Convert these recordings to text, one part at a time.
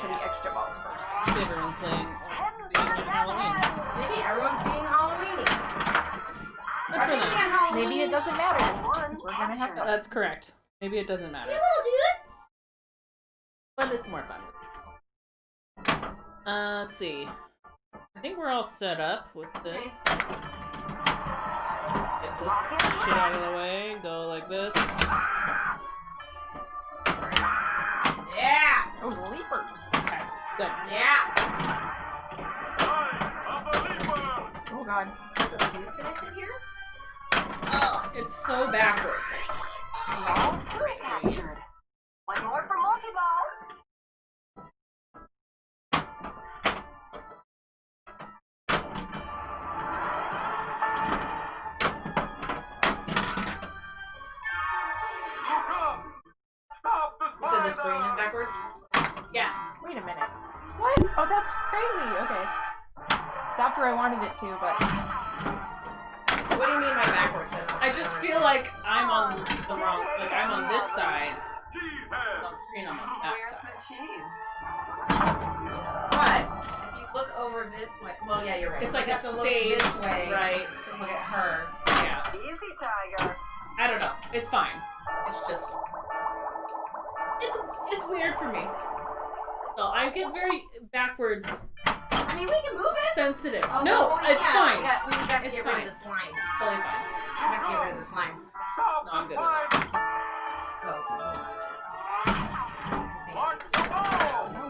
for the extra balls first. Everyone's playing Halloween. Maybe everyone's being Halloweeny. Good for them. Maybe it doesn't matter. Because we're gonna have to. That's correct. Maybe it doesn't matter. Hey, little dude. But it's more fun. Let's see. I think we're all set up with this. Get this shit out of the way. Go like this. Yeah. Oh, leapers. Okay, good. Yeah. Oh god. Can I sit here? Oh, it's so backwards. No. One more for multi-ball. You said the screen is backwards? Yeah. Wait a minute. What? Oh, that's crazy. Okay. Stopped where I wanted it to, but... What do you mean by backwards? I just feel like I'm on the wrong, like I'm on this side. On the screen, I'm on that side. What? If you look over this way, well, yeah, you're right. It's like you a have to stage, look this way, right? To look at her. Yeah. Easy, Tiger. I don't know. It's fine. It's just, it's weird for me. So I get very backwards. I mean, we can move it. Sensitive. Oh, no, well, it's yeah, fine. We got to It's get fine. rid of the slime. It's totally fine. We have to get rid of the slime. No, I'm good with it. Oh.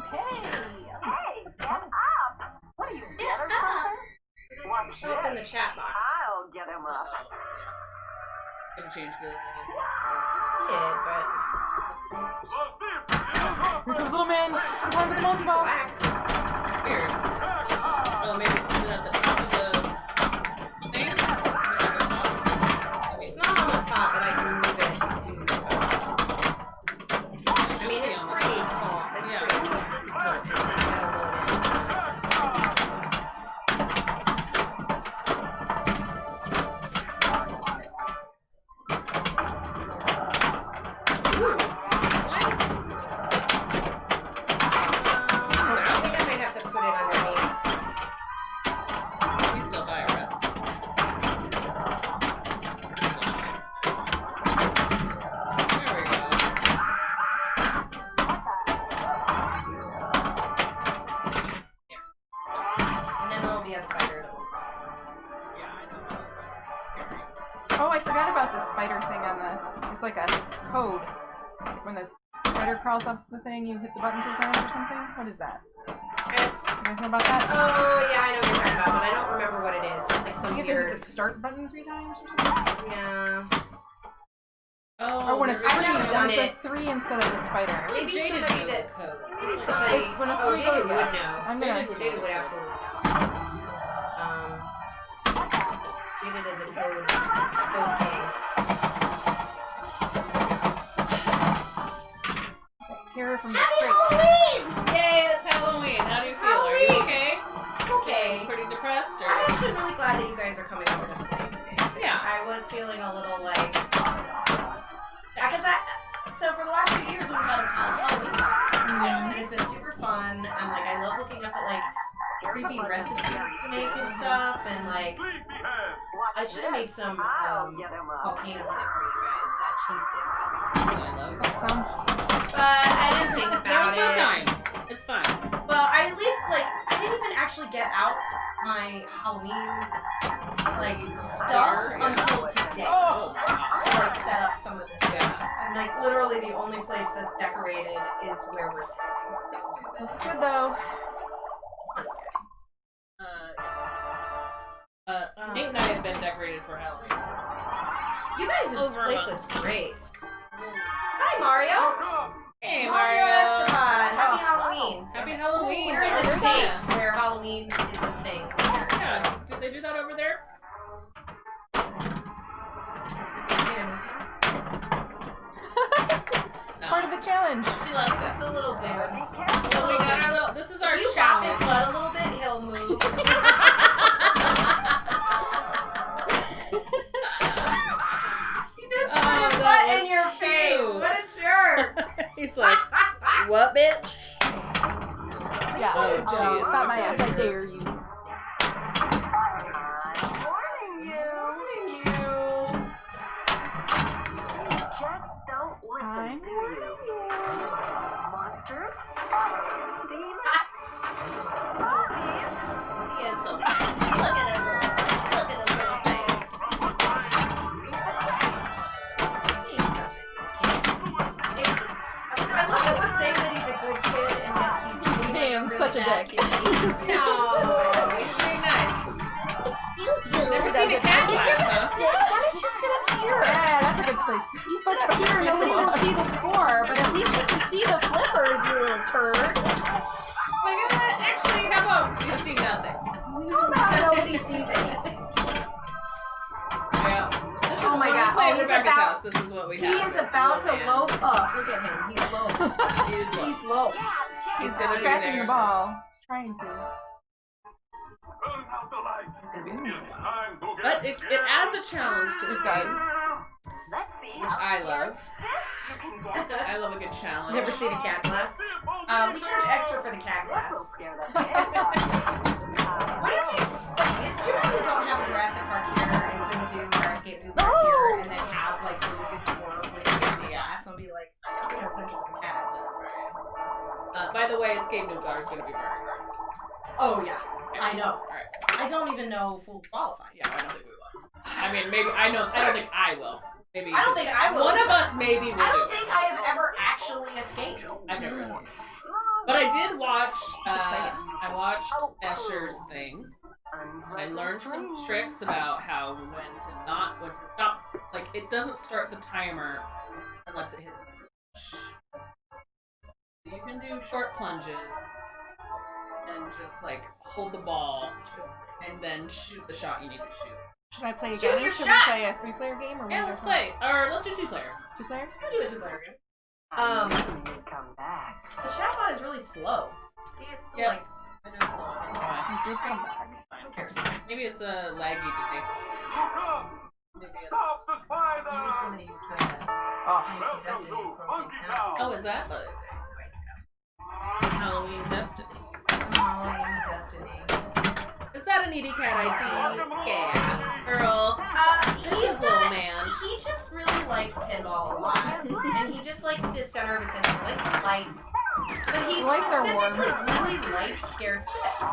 Okay. Hey, get up. What are you, better something? Show up in the chat box. I'll get him up. Gotta change the. Did, but Here comes Lil Man. Time for the multi-ball. black. Weird. Oh, maybe put it at the top of the thing? It's not on the top, but I can move it to the top. I mean, it's pretty tall. It's Yeah. pretty tall. I think I might have to put it underneath. You still fire up. There we go. And then there'll be a spider that will crawl. Yeah, I know. That's scary. Oh, I forgot about the spider thing on the... There's like a code. When the spider crawls up the thing, you hit the button 3 times or something? What is that? It's, You guys know about that? oh, yeah, I know what you're talking about, but I don't remember what it is. It's like some You have to hit weird... the start button 3 times or something? Yeah. Oh, Or when it's there's- three, I've done when it's it. a 3 instead of the spider. Maybe Jada somebody knew that... the code. Maybe somebody... It's when a Oh, free Jada vote, would yeah. know. I'm gonna... Jada would absolutely know. Jada does a code king. Terror from the Happy crate. Halloween! Yay, it's Halloween. How do you feel? Are you Halloween. okay? Okay. Pretty depressed, or? I'm actually really glad that you guys are coming over to the thing today. Yeah. I was feeling a little like... Because so for the last 2 years we've had a Halloween party. And it's been super fun. And like I love looking up at like creepy recipes to make and stuff. And like I should have made some I'll get him up. volcano dip for you guys. That cheese dip. I love That sounds... But I didn't think There about was no it. time. It's fine. Well, I at least like I didn't even actually get out my Halloween like stuff Yeah. until today. Oh, To like set up some of this stuff. And like literally the only place that's decorated is where we're standing. So Looks good though. Nate and I have been decorated for Halloween. you guys' Over a place month. looks great. Hi Mario! Hey, Mario Mario. Esteban! Happy Oh. Halloween! Happy Halloween. We're in the Dr. States Dana. where Halloween is a thing. Yeah, did they do that over there? It's part of the challenge. She loves Just it. a little dude. So we got our little, this is our If you pop his challenge. butt a little bit, he'll move. He just put his butt that in was your face. cute. What a jerk! He's like, what, bitch? seen a cat If class, you're gonna huh? sit, why don't you sit up here? Yeah, that's a good place. You sit up here, nobody will see the score, but at least you can see the flippers, you little turd. Like, actually, how about you see nothing? Nobody sees anything. Yeah. This is Oh my when God. we play Oh, at he's Rebecca's about- house. This is what we He have. is It's about Lil to Man. loaf up. Look at him. He's loafed. He is He's loafed. loafed. He's gonna be Tracking there. the ball. He's trying to. But it adds a challenge to the games, Let's see which how I love. you can get. I love a good challenge. Never seen a cat class. We charge extra for the cat class. What if it's too bad we don't have a Jurassic Park here and couldn't do Jurassic New Park here and then have like really good score with the class and be like, I'm paying attention to the cat. That's right. By the way, Escape Noodler is going to be very hard. Oh yeah, I know. Alright. I don't even know if we'll qualify. Yeah, I don't think we will. I mean, maybe, I don't think I will. Maybe. I don't think I will. One of us maybe will I don't do it. think I have ever actually escaped. I've never escaped. But I did watch, I watched Escher's thing. And I learned some tricks about how when to stop. Like, it doesn't start the timer unless it hits a switch. You can do short plunges and just like hold the ball, and then shoot the shot you need to shoot. Should I play Shoot again? your Should shot! we play a 3-player game or Yeah, let's play. Or let's do 2-player. 2 players? I'll do a two-player game. Come back. The chatbot is really slow. See, it's still Yep. like, It is slow. You did come back. who cares? Maybe it's a laggy thing. Maybe it's. Maybe somebody's Destiny slowing things down. Oh, is that? Halloween Destiny. Some Halloween Destiny. Is that an ED cat I see? Yeah. Girl. This is Lil Man. He just really likes pinball a lot. And he just likes the center of attention. He likes the lights. But he Lights are warm. specifically really likes Scared Stiff.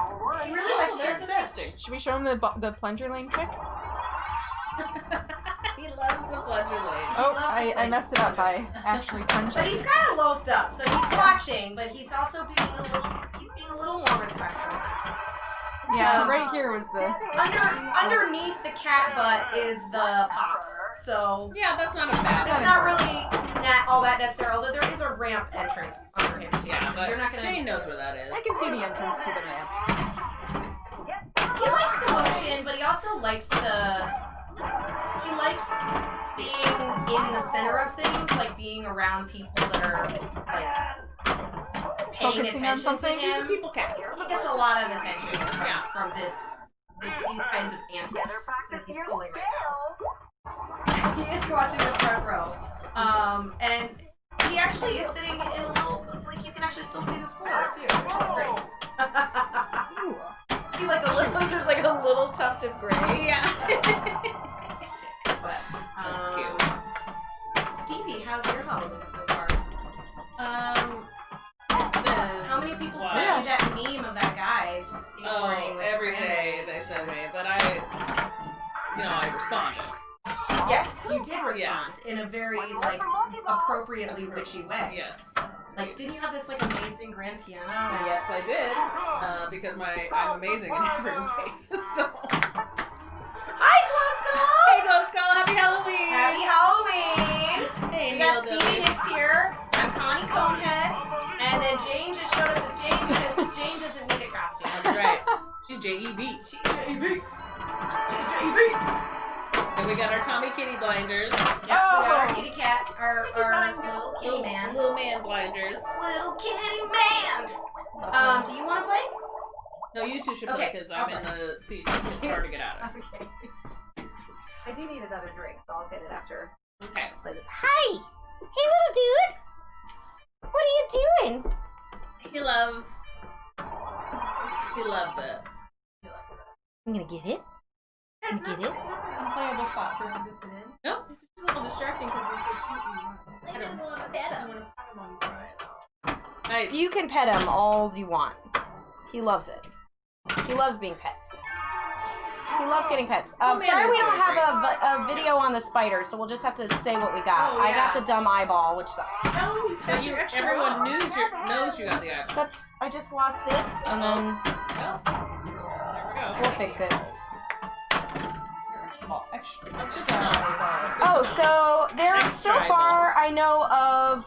He really likes Scared That's Stiff. interesting. Should we show him the plunger lane trick? He loves the plunger lane. Oh, loves I plunger. messed it up by actually But plunging. he's kind of loafed up, so he's watching, but he's also being a little more respectful. Yeah, right here was the... Underneath the cat butt is the pops, so Yeah, that's not a bad it's not really all that necessary. Although there is a ramp entrance under him too, Yeah, so but you're not gonna. Jane knows where that is. I can see the entrance to the ramp. He likes the motion, but he also likes He likes being in the center of things, like being around people that are like paying Focusing on attention something? to He's a him. people cat. He gets a lot of attention from these kinds of antics that he's pulling right now. He is watching the front row. And he actually is sitting in a little, like, you can actually still see the score too, which is great. See, like a little, there's like a little tuft of gray. Yeah. But, That's cute. Stevie, how's your Halloween so far? It's been. How many people Wow. sent you that meme of that guy skateboarding? Oh, with every the day they send me, but I responded. Yes, you did respond Yes. in a very like appropriately witchy way. Yes. Like, didn't you have this like amazing grand piano? Yes, I did. Because I'm amazing in every way. So. Hi, Glasgow! Hey, Ghost Skull, happy Halloween! Happy Halloween! Hey, We got Neil Stevie Dilly. Nicks here. I'm Connie Conehead, and then Jane just showed up as Jane because Jane doesn't need a costume. That's right. She's JEV. She's JEV. She's JEV. And we got our Tommy Kitty blinders. Yep, we got our kitty cat, our little kitty man. Little man blinders. Little kitty man. Do you want to play? No, you two should play Okay, because I'll I'm in play. the seat. It's hard to get out of. Okay. I do need another drink, so I'll get it after Okay. I play this. Hi! Hey, little dude! What are you doing? He loves it. I'm gonna get it. It's You get not it? an unplayable spot for him to sit in. No? It's just a little distracting because we're so cute. I just want to pet I him. want to put him on the right. Nice. You can pet him all you want. He loves it. He loves being pets. He loves getting pets. man Sorry is we don't doing have a video on the spider, so we'll just have to say what we got. Oh, I got yeah. the dumb eyeball, which sucks. No, But everyone knows you got the eyeball. Except I just lost this, and then Well, there we go. we'll fix it. Well, extra. That's good extra, to know. Oh, so there so Extra far eyeballs. I know of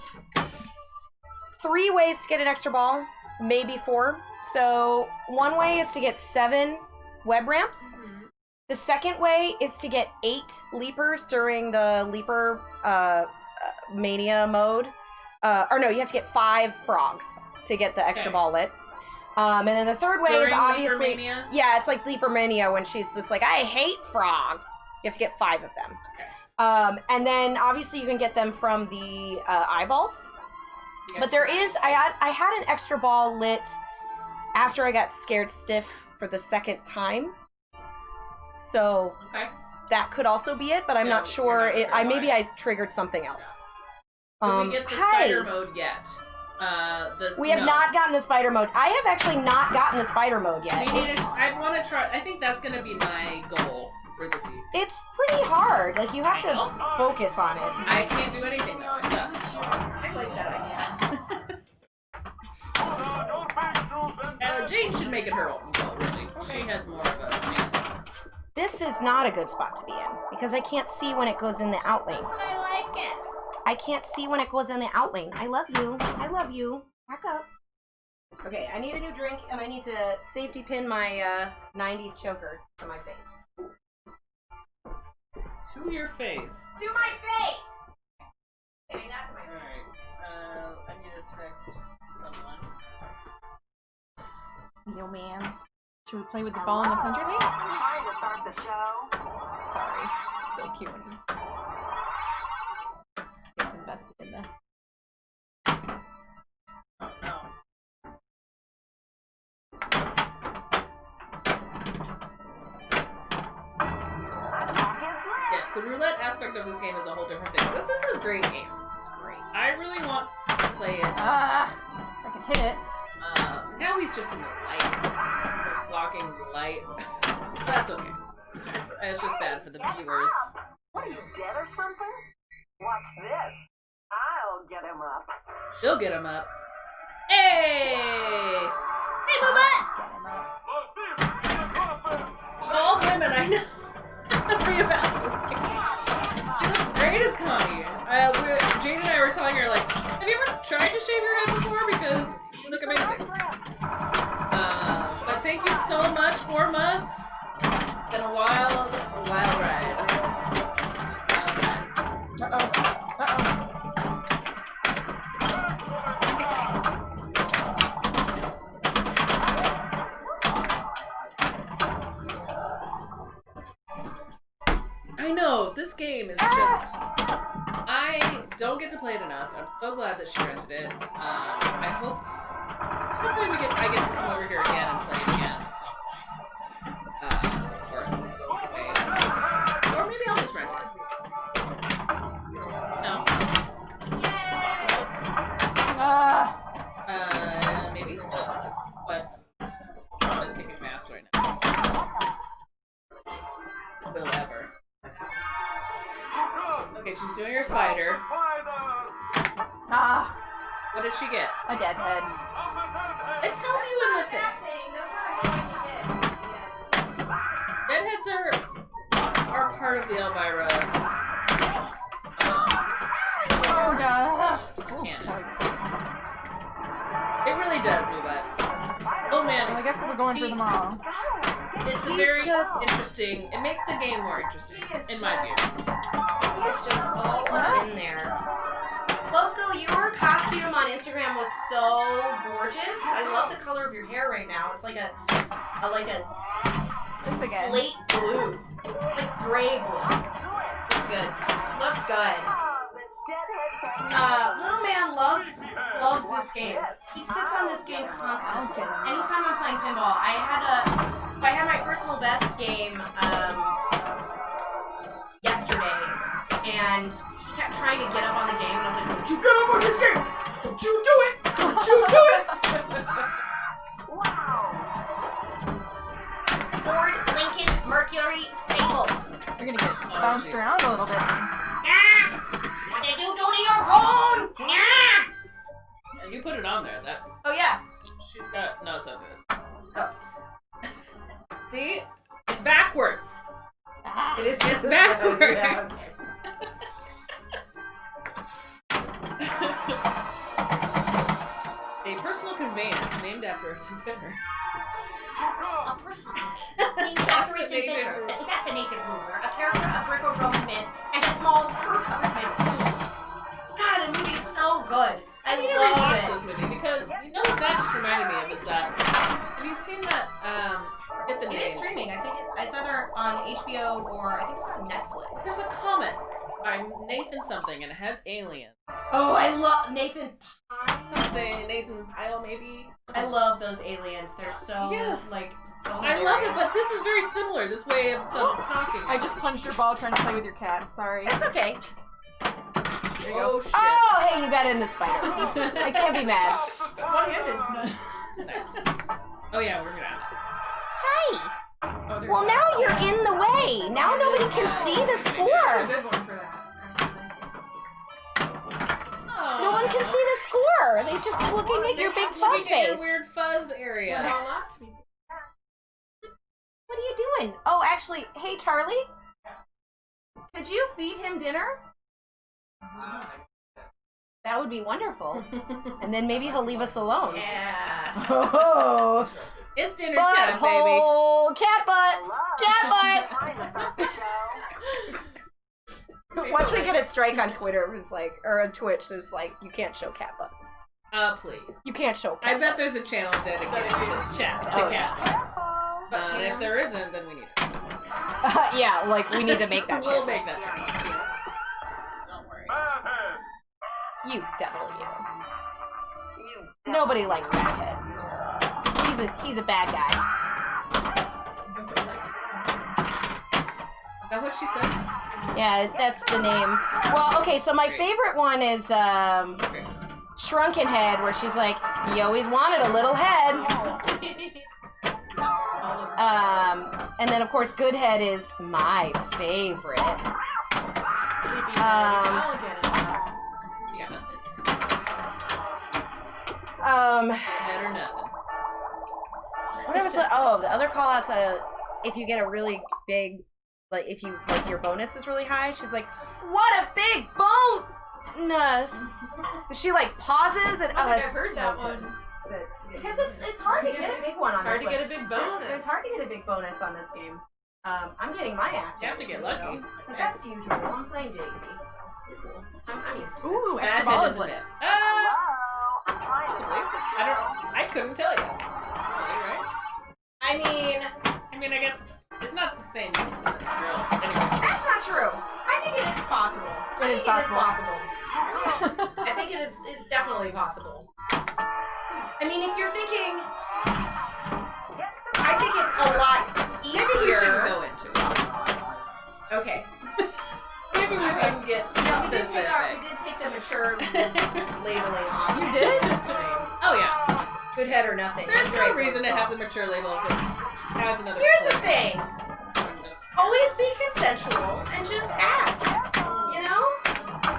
3 ways to get an extra ball, maybe 4. So one way is to get 7 web ramps. The second way is to get 8 leapers during the leaper mania mode. Or no, you have to get 5 frogs to get the extra Okay. ball lit. And then the third way is During obviously Leapermania? yeah, it's like Leaper Mania when she's just like, I hate frogs. You have to get 5 of them. Okay. And then obviously you can get them from the eyeballs. Yeah. But there is, I had an extra ball lit after I got scared stiff for the second time. So Okay. that could also be it, but I'm No, not sure. you're not sure why. Maybe I triggered something else. Did we get the hi. spider mode yet? We have no. not gotten the spider mode. I have actually not gotten the spider mode yet. We need to, I want to try. I think that's going to be my goal for this evening. It's pretty hard. Like, you have to focus on it. I can't do anything though. I suck. I like that idea. Jane should make it her own goal, really. She has more of a chance. This is not a good spot to be in, because I can't see when it goes in the out lane. I like it. I can't see when it goes in the out lane. I love you. I love you. Back up. Okay, I need a new drink, and I need to safety pin my 90s choker to my face. To your face. To my face! Okay, that's my face. Alright. I need to text someone. Yo, man. Should we play with the ball in the plunger thing? Trying to start the show. Sorry. So cute when he gets invested in the... Oh no. Yes, the roulette aspect of this game is a whole different thing. This is a great game. It's great. I really want to play it. I can hit it. Now he's just in the light. He's like blocking the light. That's okay. It's just bad for the viewers. What are you, dead or something? Watch this. I'll get him up. She'll get him up. Hey! Hey, Mama! Get him up. All women, I know. Reevaluate. She looks great as Connie. Jane and I were telling her, like, have you ever tried to shave your head before? Because you look amazing. But thank you so much. 4 months. It's been a wild ride. Uh-oh. Uh-oh. I know, this game is just... I don't get to play it enough. I'm so glad that she rented it. I hope... Hopefully I get to come over here again and play it again at some point. Or it goes away. Or maybe I'll just rent it. No? Maybe. But Mom is kicking my ass right now. Will ever. Okay, she's doing her spider. Ah, What did she get? a dead head. It tells you in the thing. Deadheads are part of the Elvira. Oh, God. Canon. That was... It really does me, but oh man, Well, I guess we're going for them all. it's He's very just- interesting. It makes the game more interesting, in my view. It's just all up in there. Also, your costume on Instagram was so gorgeous. I love the color of your hair right now. It's like a This again. slate blue. It's like gray blue. Good. Look good. Lil Man loves this game. He sits on this game constantly. Okay. Anytime I'm playing pinball, I had my personal best game yesterday, and he kept trying to get up on the game, and I was like, "Don't you get up on this game! Don't you do it! Don't you do it!" Ford, Lincoln, Mercury, Sable. You're gonna get bounced around a little bit. What did you do to your phone? You put it on there. That Oh yeah. she's got. No, it's not this. Oh. See, it's backwards. Ah. It's backwards. Yes. A personal conveyance named after its inventor. A person named after its inventor, assassinated ruler, a character of Greco-Roman myth, and a small fur-covered mammal. God, the movie is so good. I need to love rewatch it. this movie because you know what that just reminded me of is that. Have you seen that? Forget the It name. is streaming. I think it's either on HBO or I think it's on Netflix. There's a comic by Nathan something and it has aliens. Oh, I love Nathan Something Nathan Pyle maybe. I love those aliens. They're so like so. I love it, hilarious. but this is very similar. This way of talking. I just punched your ball trying to play with your cat. Sorry. It's okay. There you Oh go. shit! Oh, hey, you got in the spider. I can't be mad. One-handed. Nice. Oh yeah, we're gonna have it. Hi. Oh, there's Well, now you're in the way. Now nobody can see the That's a score. good one for that. Oh. No one can see the score. They're just looking at your big Just fuzz looking at your face. weird fuzz area. What are you doing? Oh, actually, hey, Charlie. Could you feed him dinner? That would be wonderful. And then maybe he'll leave us alone. Yeah. Oh, It's dinner time, baby. butthole, cat butt. Once we get a strike on Twitter, it's like, or on Twitch, it's like, you can't show cat butts. Please. You can't show cat I bet butts. there's a channel dedicated to chat Oh, cat. And if there isn't, then we need it. Yeah, like, we need to make that We'll channel. make that channel. Don't worry. You devil, you. Nobody likes Baghead. He's a bad guy. Is that what she said? Yeah, that's the name. Well, okay, so my favorite one is Shrunken Head, where she's like, "He always wanted a little head." And then of course Good Head is my favorite. Head or nothing. What was it? Oh, the other call out's if you get a really big, like if you like your bonus is really high, she's like, "What a big bonus!" She like pauses and I think it's I've heard so that good. one. Because it's hard to get a big one on Hard this to get one. a big bonus. It's hard to get a big bonus on this game. I'm getting my ass. You have to handed get me, lucky. though. But that's usual. I'm playing JEV, so it's cool. I'm used to it. Ooh, Bad extra head ball is is a lit. myth. I'm trying to Possibly. I couldn't tell you. Right? I I guess it's not the same. But it's real. Anyway. that's not true. I think it is possible. It is possible. I think it's definitely possible. I mean, if you're thinking, I think it's a lot easier. Maybe we shouldn't go into it. Okay. Maybe we shouldn't get too No, we did specific. take the mature labeling off. You did? Oh yeah. Good head or nothing. There's It's no right, reason to full have stop. the mature label because it adds another. Here's the flavor. thing. Always be consensual and just ask. You know?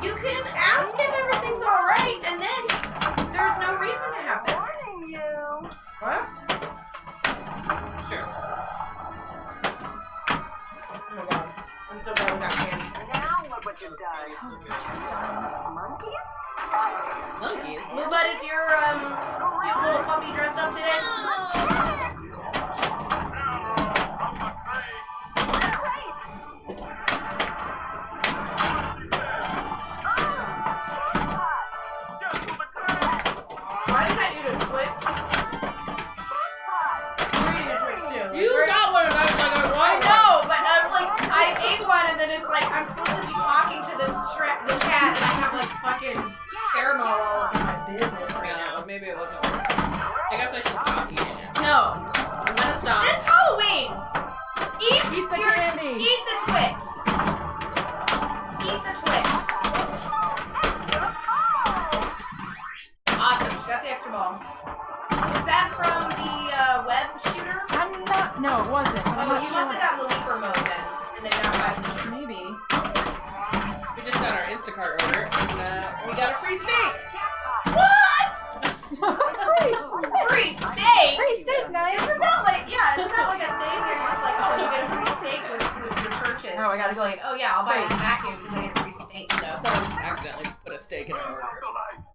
You can ask if everything's alright, and then there's no reason to have that. What? Sure. Oh my god. I'm so glad we got candy. Now look what you've done. Monkey? Monkeys. Blue Bud, is your cute little puppy dressed up today? Why did I eat a Twix? You're eating a Twix too. You got one and I was like, I I want know, but I'm like, I ate one and then it's like I'm supposed to be talking to the chat and I have like fucking caramel all over my business right now. No, maybe it wasn't. I guess I should stop eating it. No, I'm gonna stop. it's Halloween. Eat the candy. Eat the Twix. Eat the Twix. Awesome. She got the extra ball. Is that from the web shooter? I'm not. No, it wasn't. I'm Oh, not you sure. must have gotten the leaper mode then, and then got 5 minutes. Maybe. We just got our Instacart order and we got a free steak. What? Free Free steak? steak, nice. Isn't that like a thing? You're just like, oh, you get a free steak with your purchase. this. Oh, I gotta was like, oh yeah, I'll buy a Great. vacuum because I get free steak. No, someone just accidentally put a steak in our order.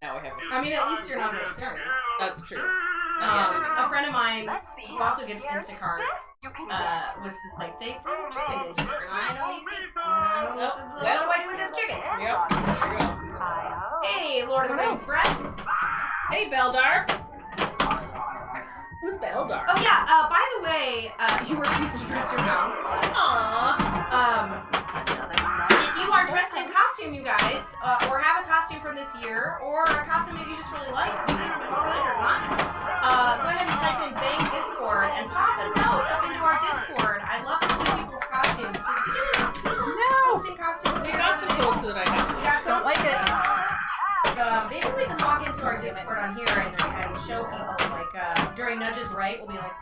Now we have a I mean, at least you're not vegetarian. That's true. A friend of mine Let's see who how also gets scared Instacart you can get. was just like, they threw chicken in here, and I don't eat meat. I don't know what Well, do I do with this chicken? Yep, there you go. Hi-ho. Hey, Lord of the Rings breath. Hey, Beldar. Who's Beldar? Oh yeah, by the way, you were pleased to dress your hounds. Aww. If you are dressed in costume, you guys, or have a costume from this year, or a costume that you just really like, maybe it's been alright or not, go ahead and type in Bang Discord and pop a note up into our Discord. I love to see people's costumes. No! Posting costumes. You're not supposed to that I have You got some? Don't like it. Maybe we can log into our Discord on here and show people, like, during Nudges Right, we'll be like,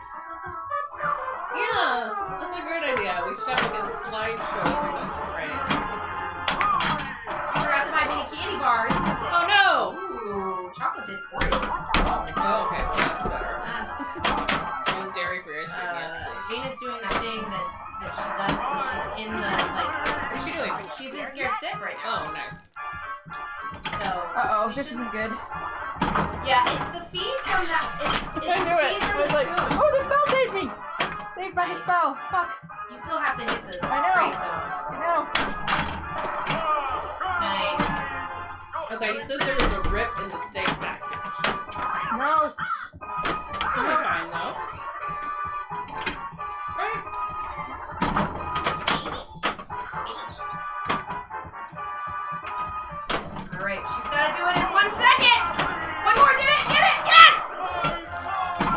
Yeah, that's a great idea. We should have like a slideshow for them, right? forgot to buy mini candy bars. Oh no! Ooh, chocolate dip Oreos. Oh, okay, well, that's better. That's I'm dairy free ice cream, yes, please. Gina's doing the thing that she does when she's in the, like, What's she doing? she's in Scared Stiff right now. Oh, nice. So. Uh-oh, we this should- isn't good. Yeah, it's the feed from that. It's I knew the it. feed from I was the like, spoon. oh, the spell saved me! Saved by the Nice. spell. Fuck. You still have to hit the I know. crate, though. I know. Nice. Okay, he says there was a rip in the steak package. No. It'll be fine, though. Right? Alright, she's gotta do it in 1 second! One more, get it! Get it! Yes!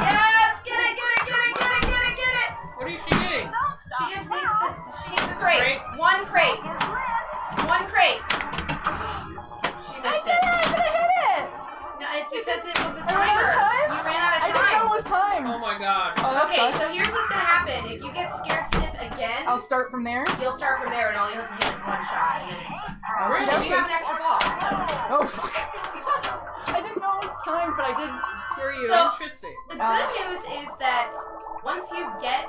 Yes! Get it, get it, get it, get it, get it, get it! What is she getting? She just needs the crate. Crate? One crate. One crate. She I missed did it. it! I could have hit it! No, it's because it was a I ran out timer. of time? You ran out of I time. didn't know it was time. Oh my god. Oh, that Okay, sucks. so here's what's gonna happen. If you get Scared Stiff again, I'll start from there. you'll start from there, and all you have to hit is one shot. And then it's Really? and you have an extra ball. So, Oh, fuck. I didn't know it was time, but I did hear you. So- Interesting. the good news is that once you get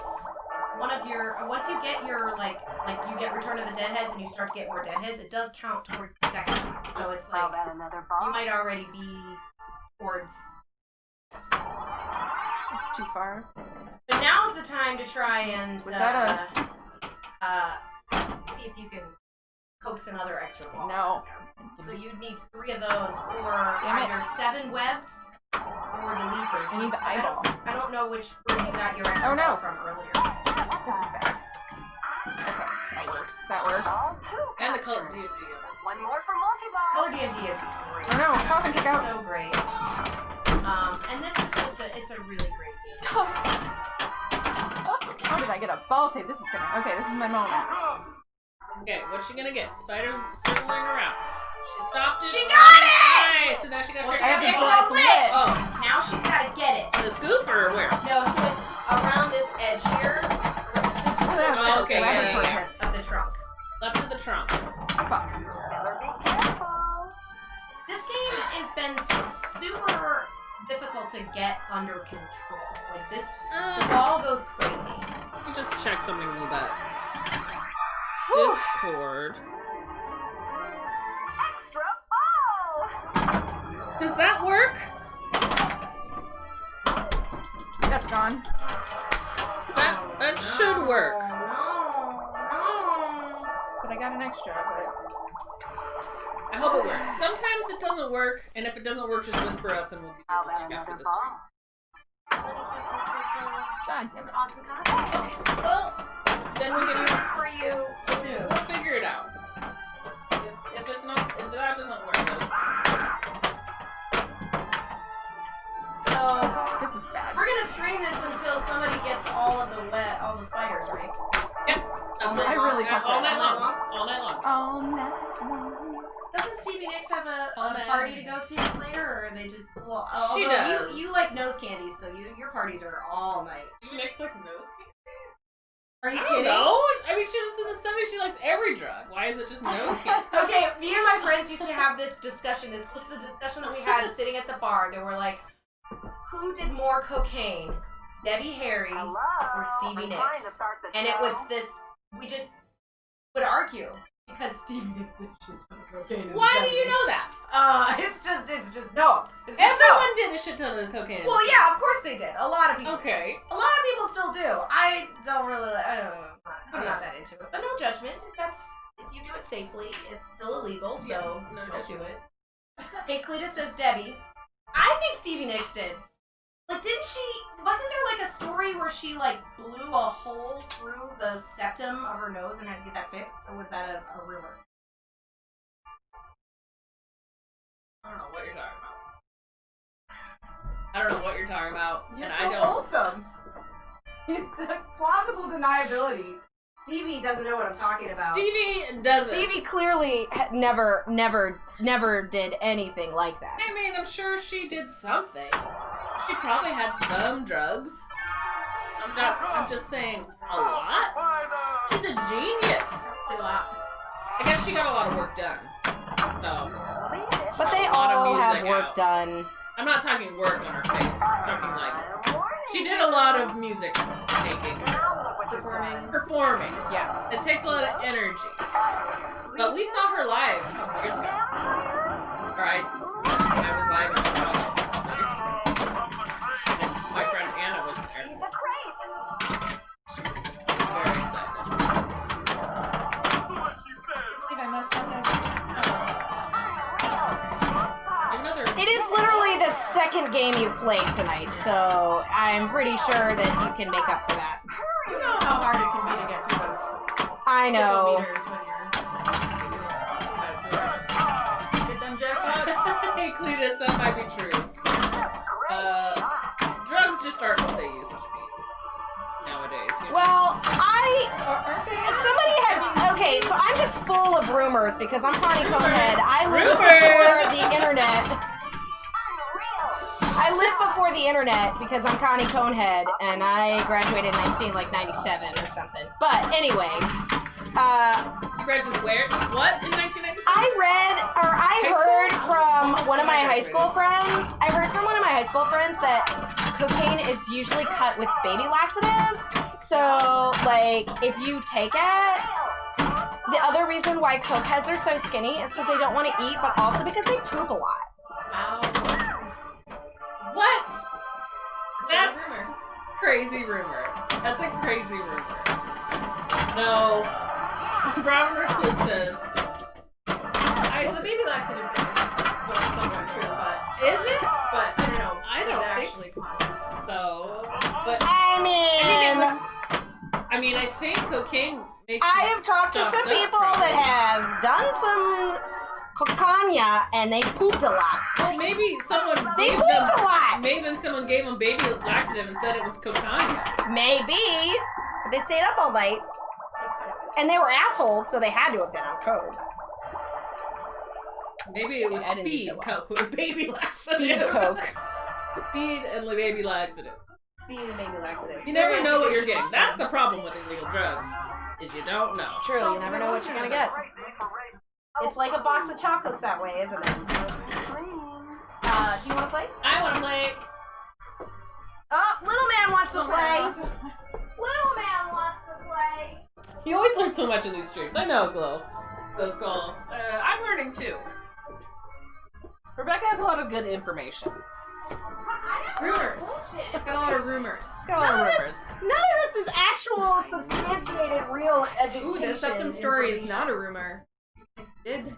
you get Return of the Deadheads and you start to get more Deadheads, it does count towards the second one. So it's How like about another you ball? might already be towards. It's too far. But now's the time to try and Was that see if you can coax another extra ball. No. So you'd need 3 of those, or Damn it. either 7 webs or the leapers. I need the eyeball. I don't know where you got your extra Oh, no. ball from earlier. This is bad. Okay, that works. That works. Ball two. And the color DMD. One more for multi-ball. Color DMD is great. Oh no, pop and kick out. So great. And this is just it's a really great game. How did I get a ball save? This is gonna. Okay, this is my moment. Okay, what's she gonna get? Spider circling around. She stopped it. She got it! Nice! So now she got Well, her she I have got to the draw extra it. lips. Oh. Now she's got to get it. the scoop or where? No, so it's around this edge here. This is Oh, okay, yeah, laboratory yeah. hits. Of the trunk. Left of the trunk. Fuck. Better be careful. This game has been super difficult to get under control. Like this, the ball goes crazy. Let me just check something a little bit. Whew. Discord. Extra ball. Does that work? That's gone. That should work. No. But I got an extra, but. I hope it works. Sometimes it doesn't work, and if it doesn't work, just whisper us and we'll be How about after another this ball? God It's damn an it. awesome costume. Well, then we'll give you It's for you soon. We'll figure it out. If it's not, if that doesn't work, then So This is bad. we're gonna stream this until somebody gets all the spiders, right? yep. That's I it. really Yeah, fucked all that night up. long. All night long. Oh no. Doesn't Stevie Nicks have a Oh, man. party to go to later, or are they just well? She although does. You like nose candy, so your parties are all night. You next likes nose candy? Are you I don't kidding? know. I mean, she was in the 70s. She likes every drug. Why is it just nose candy? Okay, me and my friends used to have this discussion. This was the discussion that we had sitting at the bar. They were like, who did more cocaine, Debbie Harry Hello. or Stevie I'm trying to Nicks? start the And it was show. this. We just would argue because Stevie Nicks did a shit ton of cocaine. In Why the do you 70s. know that? It's just no. It's just Everyone did a shit ton of cocaine. no. Well, yeah, of course they did. A lot of people. Okay. A lot of people still do. I don't really. I don't know. I'm not that into it. But no judgment. If you do it safely, it's still illegal. So no don't judgment. do it. Hey, Cleta says Debbie. I think Stevie Nicks did. Like, didn't she? Wasn't there like a story where she like blew a hole through the septum of her nose and had to get that fixed, or was that a rumor? I don't know what you're talking about. I don't know what you're talking about. You're and so I don't. wholesome. It's a plausible deniability. Stevie doesn't know what I'm talking about. Stevie doesn't. Stevie clearly never did anything like that. I mean, I'm sure she did something. She probably had some drugs. I'm just saying, a lot? She's a genius. A lot. I guess she got a lot of work done. So. But they a lot of all have music work out. done. I'm not talking work on her face. I'm talking like, she did a lot of music making. Performing. Yeah. It takes a lot of energy. But we saw her live a couple years ago. Right? I was live in Chicago a couple years ago. And my friend Anna was there. She was very excited. I believe I must have Another. It is literally the second game you've played tonight, so I'm pretty sure that you can make up for that. You know how hard it can be to get through those I know. meters when you're get them jackpots. Hey, Cletus, that might be true. Drugs just aren't what they used to be nowadays. You know? Well, Aren't they? somebody had, okay, so I'm just full of rumors because I'm Connie Conehead. I lived Rumors. before the internet. I lived before the internet because I'm Connie Conehead, and I graduated in 97 or something. But anyway, You graduated where? What in 1997? I heard from one of my high school friends. I heard from one of my high school friends that cocaine is usually cut with baby laxatives. So, like, if you take it, the other reason why cokeheads are so skinny is because they don't want to eat, but also because they poop a lot. What? That's crazy rumor. That's a crazy rumor. No. Brown Recluse says. Well, the baby laxative thing is somewhat true, but Is it? I don't know. I don't It think so. But I mean, I think cocaine makes I you have talked to some stuffed up people probably. that have done some cocaine and they pooped a lot. Well, maybe someone They gave pooped them. a lot. Maybe someone gave them baby laxative and said it was cocaine. Maybe. But they stayed up all night. And they were assholes, so they had to have been on coke. Maybe it was I didn't do speed so well. coke with baby laxative. Speed coke. Speed and baby laxative. Speed and baby laxatives. You never know what you're getting. That's the problem with illegal drugs, is you don't know. It's true. You never know what you're gonna get. It's like a box of chocolates that way, isn't it? Do you want to play? I want to play. Oh, Little Man wants to play. Little Man wants to play. You always learn so much in these streams. I know, Glow. Those Skull. I'm learning too. Rebecca has a lot of good information. Rumors. Got a lot of rumors. None of this is actual, substantiated, real education. Ooh, the septum story is not a rumor. It did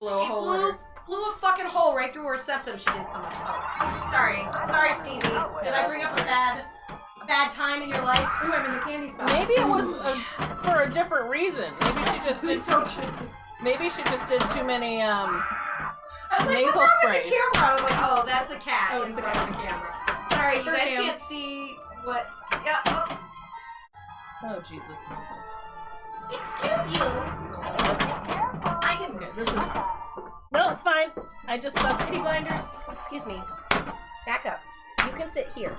blow a She hole in her. blew a fucking hole right through her septum. She did so much. Oh, sorry, Stevie. Did I bring up a bad time in your life? Ooh, I'm in the candy spot. Maybe it was for a different reason. Maybe she just did. Maybe she just did too many I was like, nasal what's wrong with sprays. the camera? I was like, oh, that's a cat. Oh, it's the front of the camera. Sorry, you For guys him. can't see what. Yeah. Oh, Oh Jesus. excuse you. I can. Okay, this is. No, it's fine. I just sucked. Kitty blinders. Excuse me. Back up. You can sit here.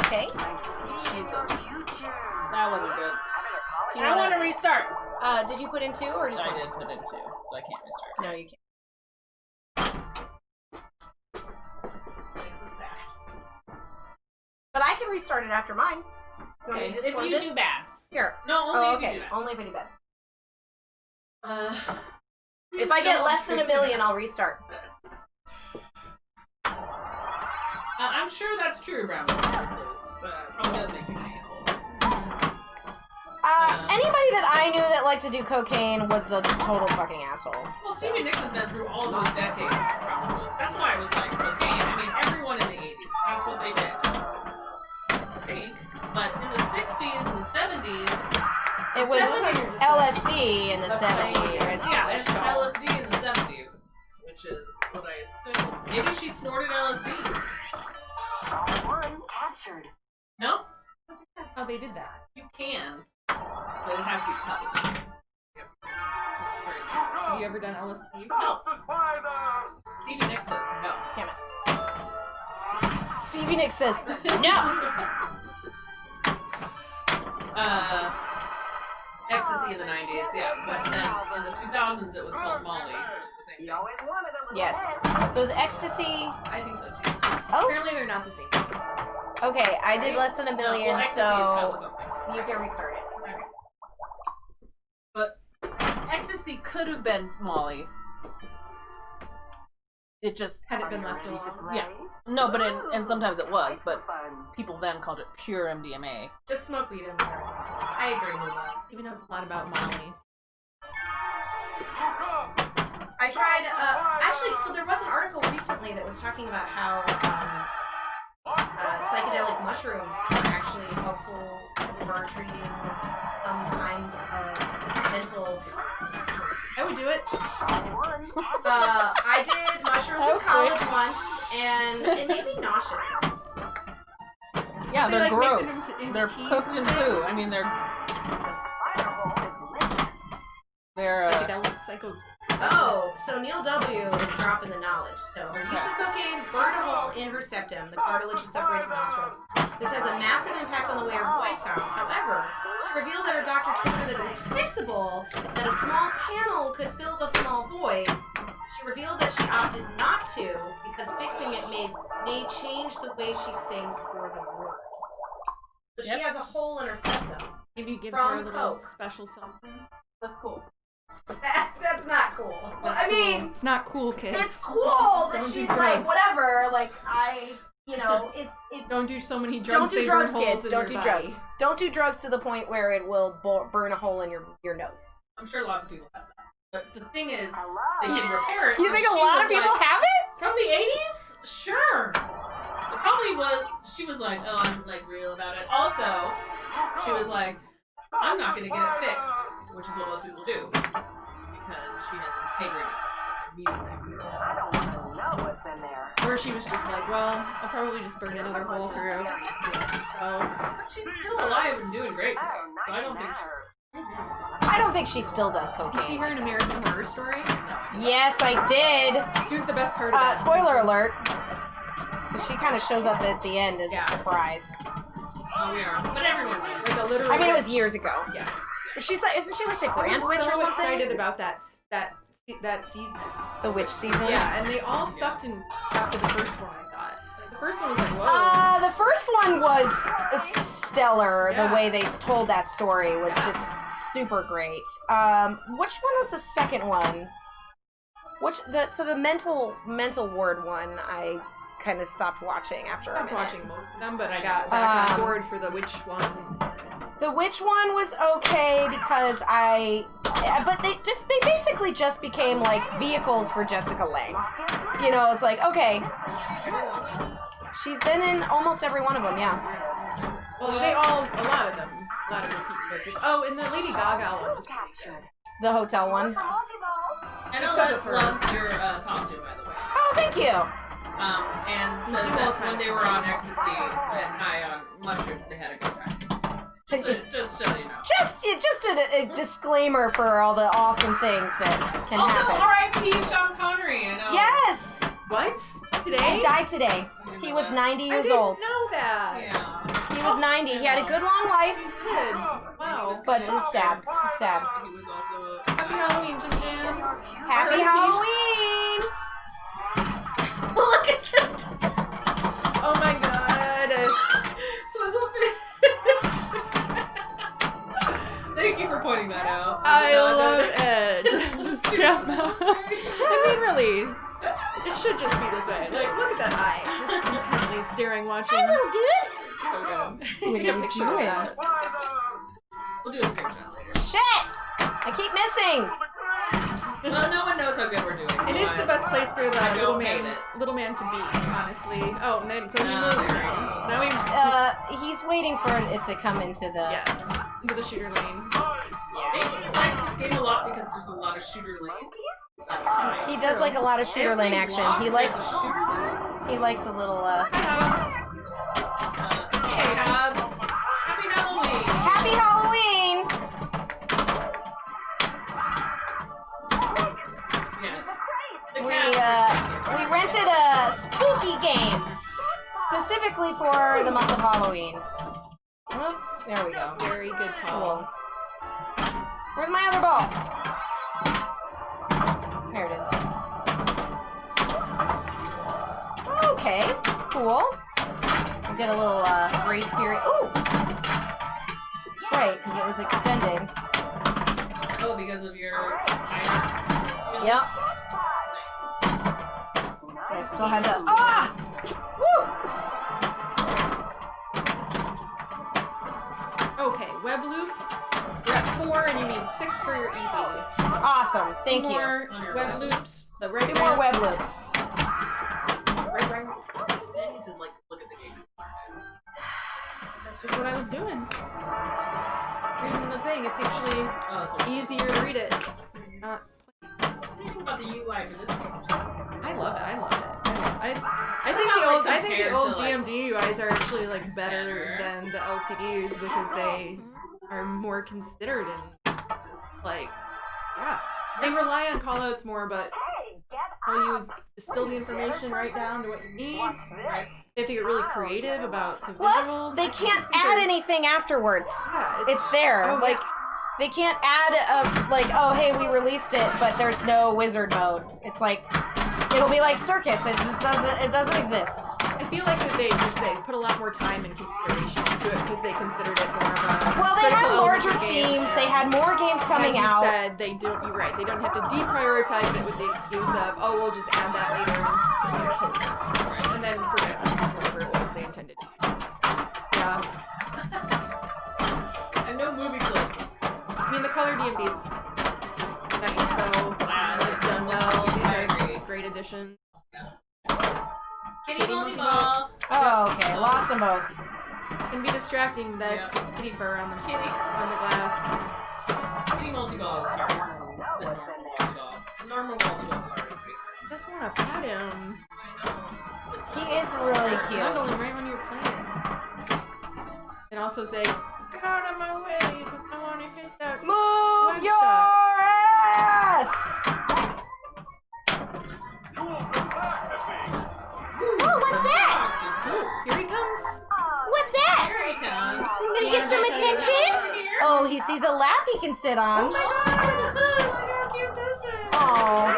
Okay? Jesus. That wasn't good. Do you I want wanna- to restart. Did you put in 2 or just I 1? did put in 2, so I can't restart. No, you can't. But I can restart it after mine. You want me Okay, to just if close you it? do bad. Here. No, only Oh, if you okay. do that. Only if I do bad. If I get less than 1 million, I'll restart. I'm sure that's true, Brown. Probably does make you money. Anybody that I knew that liked to do cocaine was a total fucking asshole. Well, Stevie Nicks has been through all those decades, probably. That's why I was like, cocaine. I mean, everyone in the 80s, that's what they did. I think. But in the 60s and the 70s... It was LSD in the 70s. Yeah, it's LSD in the 70s, which is what I assume. Maybe she snorted LSD. One captured. No? That's how they did that. You can. But it would have to be cut. Yep. Have you ever done LSD? No. Stevie Nicks says no. Damn it. Stevie Nicks says no! Ecstasy in the 90s, yeah. But then in the 2000s it was called Molly, which is the same You thing. always wanted a little Yes. head. So is ecstasy... I think so too. Oh, Apparently they're not the same. okay. I did less than 1 million, well, ecstasy is kind of so something. you can restart it. But ecstasy could have been Molly. It just Had it been left alone. yeah. No, but and sometimes it was, but people then called it pure MDMA. Just smoke weed in there. I agree with that. Stevie knows a lot about Molly. I tried, actually, so there was an article recently that was talking about how psychedelic mushrooms are actually helpful for treating some kinds of mental. I would do it. I did mushrooms in college once, and it made me nauseous. Yeah, They, they're like, make them gross. into They're teas cooked in and poo. things? I mean, they're Psychedelic psycho. Oh, so Neil W. is dropping the knowledge. So her use of cocaine burned a hole in her septum, the cartilage that separates the nostrils. This has a massive impact on the way her voice sounds. However, she revealed that her doctor told her that it was fixable, that a small panel could fill the small void. She revealed that she opted not to because fixing it may change the way she sings for the worse. So she has a hole in her septum. Maybe gives From her a little Coke. special something. That's cool. That's not cool. I mean, It's not cool, kids. it's cool that Don't do she's drugs. like, whatever, like, it's... Don't do so many Don't drugs. do they drugs, burn holes kids. in Don't your do body. drugs. Don't do drugs to the point where it will burn a hole in your nose. I'm sure lots of people have that. But the thing is, they Hello. can repair it. You or think a she lot was of people like, have it? From the 80s? Sure. It probably was, she was like, oh, I'm like real about it. Also, she was like, I'm not gonna get it fixed, which is what most people do. Because she has integrity in music. I don't want to know what's in there. Or she was just like, well, I'll probably just burn another hole through. So, But she's still alive and doing great today. So I don't think she's... I don't think she still does you see cocaine. her in American Horror Story? Yes, I did. She was the best part of that. Spoiler alert. She kind of shows up at the end as Yeah. a surprise. Oh, we are. But everyone knows. Like a literal. I mean, it was years ago. Yeah. She's like, isn't she like the I Grand was Witch so or something? excited about that season. The witch season. Yeah, and they all sucked in after the first one. I thought. Like, the first one was like, whoa. The first one was stellar. Yeah. The way they told that story was just super great. Which one was the second one? So the mental ward one, I kind of stopped watching after I stopped a minute. watching most of them, but I got back on board for the witch one. The witch one was okay because but they basically just became like vehicles for Jessica Lange. You know, it's like, okay, she's been in almost every one of them, yeah. Well, a lot of them keep pictures. Oh, and the Lady Gaga one was pretty good. The hotel one. And Just 'cause Celeste of her. loves your costume, by the way. Oh, thank you. And says do all that kind when of they were on ecstasy and high on mushrooms, they had a good time. Just so you know. Just a disclaimer for all the awesome things that can Also, happen. R.I.P. Sean Connery. I know. Yes, What? he Today? died today. He was 90 I years didn't old. know that. Yeah. He was 90. He had a good long life, Good. Wow. but it was sad. Sad. He was also a... Happy Halloween, Jim Jam. Happy R.I.P. Halloween! Look at you. Oh my god. Swizzle fish. Thank you for pointing that out. I love Edge. Scam mouth. I mean, really, it should just be this way. Like, look at that eye, just intently staring, watching. Hi, little dude. So good. What Take are a you picture of doing? that. We'll do a screenshot later. Shit! I keep missing. Well, no one knows how good we're doing. It so is the best place for the I little don't hate man, it. little man to be, honestly. Oh, and then so he Ah, moves there he now. goes. Now he He's waiting for it to come into the. yes, into the shooter lane. Maybe he likes this game a lot because there's a lot of shooter lane. He does like a lot of shooter lane action. He likes. Shooter lane. He likes a little. Hi, Hobbs. Hey, Hobbs. Happy Halloween. Happy Halloween! Yes. We rented a spooky game specifically for the month of Halloween. Oops, there we go. Very good call. Cool. Where's my other ball? There it is. Okay, cool. We'll get a little grace period. Ooh! That's right, because it was extended. Oh, because of your spider. Yep. I still had to. Ah! Woo! Okay, web loop. You're at 4 and you need 6 for your EV. Awesome, thank Two you. more web loops. The right 2 more web loops. Right. I need to like look at the game. That's just what I was doing. Reading the thing. It's actually Oh, so easier to read it. Not. what do you think about the UI for this game? I love it. I think How the about, old like, I think the compared old to, like, DMD UIs are actually like better better? than the LCDs because they are more considered and like yeah. They rely on callouts more, but how you distill the information right down to what you need. Right. They have to get really creative about the Plus, visuals. they I can't just think add they're- anything afterwards. Yeah, It's there. Oh, Like, they can't add a, like, oh, hey, we released it, but there's no wizard mode. It's like, it'll be like Circus. It just doesn't exist. I feel like that they put a lot more time and consideration into it because they considered it more of a. Well, they had critical larger element of the game. teams. They had more games coming As you out. said, they don't. You're right. They don't have to deprioritize it with the excuse of, oh, we'll just add that later and then forget whatever it was they intended. Yeah. And no movie clips. I mean, the color DMD's nice though. Wow, It's done well. These I agree. are great additions. Kitty multi-ball. Oh, okay. Lost them both. Can be distracting, that Yeah. kitty fur on the Kitty. glass. Kitty multi-ball is harder than normal multi-ball. Normal multi-ball is harder. I just want to pat him. He is really Snuggle cute. him right when you're playing. And also say, get out of my way because I want to hit that. Move One your shot. ass! Oh, what's that? Here he comes. What's that? Here he comes. You gonna get some attention? Oh, he sees a lap he can sit on. Look how cute this is. Oh,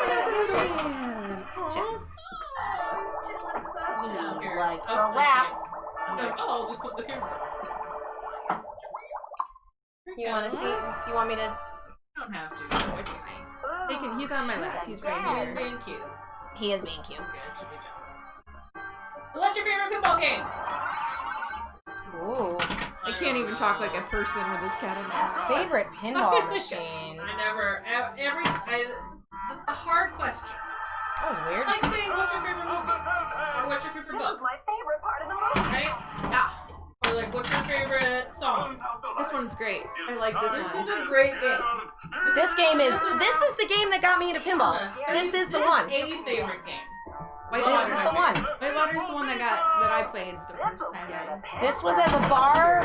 Here. likes the Oh, okay. laps. I'm like, oh, I'll just put the camera. You want to see? You want me to? You don't have to. No, it's fine. He's on my lap. He's right He's here. being cute. He is being cute. You guys should be jealous. So what's your favorite pinball game? Ooh. I can't even talk like a person with this cat in my face. Favorite pinball machine. I never, it's a hard question. That was It's weird. like saying, what's your favorite movie? Or what's your favorite book? My favorite part of the movie. Right? Yeah. Or like, what's your favorite song? This one's great. I like this This is one. a great game. This is the game that got me into pinball. This is the one. This is a favorite game. This is the one. Whitewater's the one that I played the first time. This was at the bar.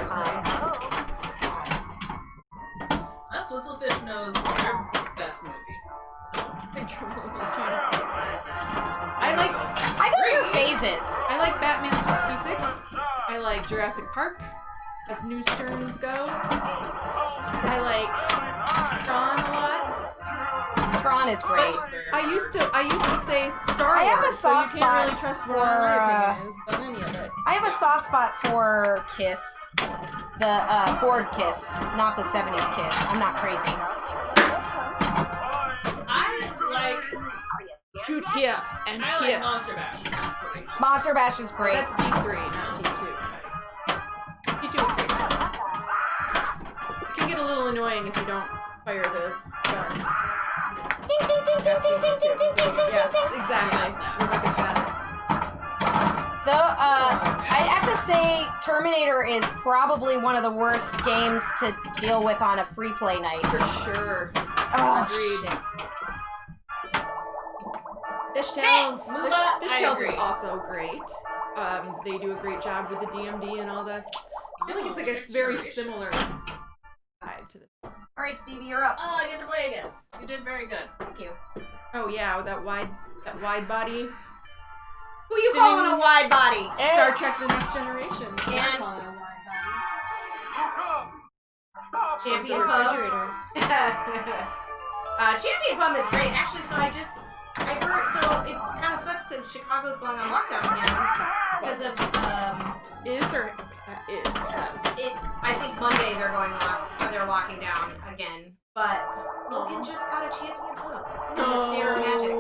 Us Whistlefish knows their best movie. So. I go through phases. I like Batman 66. I like Jurassic Park, as news terms go. I like Tron a lot. Tron is great. I used to say Star Wars. I have a soft so you can't really spot trust for, what my opinion is on any of it. I have a soft spot for Kiss. the board Kiss, not the 70s Kiss. I'm not crazy. I like Shoot here and I like here. Monster Bash. That's what I should Monster Bash is great. That's T3, not T2. T2 is great. It can get a little annoying if you don't fire the gun. Ding, ding, ding, ding, ding, ding, ding, ding, ding, ding, Yes, ding, ding. exactly. Rebecca's got it. Though, I'd have to say Terminator is probably one of the worst games to deal with on a free play night. For sure. Oh, Agreed. shit. Fishtails. Move up. I Fishtails agree. is also great. They do a great job with the DMD and all that. I feel like it's like a very similar vibe to the. Alright, Stevie, you're up. Oh, I get to play again. You did very good. Thank you. Oh yeah, with that wide body. Who you calling a wide body? Star Trek: The Next Generation. And- calling her wide body. Champion It's a Pub. refrigerator. Champion Pub is great. Actually, so I heard, so it kind of sucks because Chicago's going on lockdown again because of, Is or is? I think Monday they're locking down again. But Logan just got a Champion Pub. No. Theater Magic.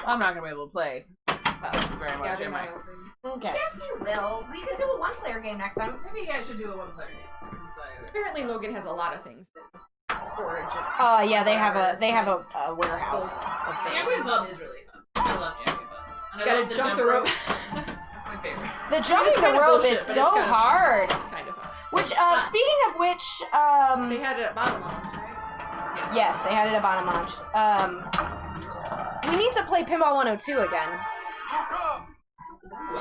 I'm not gonna be able to play this very much, they're am not I? open. Okay. Yes, you will. We could do a one-player game next time. Maybe you guys should do a one-player game. Since Apparently Logan has a lot of things in storage. Yeah, they have a warehouse of Champion things. Pub is really fun. I love Champion Pub. And I Gotta love jump the rope. That's my favorite. The jumping It's the kinda rope bullshit, is but so it's kinda- hard. Kind of. Which, speaking of which, They had it at bottom line, right? yes, they had it at bottom launch. We need to play Pinball 102 again.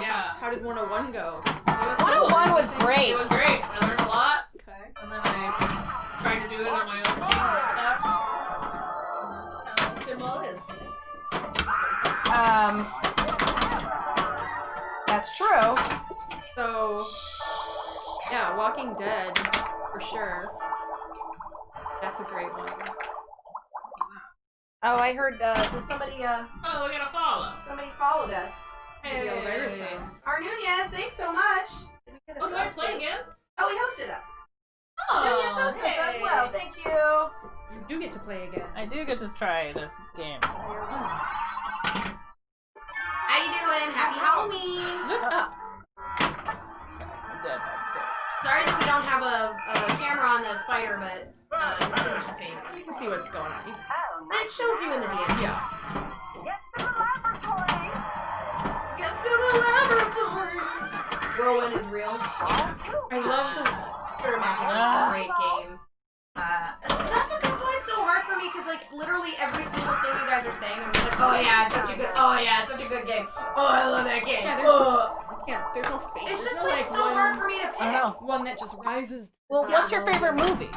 Yeah. How did 101 go? It was 101 was great. It was great. I learned a lot. Okay. And then I tried to do it on my own machine and it sucked. That's how pinball is. That's true. So, yeah, Walking Dead, for sure. That's a great one. Oh, I heard, somebody followed us. Hey. The Elvira songs. Our Nunez, thanks so much. Was I playing again? Oh, he hosted us. Oh, Nunez hosted us as well. Thank you. You do get to play again. I do get to try this game. How you doing? Happy Halloween. Look up. I'm dead. Sorry that we don't have a camera on the spider, but it's so much pain. You can see what's going on. It shows you in the DM. Yeah. Get to the laboratory. Whirlwind is real. I love the. Spider Magic is a great game. That's why it's so hard for me because like literally every single thing you guys are saying, I'm just like, oh yeah, it's such a good game. Oh, I love that game. Yeah, there's no favorite. It's just There's no, like so hard for me to I pick. know. one that just rises. Well, what's your favorite movie?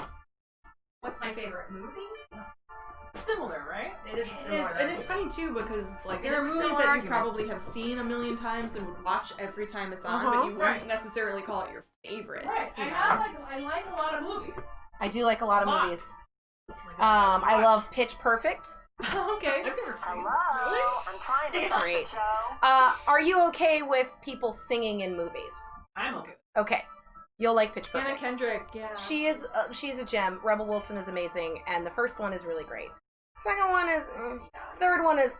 What's my favorite movie? Similar, right? It is It is, similar. and it's funny too because like there It are is a movies similar that you argument. probably have seen a million times and would watch every time it's on, but you wouldn't Right. necessarily call it your favorite. Right. you know? I like a lot of movies. I do like a lot of Lot. movies. I love Pitch Perfect. Okay. I've never seen it. Hello, I'm trying to It's find great. the show. Are you okay with people singing in movies? I'm okay. Okay, you'll like Pitch Anna Perfect. Kendrick, yeah. She's a gem. Rebel Wilson is amazing, and the first one is really great. Second one is, third one is,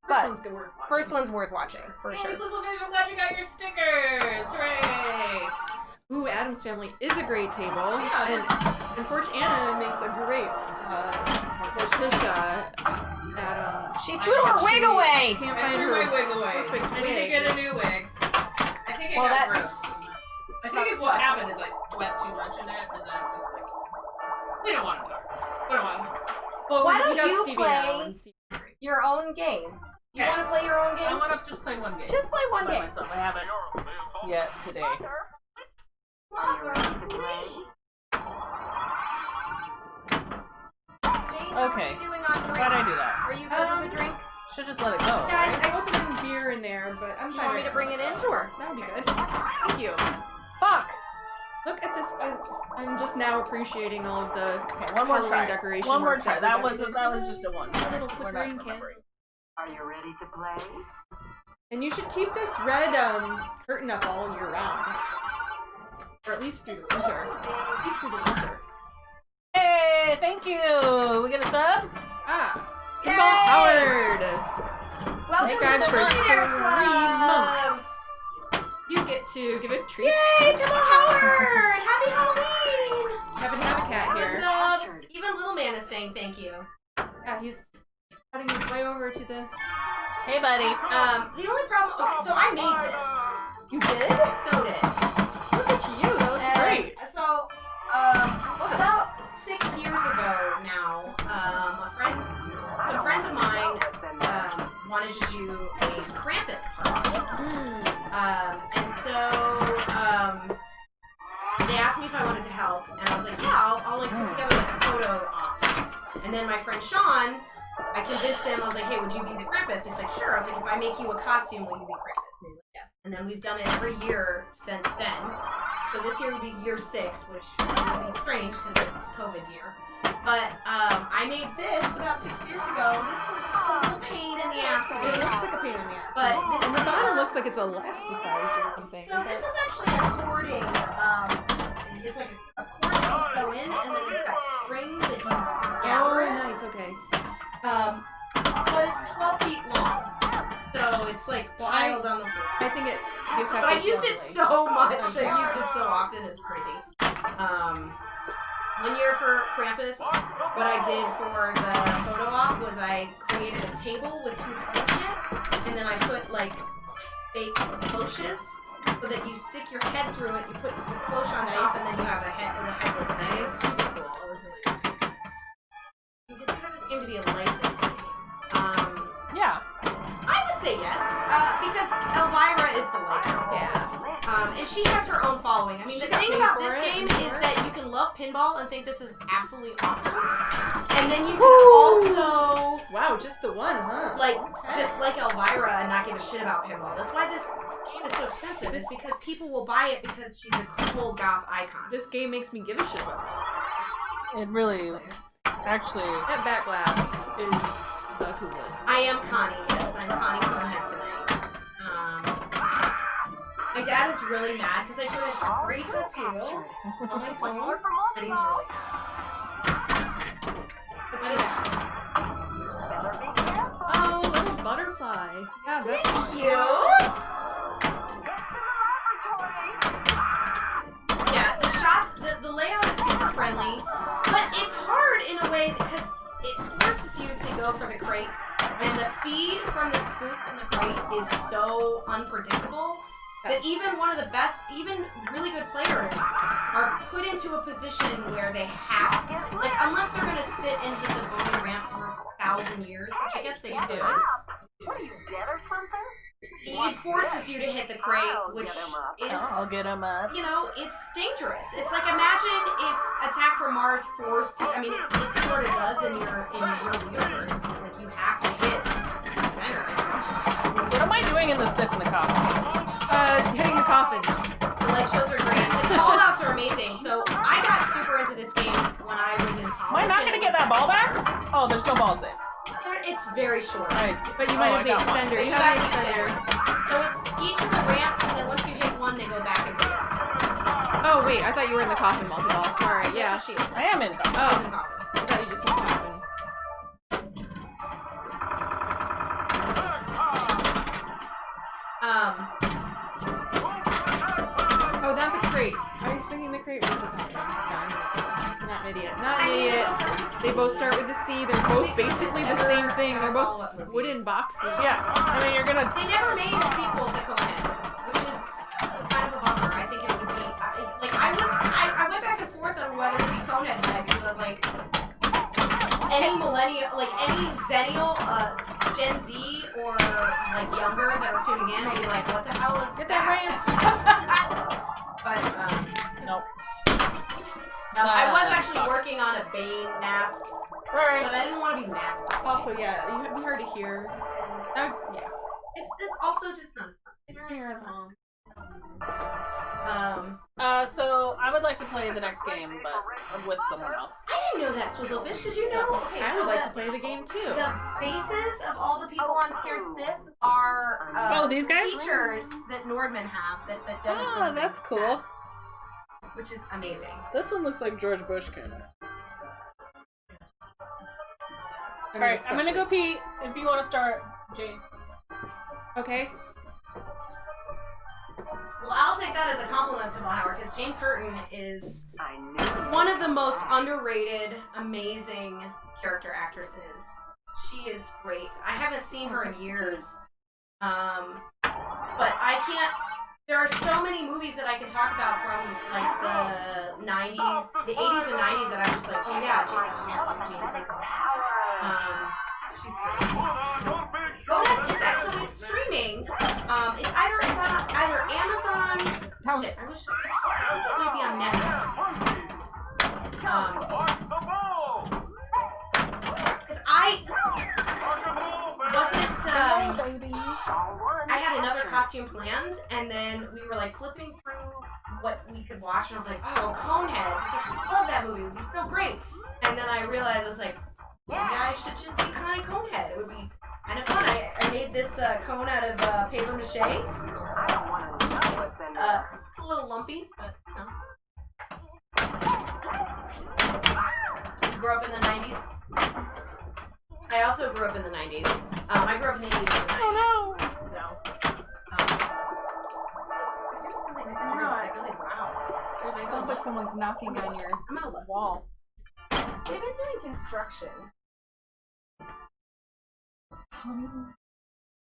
but one's good worth watching. first one's worth watching for Hey, sure. Mrs. LaFish, I'm glad you got your stickers. Hooray! Ooh, Adam's Family is a great table, Yeah, and Forge Anna makes a great Morticia. Adam. She threw her wig away. Can't I find threw her my wig away. perfect I need to wig. get a new wig. I think it Well, got that's. gross. I think it's what happened is I sweat too much in it, and then it just like we don't want to talk. We don't want to. Well, Why we don't got you Stevie play- now, and Stevie's great. Your own game. You Okay. want to play your own I game? want to just play one game. Just play one by game. myself. I haven't yet today. Are you ready to play? Jane, how Okay. are you doing on drinks? Why'd I do that? Are you good with the drink? Should just let it go. Yeah, I opened some beer in there, but I'm Do fine. you want me to with bring it in? Sure, that would be good. Thank you. Fuck. Look at this. I'm just now appreciating all of the Okay, one more Halloween try. decoration. One more work try. that That Rebecca was did. just a one. A little We're not flickering can. remembering. Are you ready to play? And you should keep this red curtain up all year round. Or at least through the winter. At least through the winter. Hey, thank you. We get a sub? Ah! Pinball Howard! Welcome Subscribe to the for Millionaires 3 Club. months. You get to give a treat Yay, to Pinball Howard! Happy Halloween! Happen to have a cat What's here. up? Even Little Man is saying thank you. Yeah, he's cutting his way over to the... Hey, buddy. The only problem. Okay, so I made this. You did? So did. Look at you, that looks great. So, about 6 years ago now, some friends of mine, wanted to do a Krampus party. And so, they asked me if I wanted to help, and I was like, yeah, I'll like put together like a photo op. And then my friend Sean, I convinced him, I was like, hey, would you be the Krampus? He's like, sure. I was like, if I make you a costume, will you be Krampus? And he's like, yes. And then we've done it every year since then. So this year would be year 6, which would be strange because it's COVID year. But I made this about 6 years ago. This was a total pain in the ass to It make. looks like a pain in the ass. But this And the is bottom looks like it's elasticized or something. so this is actually a cording. It's like a cord that you sew in, and then it's got strings that you gather Oh, it. nice, okay. But it's 12 feet long, so it's like piled on the floor. I think it gives But I've used it so much. I've used it so often. It's crazy. One year for Krampus, what I did for the photo op was I created a table with 2 holes in it, and then I put like fake cloches so that you stick your head through it. You put the cloche on top, and then you have a headless thing. It's super cool. It was really cool. You consider this game to be a licensed game? Yeah. I would say yes, because Elvira is the license. Yeah. And she has her own following. I mean, She the got thing paid about for this it, game I'm is sure. that you can love pinball and think this is absolutely awesome, and then you can also Wow, just the one, huh? like just like Elvira and not give a shit about pinball. That's why this game is so expensive. Is because people will buy it because she's a cool goth icon. This game makes me give a shit about that. It really, actually, That back glass is the coolest. I am Connie. Yes, I'm Connie Conehead tonight. My dad is really mad because I put a great tattoo on my phone, and he's really mad. What's that? Oh, little butterfly. Yeah, that's Cute. Yeah, the shots, the layout is super friendly, but it's hard in a way because it forces you to go for the crate, and the feed from the scoop and the crate is so unpredictable that even one of the best, even really good players are put into a position where they have to, like, unless they're gonna sit and hit the bowling ramp for 1,000 years, which I guess they could. What are you dead or something? It forces you to hit the crate, which is, I'll get him up. you know, it's dangerous. It's like, imagine if Attack from Mars forced you, I mean, it sort of does in your universe. Like, you have to hit the center or something. What am I doing in the stick in the coffin? hitting the coffin. The light shows are great. The call-outs are amazing. So, I got super into this game when I was in college. Am I not and gonna it get that ball back? Oh, there's no balls in. It's very short. Nice. But you might have the I got one. extender. You got have the the extender. So it's each of the ramps, and then once you hit one, they go back and forth. Oh, wait, I thought you were in the coffin multi-ball. Sorry, yeah. That's what she is. I am in coffin. Oh, In coffin. I thought you just hit the coffin. Oh, not the crate. I was thinking the crate was the coffin. Not an idiot. Not an idiot. They both start with the C. They're both basically the same thing. They're both wooden boxes. Yeah, I mean, you're gonna. They never made a sequel to Coneheads, which is kind of a bummer. I think it would be I went back and forth on whether to be Coneheads tonight because I was like, any millennial, like any Zennial, Gen Z or like younger that are tuning in will be like, what the hell is Get that right. But Nope. I was actually working on a Bane mask, but Alright. I didn't want to be masked. Also, yeah, it'd be hard to hear. Yeah. It's just also just not as fun. So I would like to play the next game, but with someone else. I didn't know that, Swizzlefish. Did you know? Okay, I so would like the, to play the game too. the faces of all the people on Scared Stiff are Oh, these guys? teachers that Nordman have. That Dennis Oh, Nordman that's had. cool. which is amazing. This one looks like George Bush came out. Alright, I'm gonna go pee. If you want to start, Jane. Okay. Well, I'll take that as a compliment to Howard, because Jane Curtin is I knew one of the most underrated, amazing character actresses. She is great. I haven't seen her in years. But I can't. There are so many movies that I can talk about from like the 90s, the 80s and 90s that I'm just like, oh yeah, Jane Curtin. She's great. It's actually it's streaming. It's on either Amazon. Shit, I wish it might be on Netflix. Because I wasn't. I had another costume planned, and then we were like flipping through what we could watch, and I was like, oh, Coneheads. I was like, I love that movie. It would be so great. And then I realized I was like, maybe I should just be Connie Conehead. It would be kind of fun. I made this cone out of paper mache. I don't want to know what's in there. It's a little lumpy, but you know. Grew up in the 90s. I also grew up in the 90s. I grew up in the 80s and the 90s. Oh no! So, they're doing something next door that's really loud. Sounds like someone's knocking on your I'm gonna look. wall. They've been doing construction.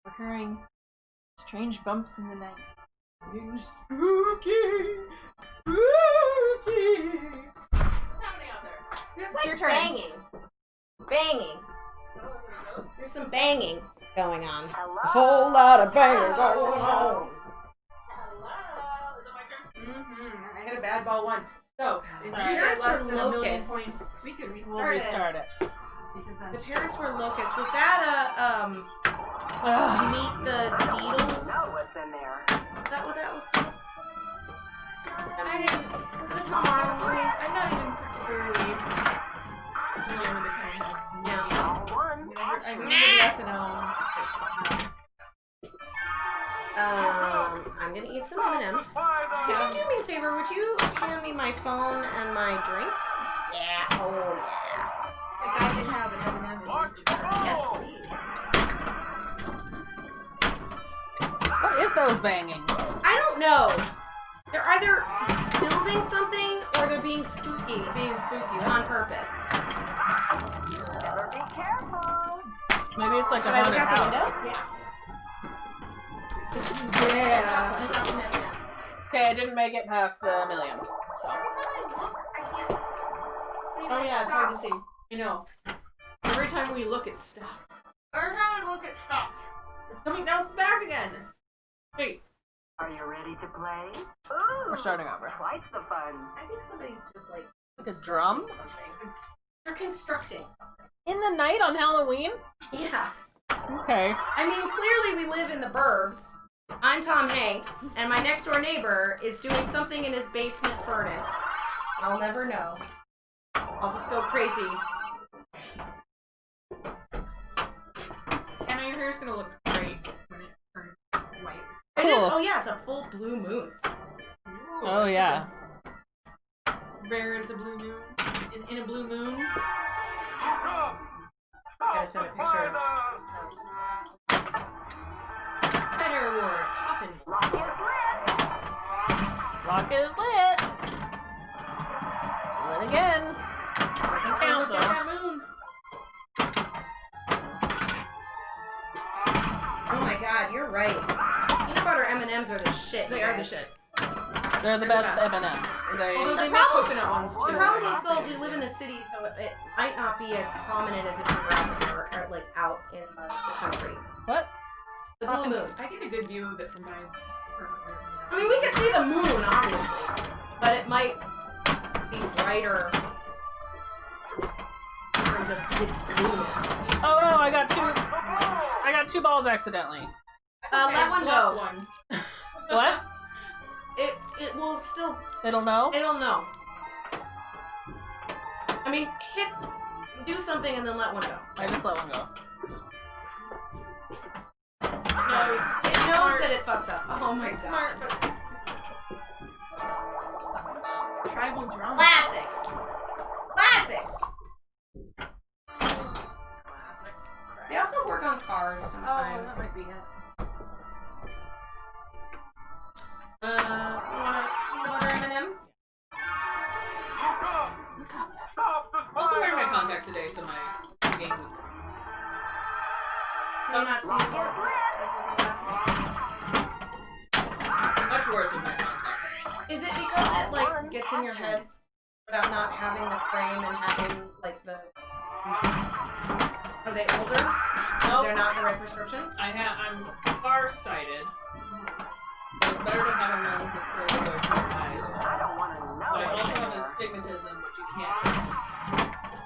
We're hearing strange bumps in the night. Spooky! Spooky! What's happening out there? There's It's your like turn. banging. There's some banging going on. Hello? A whole lot of banging going on. Hello? Is it my turn? Mm-hmm. I got a bad ball one. So, if you Sorry. get Parents less were than a million locusts. points, we could We'll restart it. restart it. Because The that's parents were locusts. Was that Ugh. Meet the Deedles? Know what's in there. Is that what that was called? I didn't. Was it a Tom Arnold movie? I'm not even particularly familiar with the Coneheads. Yeah. All one. I remember the SNL. I'm gonna eat some M&Ms. Could you do me a favor? Would you hand me my phone and my drink? Yeah. Oh yeah. the guy can have an M&M. Yes, please. What is those bangings? I don't know. They're either building something or they're being spooky Being spooky. on purpose. Better be careful. Maybe it's like Should a I look haunted out the house. window? Yeah. Yeah. Okay, I didn't make it past a million. So Oh yeah, it's hard to see. I know. Every time we look, it stops. Every time I look at stuff. It's coming down the back again. Wait. Are you ready to play? Ooh, we're starting over. twice the fun. I think somebody's just like Like a drum? something. They're constructing something. in the night on Halloween. Yeah. Okay. I mean, clearly we live in the burbs. I'm Tom Hanks, and my next door neighbor is doing something in his basement furnace. I'll never know. I'll just go crazy. Anna, your hair's gonna look great when it turns white. It is, Cool. oh yeah, it's a full blue moon. Ooh, Oh yeah. Rare is a blue moon. In a blue moon. Gotta send a picture. Spider War coffin. Lock is lit. Lit again. Doesn't count Look at though. that moon. Oh my god, you're right. Peanut butter M&Ms are the shit. They you are the guys. shit. They're the They're the best best. M&Ms. They. Although they The make problem- coconut ones too. The problem is, though, is we live in the city, so it might not be as prominent as if you were out there, or like out in the country. What? The blue moon. I get a good view of it from my apartment. I mean, we can see the moon, obviously, but it might be brighter in terms of its blueness. Oh no! I got two. I got two balls accidentally. Let one Flop go. one. What? It will still. It'll know. It'll know. I mean, do something and then let one go. I just let one go. It knows that it fucks up. Oh my It's god. smart, but Tribal drama. Classic. Classic. They also work on cars Oh, sometimes. that might be it. You want an M&M? Also wearing my contacts today, so my game was. Can you not see it? Much worse with my contacts. Is it because it like gets in your head about not having the frame and having like the? Are they older? Nope. They're not the right prescription. I'm farsighted, so it's better to have a lens that's further away from your eyes. I don't want to know. But I also have astigmatism, which you can't.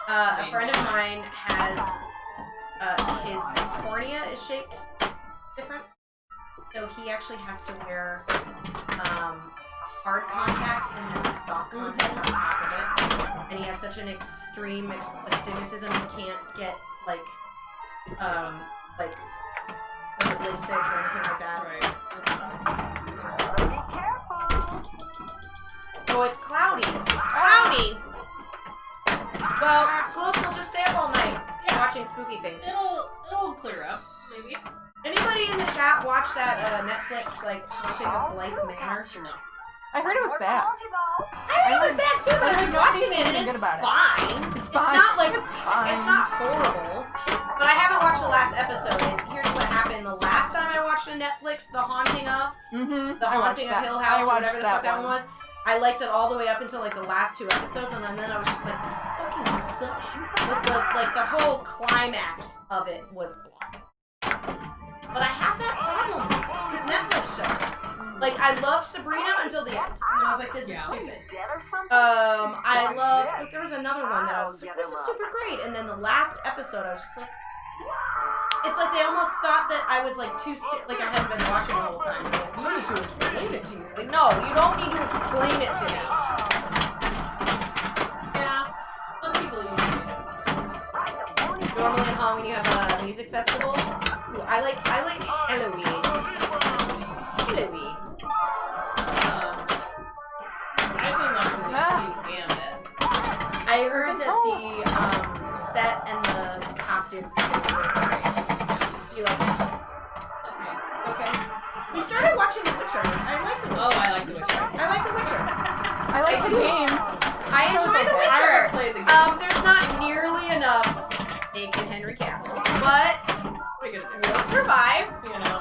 A friend of mine has his cornea is shaped different, so he actually has to wear hard contact and then soft contact on top of it. And he has such an extreme astigmatism he can't get like LASIK or anything like that. Right. Be careful. Oh, it's cloudy. Cloudy. Well, Ghost will just stay up all night watching spooky things. It'll clear up, maybe. Anybody in the chat watch that Netflix like Haunting of Blythe Manor? No. I heard it was bad. I heard it was bad too, but I I've been heard watching nothing it and good it's about it. fine. It's fine. Not like It's fine. It's not horrible. But I haven't watched the last episode, and here's what happened. The last time I watched a Netflix, The Haunting of Mm-hmm. The Haunting of Hill House, or whatever the fuck that one one. was. I liked it all the way up until like the last 2 episodes, and then I was just like, this fucking sucks. But the whole climax of it was blah. But I have that problem with Netflix shows. Like, I loved Sabrina until the end, and I was like, this is stupid. I loved, but there was another one that I was like, this is super great, and then the last episode, I was just like, it's like they almost thought that I was like like I hadn't been watching the whole time. Like, you need to explain it to you. Like, no, you don't need to explain it to me. Yeah. Some people use it. Normally in Halloween you have music festivals. Ooh, I like Halloween. Halloween. I've been watching the Queen's Gambit. I heard that the set and the costumes. You like it? Okay. Okay. We started watching The Witcher. I like The Witcher. Oh, I like The Witcher. I like The Witcher. I like the game. I enjoy The I Witcher. played the game. There's not nearly enough Nathan Henry Cavill, but What are you gonna do? we'll survive. You know.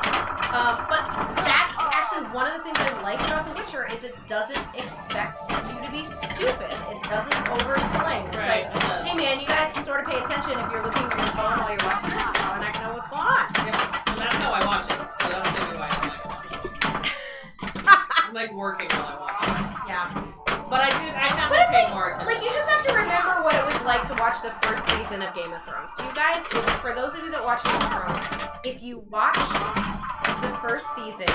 But that's actually one of the things I like about The Witcher is it doesn't expect you to be stupid. It doesn't over-explain. It's Right. like, hey man, you gotta sort of pay attention if you're looking at your phone while you're watching this. You're probably not gonna know what's going on. And that's how I watch it. So that's maybe why I don't like it. I'm like working while I watch it. Yeah. But I have But to it's pay more attention. like you just have to remember what it was like to watch the first season of Game of Thrones. You guys, for those of you that watch Game of Thrones, if you watch the first season,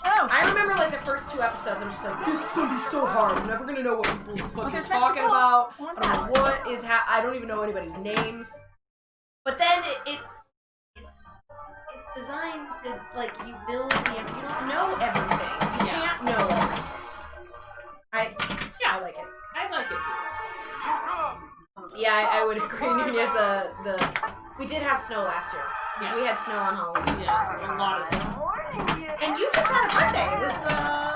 Oh. I remember like the first 2 episodes, I'm just like, this is gonna be so hard. I'm never gonna know what people are fucking there's talking next about. one. I don't know what is I don't even know anybody's names. But then it's designed to like you build the you don't know everything. You can't know everything. I like it. I like it too. Yeah, I would agree. Nunez, we did have snow last year. Yes. We had snow on Halloween. Yes, a lot of stuff. And you just had a birthday. It was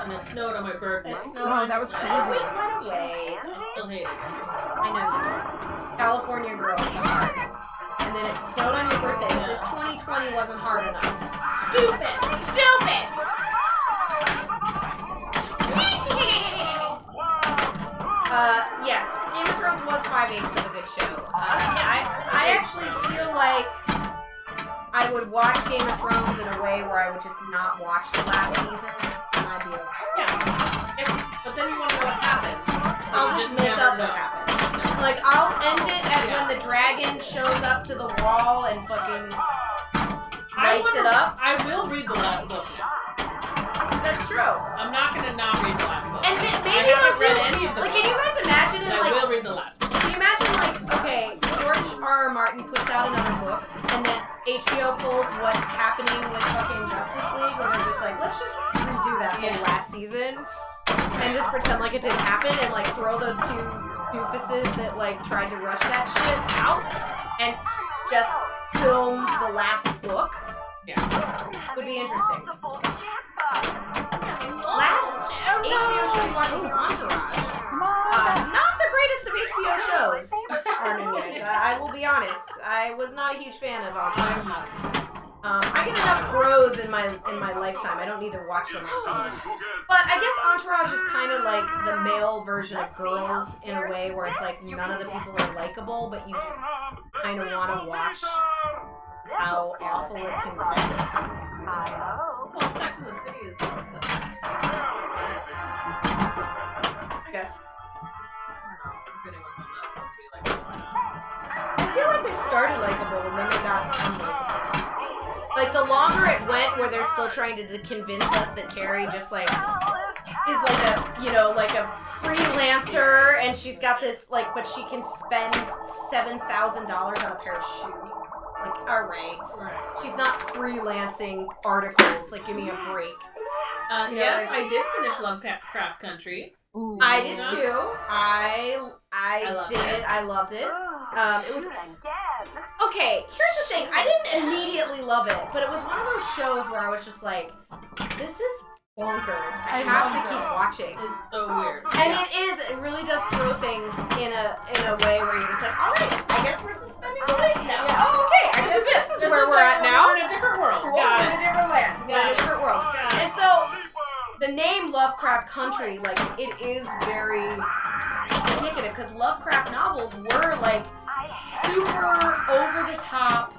And it snowed on my birthday. it snowed. Oh, that was Oh, crazy. it went away. I still hate it. I know you do. California girl, it's hard. And then it snowed on your birthday as if 2020 wasn't hard enough. Stupid! Stupid! Yes, Game of Thrones was 5/8 of a good show. I actually feel like I would watch Game of Thrones in a way where I would just not watch the last season, and I'd be okay. Yeah. But then you want to know what happens. I'll You just make never up know. what happens. You just never Like, I'll end it at when the dragon shows up to the wall and fucking lights it up. I will read the last book now. That's true. I'm not gonna not read the last book. And maybe I they'll haven't do, read any of the like, can you books, guys imagine but it, I like, will read the last book. can you imagine, like, okay, George R.R. Martin puts out another book, and then HBO pulls what's happening with fucking Justice League, where they're just like, let's just last season and just pretend like it didn't happen and like throw those two doofuses that like tried to rush that shit out and just film the last book. Yeah. Would be interesting. Last HBO show we watched was Entourage. Come on. Not the greatest of HBO shows, Arnunius. I will be honest. I was not a huge fan of Entourage. I get enough bros in my lifetime. I don't need to watch them all the time. But I guess Entourage is kind of like the male version of Girls in a way where it's like none of the people are likable, but you just kind of want to watch how awful it can be. Well, Sex in the City is also. I guess. I I feel like they started likable and then they got unlikable. Like the longer it went, where they're still trying to convince us that Carrie just like is like a like a freelancer and she's got this like, but she can spend $7,000 on a pair of shoes. Like, all right, she's not freelancing articles. Like, give me a break. Yes, I did finish Lovecraft Country. Ooh. I did too. I loved did. it. I loved it. It was okay. Here's the thing. I didn't immediately love it, but it was one of those shows where I was just like, "This is bonkers. I have to keep watching." It's so weird. And it is. It really does throw things in a way where you're just like, "All right, I guess we're suspending belief now." Yeah. Oh, okay. I guess this is where we're at now. We're in a different world. We're in a different land. We're in a different world. Got it. And so the name Lovecraft Country, like, it is very indicative because Lovecraft novels were like super over the top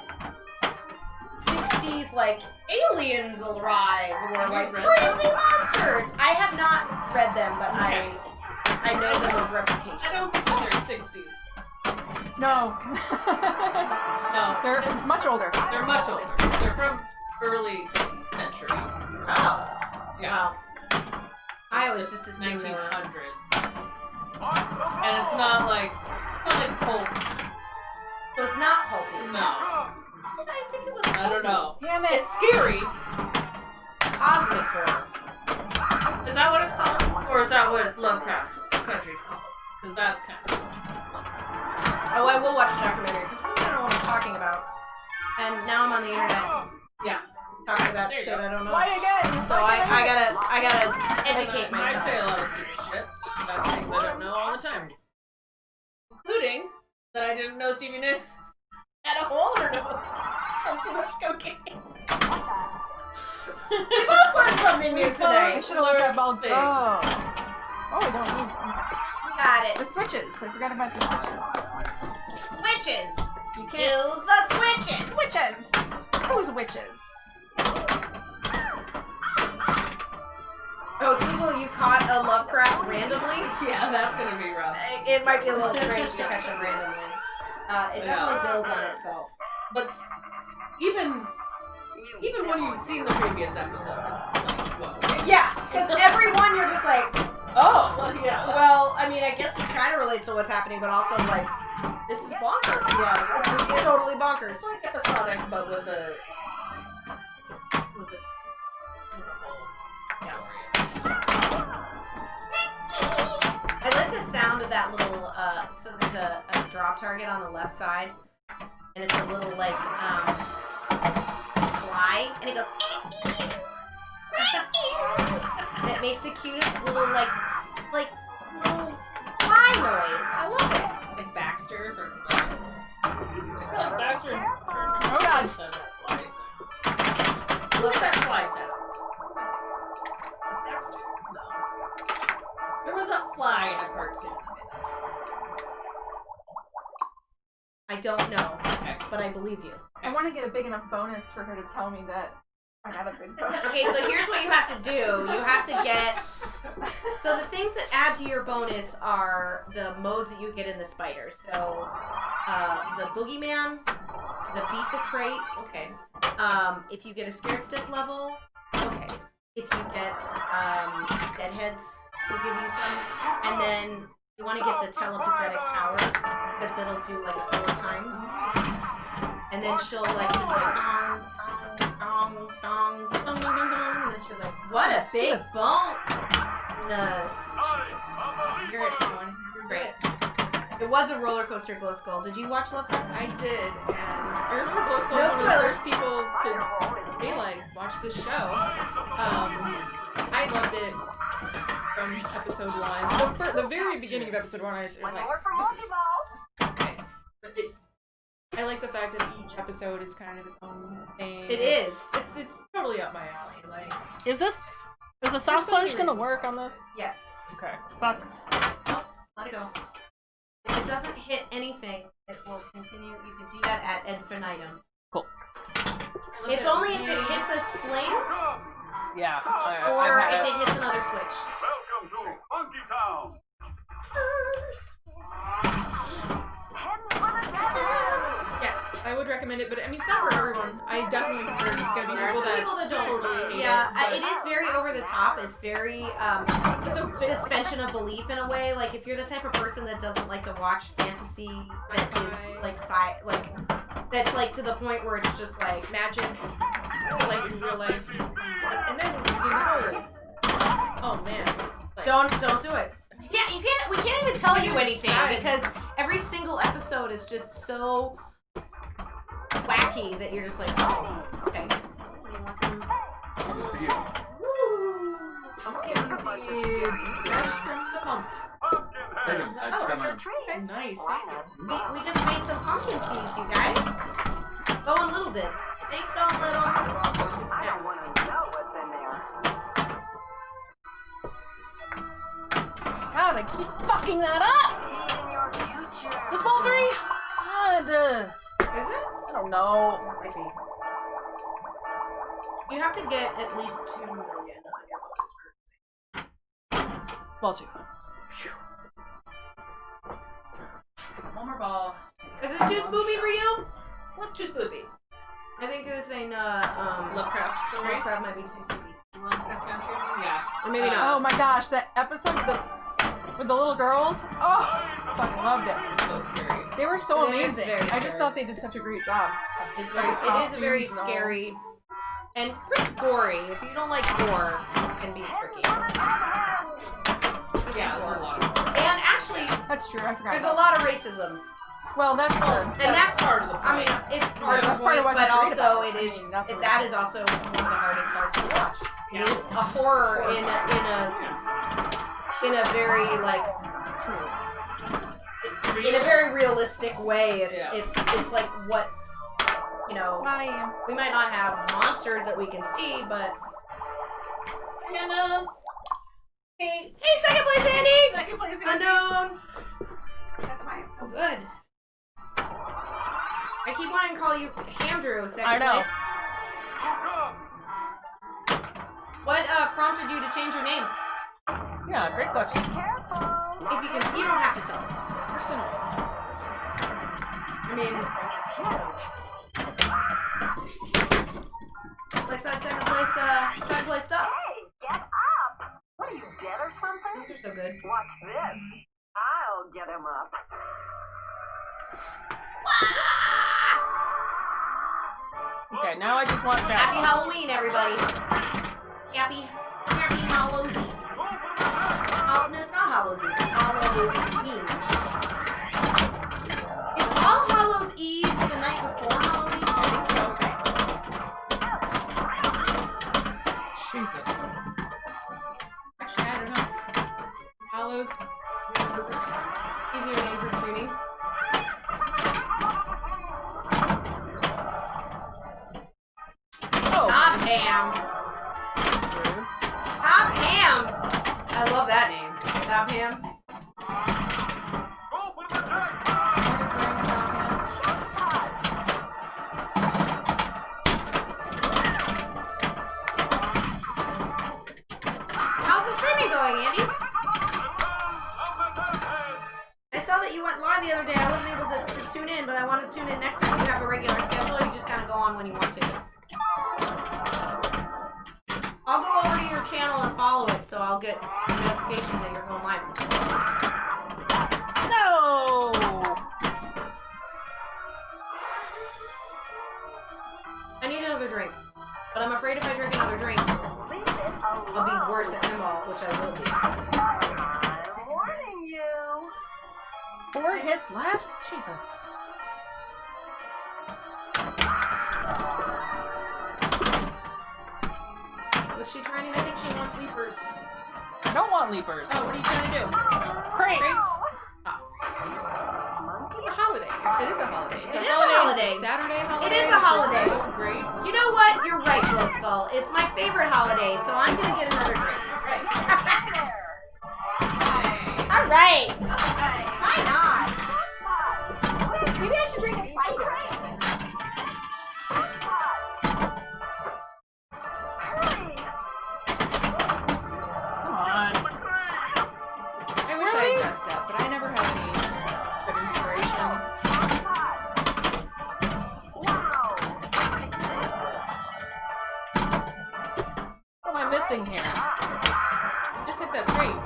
60s, like aliens arrive or like crazy monsters. I have not read them, but I know them of reputation. I don't think they're 60s. No. No. They're much older. They're much older. They're from early century. Oh. Yeah. Wow. I was just assuming 1900s. And it's not like pulp. so it's not pulpy. No. I think it was I don't know. Damn it. It's scary. cosmic horror. Is that what it's called? Or is that what Lovecraft Country's called? Because that's kind of... Oh, I will watch the documentary because I don't know what I'm talking about. And now I'm on the internet Yeah. talking about There you shit go. I don't know. Why again? So I gotta educate I myself. say a lot of stupid shit about things I don't know all the time. Including that I didn't know Stevie Nicks had a hole in her nose from too much cocaine. We both learned something new I today. should have let that ball Things. go. Oh, we don't need Got it. the switches. I forgot about the switches. Switches. You can't. Use the switches. Switches. Who's witches? Oh, Sizzle, you caught a Lovecraft randomly? Yeah, that's gonna be rough. It might be a little strange to catch him randomly. It definitely builds on itself. But even when you've seen the previous episode, it's like, whoa. Yeah, because every one you're just like, oh. Well, yeah. Well, I mean, I guess this kind of relates to what's happening, but also like, this is bonkers. Yeah, This is totally bonkers. it's like episodic, but with a whole story. I like the sound of that little, so there's a drop target on the left side, and it's a little, like, fly, and it goes, and it makes the cutest little, like little fly noise. I love it. Like Baxter from Baxter turned Oh, God. Look at that fly sound. Baxter? No. There was a fly in a cartoon. I don't know, Okay. but I believe you. I want to get a big enough bonus for her to tell me that I got a big bonus. Okay, so here's what you have to do. You have to get... So the things that add to your bonus are the modes that you get in the spider. So, the boogeyman, the beat the crate. Okay. If you get a scared stiff level, okay. If you get deadheads, we'll give you some. And then you want to get the telepathetic power, because that'll do like 4 times. And then she'll like just like dong, dong, dong, dong, dong, dong. And then she was like, what a big bonus. Hear it, everyone. Great. It was a roller coaster, Glow Skull. Did you watch Love Cup? I did, and I remember Glow Skull No was one of the spoilers. first people to be like, watch this show. I loved it from episode 1. The very beginning of episode 1, I was like, this is okay. But I like the fact that each episode is kind of its own thing. It is. It's totally up my alley. Like, Is the soft so many punch gonna reasons. work on this? Yes. Okay. Fuck. Nope. Let it go. If it doesn't hit anything, it will continue. You can do that at infinitum. Cool. It's only if it hits a sling Yeah. or if it hits another switch. Welcome to Funky Town. yes, I would recommend it, but I mean, it's not for everyone. I definitely think there's gonna be There are people some people that don't. totally hate Yeah, it. it is very over the top. It's very suspension of belief in a way. Like if you're the type of person that doesn't like to watch fantasy that is like that's like to the point where it's just like Magic, like in real life, and then the whole. Oh man, it's like, don't do it. Yeah, you can't. We can't even tell you anything Describe. because every single episode is just so wacky that you're just like, oh, okay. You want some? Woo! pumpkin seeds, fresh from the pump. Okay. Nice, thank you. We just made some pumpkin seeds, you guys. Bowen Little did. Thanks, Bowen Little. I don't want to know what's in there. God, I keep fucking that up! In your future. Is this ball 3? God. Is it? I don't know. Might be. You have to get at least 2 million on your bonus. It's ball 2. One more ball. Is it too spoopy for you? What's too spoopy? I think it was saying Lovecraft story. Lovecraft might be too spoopy. Lovecraft Country. Yeah. Or maybe not. Oh my gosh, that episode with the little girls. Oh, fucking loved it. So scary. They were so It is amazing. very I just scary. thought they did such a great job. It's Like, very, it is a very costumes and all. scary and pretty gory. If you don't like gore, it can be tricky. Yeah, there's a lot of. And actually, That's true. I forgot. there's a about lot of racism. Well, that's the. And that's part of the point. I mean, it's part Yeah, of the that's part point, of what's but great also about it. it I is mean, not the that is also one of the hardest parts to watch. It is a horror in a very like in a very realistic way. It's like what you know. Hi. We might not have monsters that we can see, but Hey, second place, Andy. second place. Unknown. That's why it's So good. I keep wanting to call you Andrew, second I know. place. What prompted you to change your name? Yeah, great question. If you can, you don't have to tell us. Personal. I mean, like that second place stuff. Hey, get up! What are you, dead or something? These are so good. Watch this. I'll get him up. Okay, now I just want Happy jackpots. Halloween, everybody. Happy Hallows Eve. Oh, no, it's not Hallows Eve. It's Hallows Eve. Is All Hallows Eve the night before Halloween? I think so. Jesus. Actually, I don't know. Hollows. Easier name for streaming. Oh. Top Ham. Top Ham. I love that name. Top Ham. How's the streaming going, Andy? I saw that you went live the other day. I wasn't able to tune in, but I want to tune in next time you have a regular schedule. You just kind of go on when you want to. I'll go over to your channel and follow it, so I'll get notifications that you're going live. No! I need another drink, but I'm 4 hits left? Jesus. What's she trying to do? I think she wants leapers. I don't want leapers. Oh, what are you trying to do? Crate. Crates? Oh. It's a holiday. It is a holiday. It is a holiday. It's a Saturday holiday. It is a holiday. So great. You know what? You're right, Glow Skull. It's my favorite holiday, so I'm gonna get another drink. All right. Why not? Maybe I should drink a cider. Come on. I wish I had dressed up, but I never had any good inspiration. What am I missing here? Just hit that crate.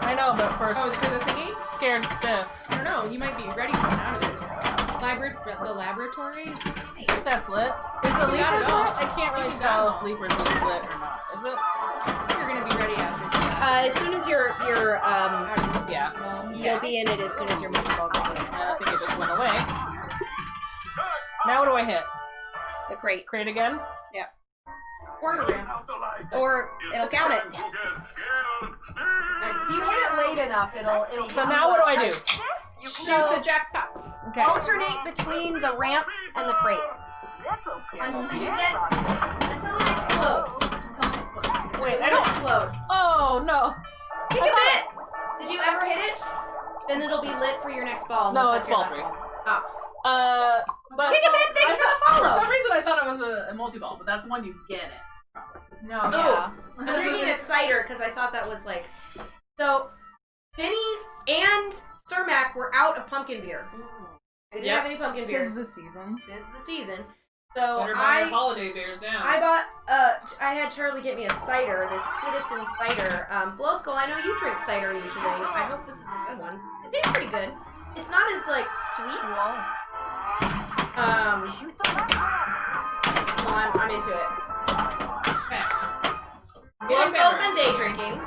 I know, but first, Oh, it's for the thingy? scared stiff. I don't know. You might be ready to come out of it. The laboratories? That's lit. Is the You got leapers it all. lit? I can't really You got tell it if all. leapers is lit or not. Is it? You're gonna be ready after. As soon as you're Yeah. you'll be in it as soon as your multi-ball goes in. I think it just went away. Now what do I hit? The crate. Crate again? Corner ramp. Or it'll count it. Nice. If you hit it late enough, it'll. So now what do I do? Shoot the jackpots. Okay. Alternate between the ramps and the crate. Until it explodes. Wait, I It'll don't. explode. Oh no. Take a bit. Did you ever hit it? Then it'll be lit for your next ball. No, unless it's that's ball your 3. last ball. Oh. But Take a bit. Thanks for the for follow. some reason I thought it was a multi-ball, but that's when you get it. No, Oh. yeah. I'm drinking a cider because I thought that was like. So, Benny's and Cermak were out of pumpkin beer. They didn't Yep. have any pumpkin beers. Tis the season. Tis the season. So Better buy your holiday beers now. I bought I had Charlie get me a cider, this Citizen cider. Glow Skull, I know you drink cider usually. I hope this is a good one. It tastes pretty good. It's not as like sweet. So I'm into it. Okay. Glow Skull's been day drinking.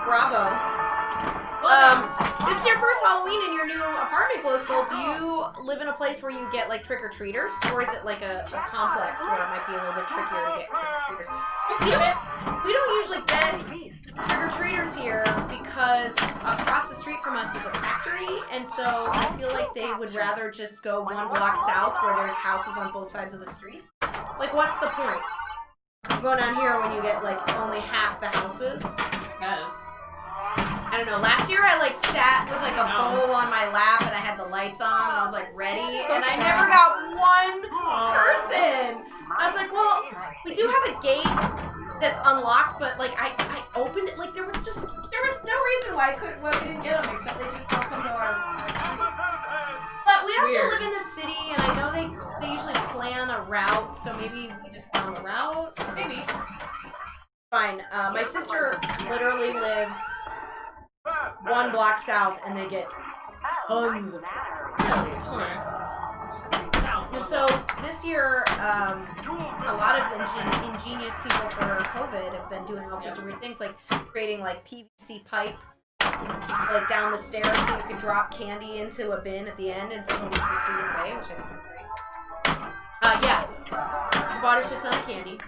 Bravo. This is your first Halloween in your new apartment, Glow Skull. Do you live in a place where you get like trick-or-treaters? Or is it like a complex where it might be a little bit trickier to get trick-or-treaters? We don't usually get trick-or-treaters here because across the street from us is a factory, and so I feel like they would rather just go 1 block south where there's houses on both sides of the street. Like, what's the point? Going down here when you get like only half the houses. Yes. I don't know. Last year I like sat with like a bowl on my lap and I had the lights on and I was like ready, and I never got one person. I was like, well, we do have a gate that's unlocked, but like I opened it, like there was no reason why we didn't get them except they just don't come to our street. But we also live in the city, and I know they usually plan a route, so maybe we just went on the route. Maybe. Fine. My sister literally lives 1 block south, and they get tons of tons. And so this year, a lot of ingenious people for COVID have been doing all sorts of weird things, like creating like PVC pipe like down the stairs so you could drop candy into a bin at the end and someone will 6 feet away, which I think is great. Yeah. I bought a shit ton of candy.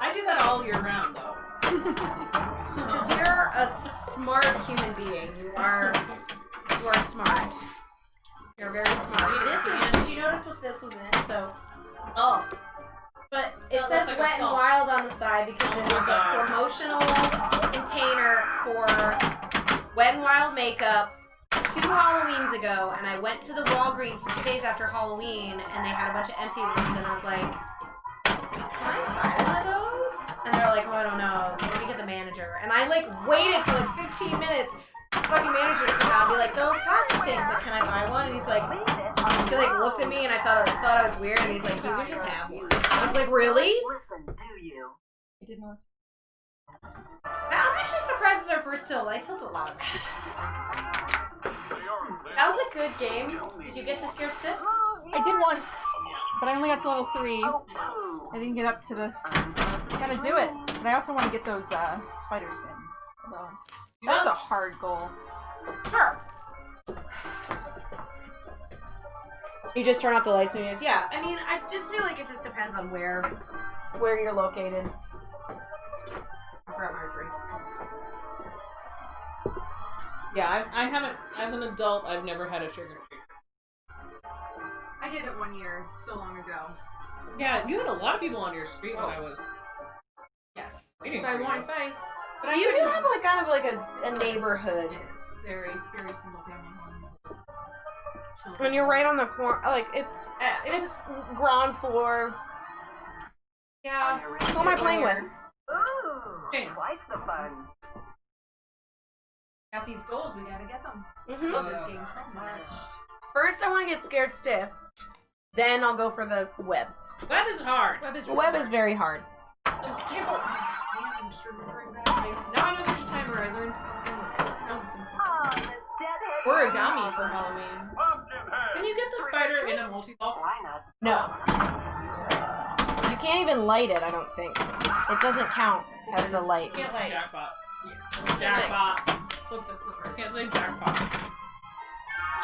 I do that all year round, though. Because you're a smart human being. You are smart. You're very smart. Did you notice what this was in? So, but it says like a Wet and skull. Wild on the side because it was a promotional container for Wet and Wild makeup 2 Halloweens ago, and I went to the Walgreens 2 days after Halloween, and they had a bunch of empty ones, and I was like, can I buy one of those? And they're like, oh, I don't know. Let me get the manager. And I like waited for like 15 minutes. The fucking manager to come out and be like, those plastic things, like, can I buy one? And he's like, he like looked at me and I thought I was weird, and he's like, you can just have one. I was like, really? Listen, do you? I didn't listen. I'm actually surprised it's our first tilt. I tilt a lot. That was a good game. Did you get to Scared Stiff? I did once, but I only got to level 3. I didn't get up to the. Gotta do it. But I also want to get those spider spins. Although that's a hard goal. Sure. You just turn off the lights and yeah. I mean, I just feel like it just depends on where you're located. I forgot my drink. Yeah, I haven't, as an adult, I've never had a trick-or-treat. I did it one year, so long ago. Yeah, you had a lot of people on your street when I was... Yes. waiting If I for you. want, if but I You do couldn't- have like kind of like a neighborhood. It's very, very single family home. When you're right on the corner, like it's ground floor. Yeah. Who am I playing with? Ooh, Jane. twice the fun. Got these goals, we gotta get them. Mhm. Love this game so much. First, I want to get scared stiff. Then I'll go for the web. Web is hard. The web is very hard. I'm just remembering that. Now I know there's a timer. I learned something that's important. Oh, the deadhead. Origami for Halloween. Pumpkinhead. Can you get the spider in a multi-ball? Why not? No. You can't even light it, I don't think. It doesn't count as a light. Can't light. Jackpots. Jackpot. Flip the flippers. Can't say jackpot.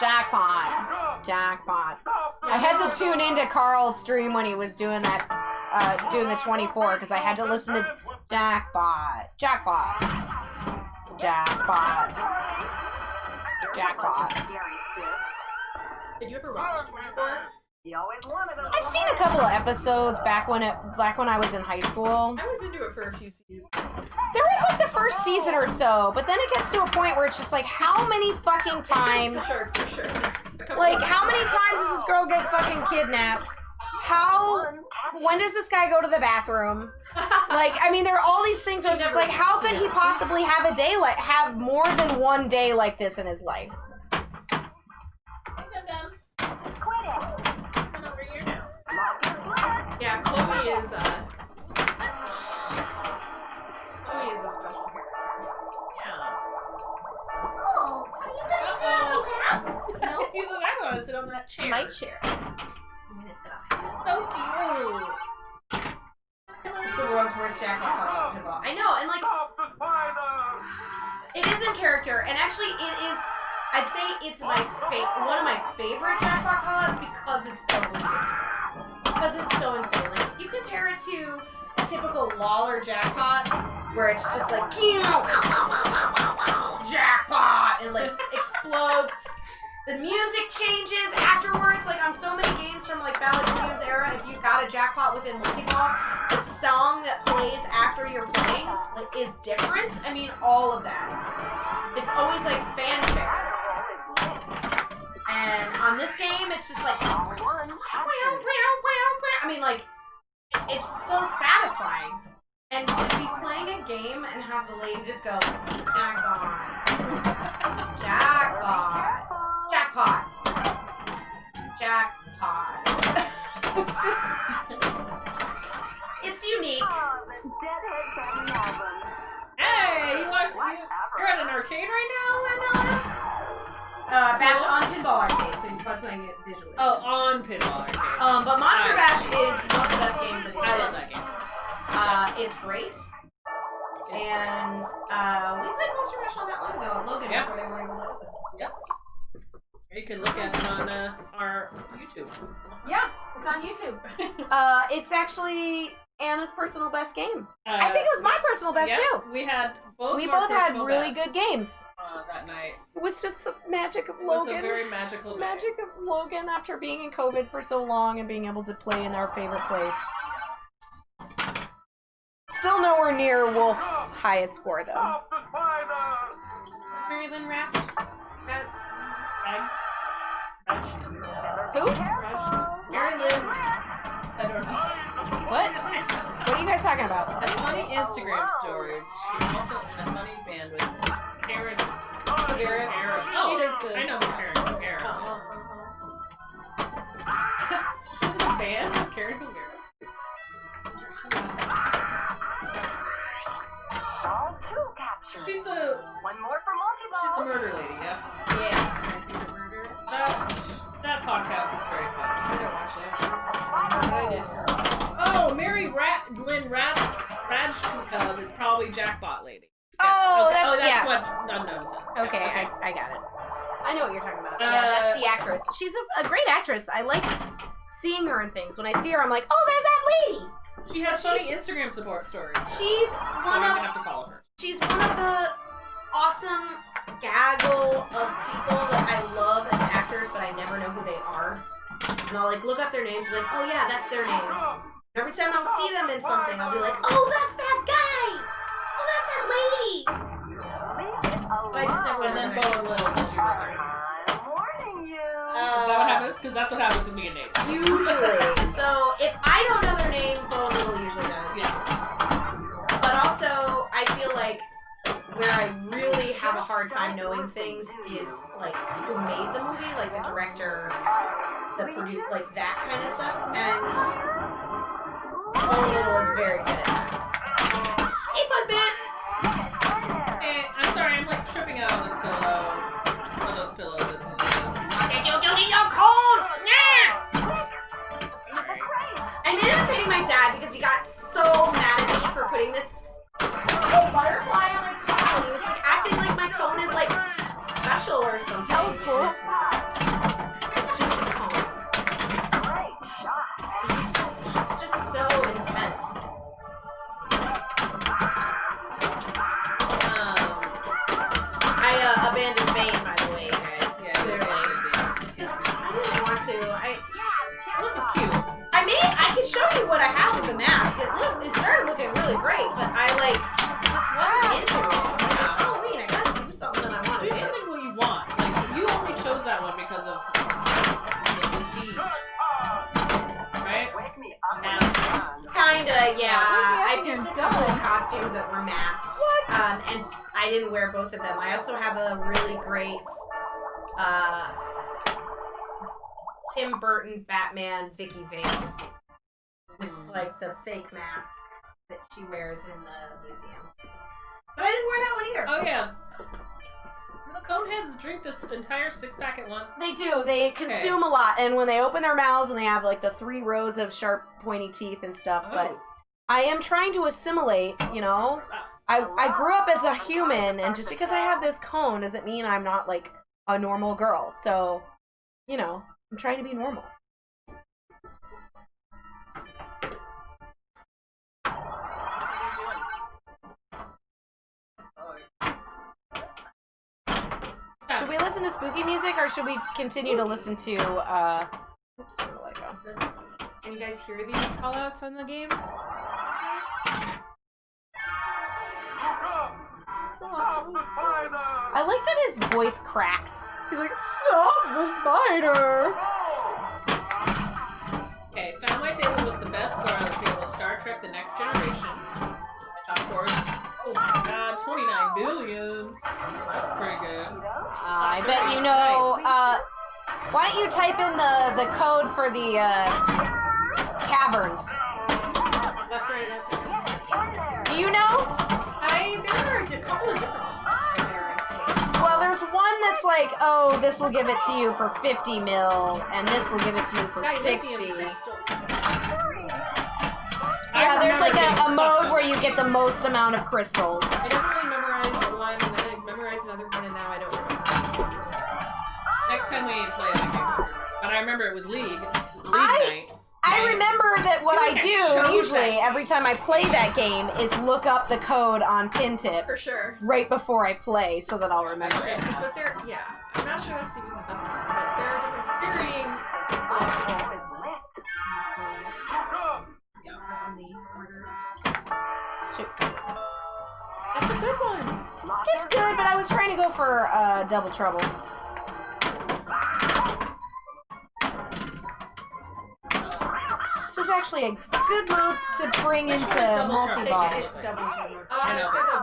Jackpot. Jackpot. I had to tune into Carl's stream when he was doing that, doing the 24, because I had to listen to Jackpot. Jackpot. Jackpot. Jackpot. Scary sis. Did you ever watch 24? You always wanted them. I've seen a couple of episodes back when I was in high school. I was into it for a few seasons. There was like the first season or so, but then it gets to a point where it's just like, how many fucking times? For sure. Like, how many times does this girl get fucking kidnapped? When does this guy go to the bathroom? Like, I mean, there are all these things where it's just like, how could he possibly have more than one day like this in his life? Yeah, Chloe is a special character. Yeah. He says, I'm gonna sit on that chair. My chair. I'm gonna sit on So cute. It's the world's worst jackpot pinball. I know, and like, Stop the spider. it is in character, and actually it is, I'd say it's one of my favorite jackpot callouts because it's so ridiculous. Because it's so insane. Like, if you compare it to a typical Lawler jackpot, where it's just like, jackpot, and like explodes. The music changes afterwards, like on so many games from like Ballad Williams era, if you've got a jackpot within multi-ball, the song that plays after you're playing like is different. I mean, all of that. It's always like fanfare. And on this game, it's just like, I mean, like, it's so satisfying. And to be playing a game and have the lady just go, jackpot, jackpot, jackpot, jackpot. It's just, it's unique. Oh, the deadhead family album. Hey, you're at an arcade right now, Alice? Bash on Pinball Arcade, so he's probably playing it digitally. Oh, on Pinball Arcade. But Monster Bash is one of the best games that exists. I love that game. It's great. And we played Monster Bash not that long ago in Logan Yep. before they were able to open. Yep. You can look at it on our YouTube. Yeah, it's on YouTube. It's actually Anna's personal best game. I think it was my personal best too. We had both. We our both had personal really bests, good games. that night. It was just the magic of It was Logan. a very magical day. Magic of Logan after being in COVID for so long and being able to play in our favorite place. Still nowhere near Wolf's highest score though. Stop the spider. Mary Lynn Rast. Who? Mary Lynn. I don't know. What? What are you guys talking about? Has funny Instagram stories. She's also in a funny band with Karen. Garrett. Oh, She does the. I know who Karen. She's in a band with Karen Gilgara. All two captured. She's the One more for multi-ball. murder lady, yeah. Yeah. That podcast is very funny. I don't watch it. But I did for. Oh, Lynn Radcliffe is probably Jackpot Lady. Oh, Okay. that's yeah. what Unknown said. Okay, I got it. I know what you're talking about. Yeah, that's the actress. She's a great actress. I like seeing her in things. When I see her, I'm like, oh, there's that lady. She has funny Instagram support stories. She's So I'm one gonna of have to follow her. she's one of the awesome gaggle of people that I love as actors, but I never know who they are. And I'll like look up their names and be like, oh yeah, that's their name. And every time I'll see them in something, I'll be like, oh, that's that guy. Oh, that's that lady. But I just never And then remember Bo and their Lil names. teach you what they're doing. I'm warning you. Is that what happens? Because that's what happens to me and Nate. Usually. So if I don't know their name, Bo and Little usually does. Yeah. But also, I feel like where I really have a hard time knowing things is like who made the movie, like the director, the producer, like that kind of stuff. And Bo and Little is very good at that. Hey, Budbit! Hey, I'm sorry, I'm like tripping out on this pillow. One of those pillows. Did you do your cone? I'm imitating my dad because he got so mad at me for putting this butterfly on my cone. He was like acting like my cone is like special or something. That was cool. It's not. It's just a cone. He's just so intense. I abandoned Bane, by the way, guys. Yeah, Clearly. really. Because I didn't want to. This is cute. I can show you what I have with the mask. It started looking really great, but I just wasn't into it. It's Halloween. I gotta do something that I want to Do do. something what you want. Like, you only chose that one because of the disease. Right? Wake me up. Kinda, yeah. I You're picked a dumb. couple of costumes that were masked. And I didn't wear both of them. I also have a really great Tim Burton Batman Vicky Vale with like the fake mask that she wears in the museum. But I didn't wear that one either. Oh, yeah. The Coneheads drink this entire 6-pack at once. They do. They consume a lot, and when they open their mouths and they have like the 3 rows of sharp, pointy teeth and stuff. Oh. But I am trying to assimilate. You know, I grew up as a human, and just because I have this cone doesn't mean I'm not like a normal girl. So, you know, I'm trying to be normal. Should we listen to spooky music, or should we continue to listen to, oops, where did I go? Can you guys hear the callouts on the game? I like that his voice cracks. He's like, stop the spider! Okay, found my table with the best score on the table, Star Trek The Next Generation. Top scores, oh my god, 29 billion. That's pretty good. I bet you know, why don't you type in the code for the, caverns? Left, right, left, right. Do you know? There are a couple of different ones in there, I think. Well, there's one that's like, oh, this will give it to you for 50 mil, and this will give it to you for 60. Yeah, there's like a mode where you get the most amount of crystals. I never really memorized one, and then I memorized another one, and now I don't remember. Next time we play it, I can't remember. But I remember it was League. It was League night. I remember that what I I do chose usually that every time I play that game is look up the code on pin tips For sure. right before I play so that I'll remember it. But there, yeah, I'm not sure that's even the best one, but there are different varying Shoot. That's a good one. It's good, but I was trying to go for double trouble. This is actually a good mode to bring into multi-ball. It's got the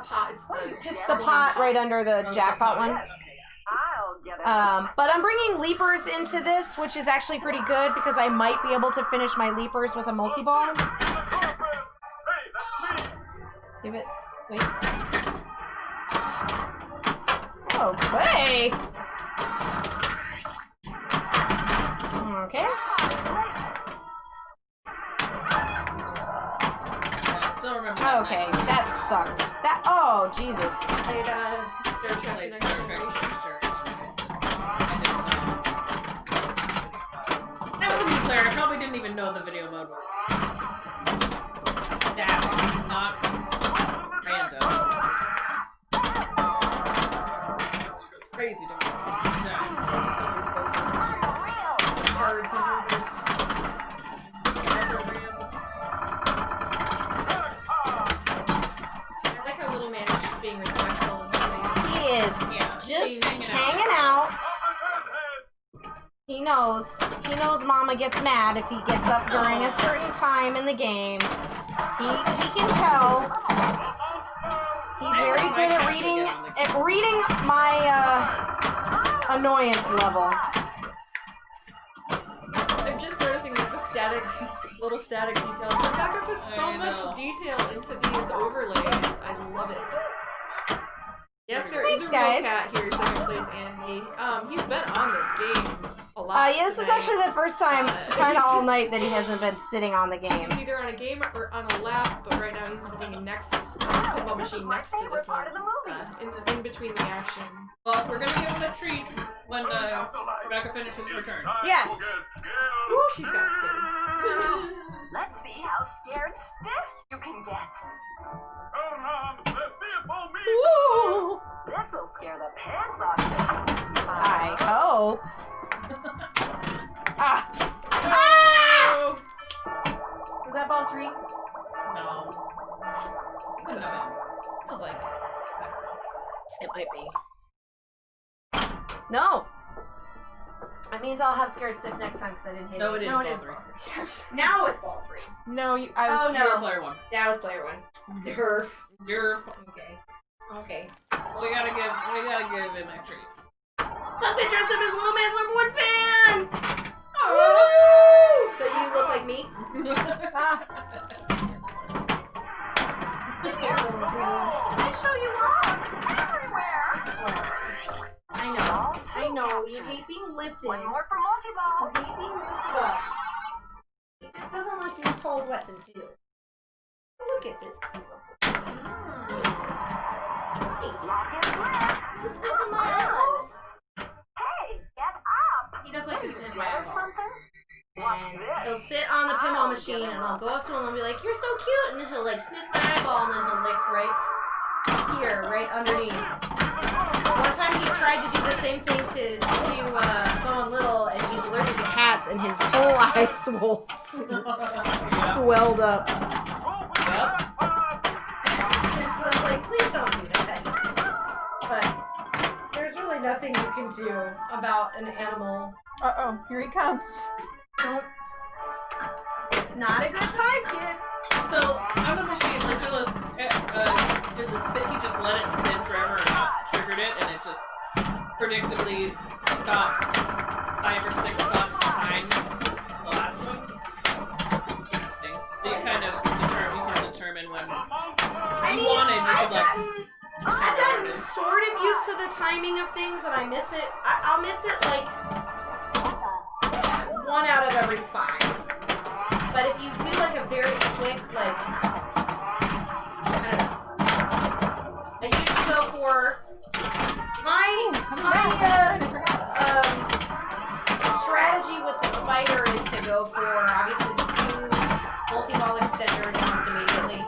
pot. It's the pot right under the jackpot one. I'll get it. But I'm bringing leapers into this, which is actually pretty good because I might be able to finish my leapers with a multi-ball. Give it. Wait. Okay. Okay. I still remember that Okay, night. that sucked. That. Oh, Jesus. Played Star Trek Played The Star Next Trek Generation. Sure. I even know the video mode was static, not random. It's crazy to me. Hard maneuvers. I like how Little Man is just being respectful and He is just hanging out. He knows Mama gets mad if he gets up during a certain time in the game. He can tell. He's very good at reading my annoyance level. I'm just noticing like the little static details. Rebecca puts so much detail into these overlays. I love it. Yes, there is a real guys. cat here, second place Andy. He's been on the game a lot. Yeah, this is actually the first time, kind of all night, that he hasn't been sitting on the game. He's either on a game or on a lap, but right now he's sitting next pinball machine next to this one, in between the action. Well, we're gonna give him a treat when Rebecca finishes her turn. Yes. Ooh, she's got skins. Let's see how scared stiff you can get. Ooh. This'll scare the pants off you. I hope. Ah! Was that ball 3? No. What's that? Feels like It might be. No! That means I'll have scared stiff next time because I didn't hit No, it. it is No, ball 3. Now it's ball 3. No, Oh, You're no. player 1. That was player 1. Derf. You're. Okay. We gotta give him a treat. Puppet dress up as Little Man's #1 fan! Oh. Woo! So you look like me? I show you off everywhere. I know. You hate being lifted. One more for multi-ball. You hate being lifted up. He just doesn't like being told what to do. Look at this beautiful. He's sniffing my eyes. Hey, get up. He does like to sniff my Or eyeballs. something? And he'll sit on the pinball machine and I'll go up to him and be like, "You're so cute," and then he'll like sniff my eyeball and then he'll lick right here, right underneath. One time he tried to do the same thing to Bowen Little, and he's allergic to cats, and his whole eye swelled up. Yep. And so I was like, please don't do that. But there's really nothing you can do about an animal. Uh-oh, here he comes. Don't. Not a good time, kid. So, on the machine, Lizardos did the spin, he just let it spin forever and not triggered it, and it just predictably stops 5 or 6 spots behind the last one. Interesting. So you kind of can determine when you wanted, you could like... I've gotten sort of used to the timing of things, and I miss it. I'll miss it like 1 out of every 5. But if you do like a very quick, like, I don't know. I usually go for my strategy with the spider is to go for obviously the 2 multi-ball extenders almost immediately.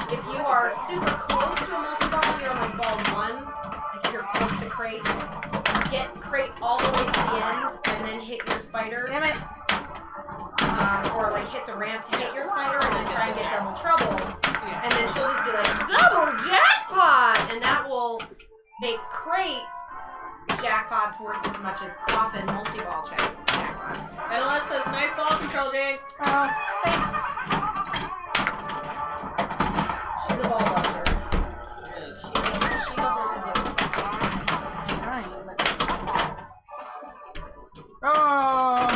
If you are super close to a multi-ball, you're on like ball 1, like if you're close to crate, get crate all the way to the end and then hit your spider. Damn it. Or like hit the ramp to hit your spider and then try and get double trouble. Yeah. And then she'll just be like, double jackpot! And that will make crate jackpots worth as much as coffin multi-ball jackpots. NLS says, nice ball control, Jake. Oh, thanks. She's a ball buster. She knows what to do. Fine. Oh.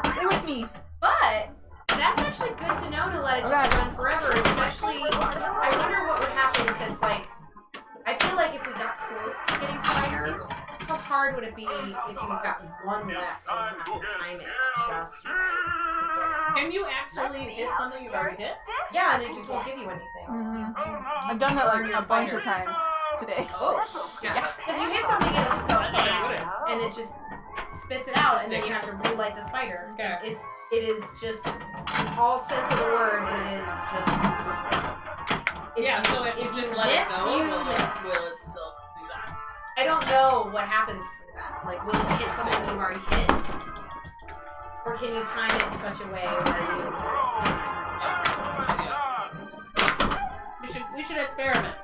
Stay with me. But that's actually good to know to let it just run forever, especially I wonder what would happen because like I feel like if we got close to getting spider, how hard would it be if you got 1 left and you have to time it just right Can you actually hit something you've already hit? to get? Yeah, and it just won't give you anything. I've done that like a bunch of times. today. Oh. Yeah. So if you hit something, it'll just go I thought I wouldn't. and it just spits it out, and then you have to relight the spider. Okay. It is just in all sense of the words. It is just. Yeah, so if you just let it miss, go, you will miss. it still do that? I don't know what happens for that. Like, will it hit something you've already hit, or can you time it in such a way where you? We should experiment.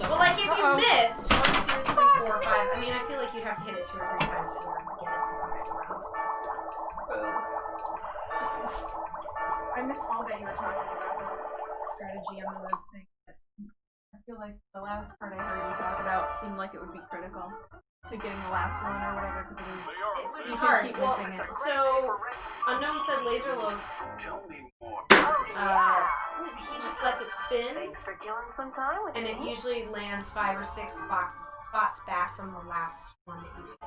Well, like if you miss 1, 2, 3, 4, 5. I mean, I feel like you'd have to hit it 2 or 3 times to get it to the right round. I missed all that you were talking about strategy on the web thing. I feel like the last part I heard you talk about seemed like it would be critical to getting the last one or whatever, because It would be you hard. keep Well, missing it. so Unknown said Laserlos. He just lets it spin, Thanks for killing some time with and it me. usually lands 5 or 6 spots back from the last one that you did.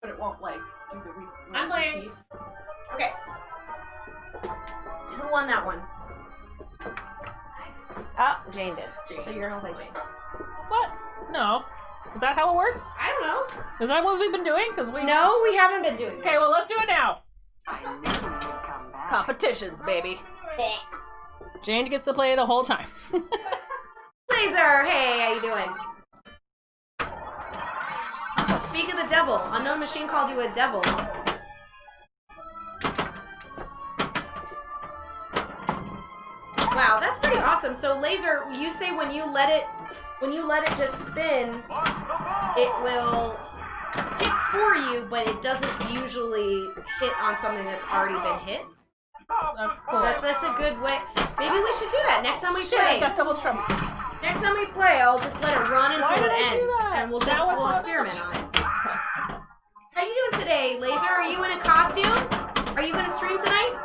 But it won't like do the I'm playing. Okay. Who won that one? Oh, Jane did. Jane. So you're gonna play Jane. What? No. Is that how it works? I don't know. Is that what we've been doing? Because we. No, we haven't been doing Okay, well let's do it now. I knew you'd come back. Competitions, baby. that. Jane gets to play the whole time. Laser, hey, how you doing? Speak of the devil. Unknown Machine called you a devil. Wow, that's pretty awesome. So Laser, you say when you let it just spin, it will pick for you, but it doesn't usually hit on something that's already been hit. That's cool. That's a good way. Maybe we should do that next time we Shit, play. I got double trouble. Next time we play, I'll just let it run Why until did it I do ends, that? and we'll Now it's experiment on it. How you doing today, Laser? Are you in a costume? Are you gonna stream tonight?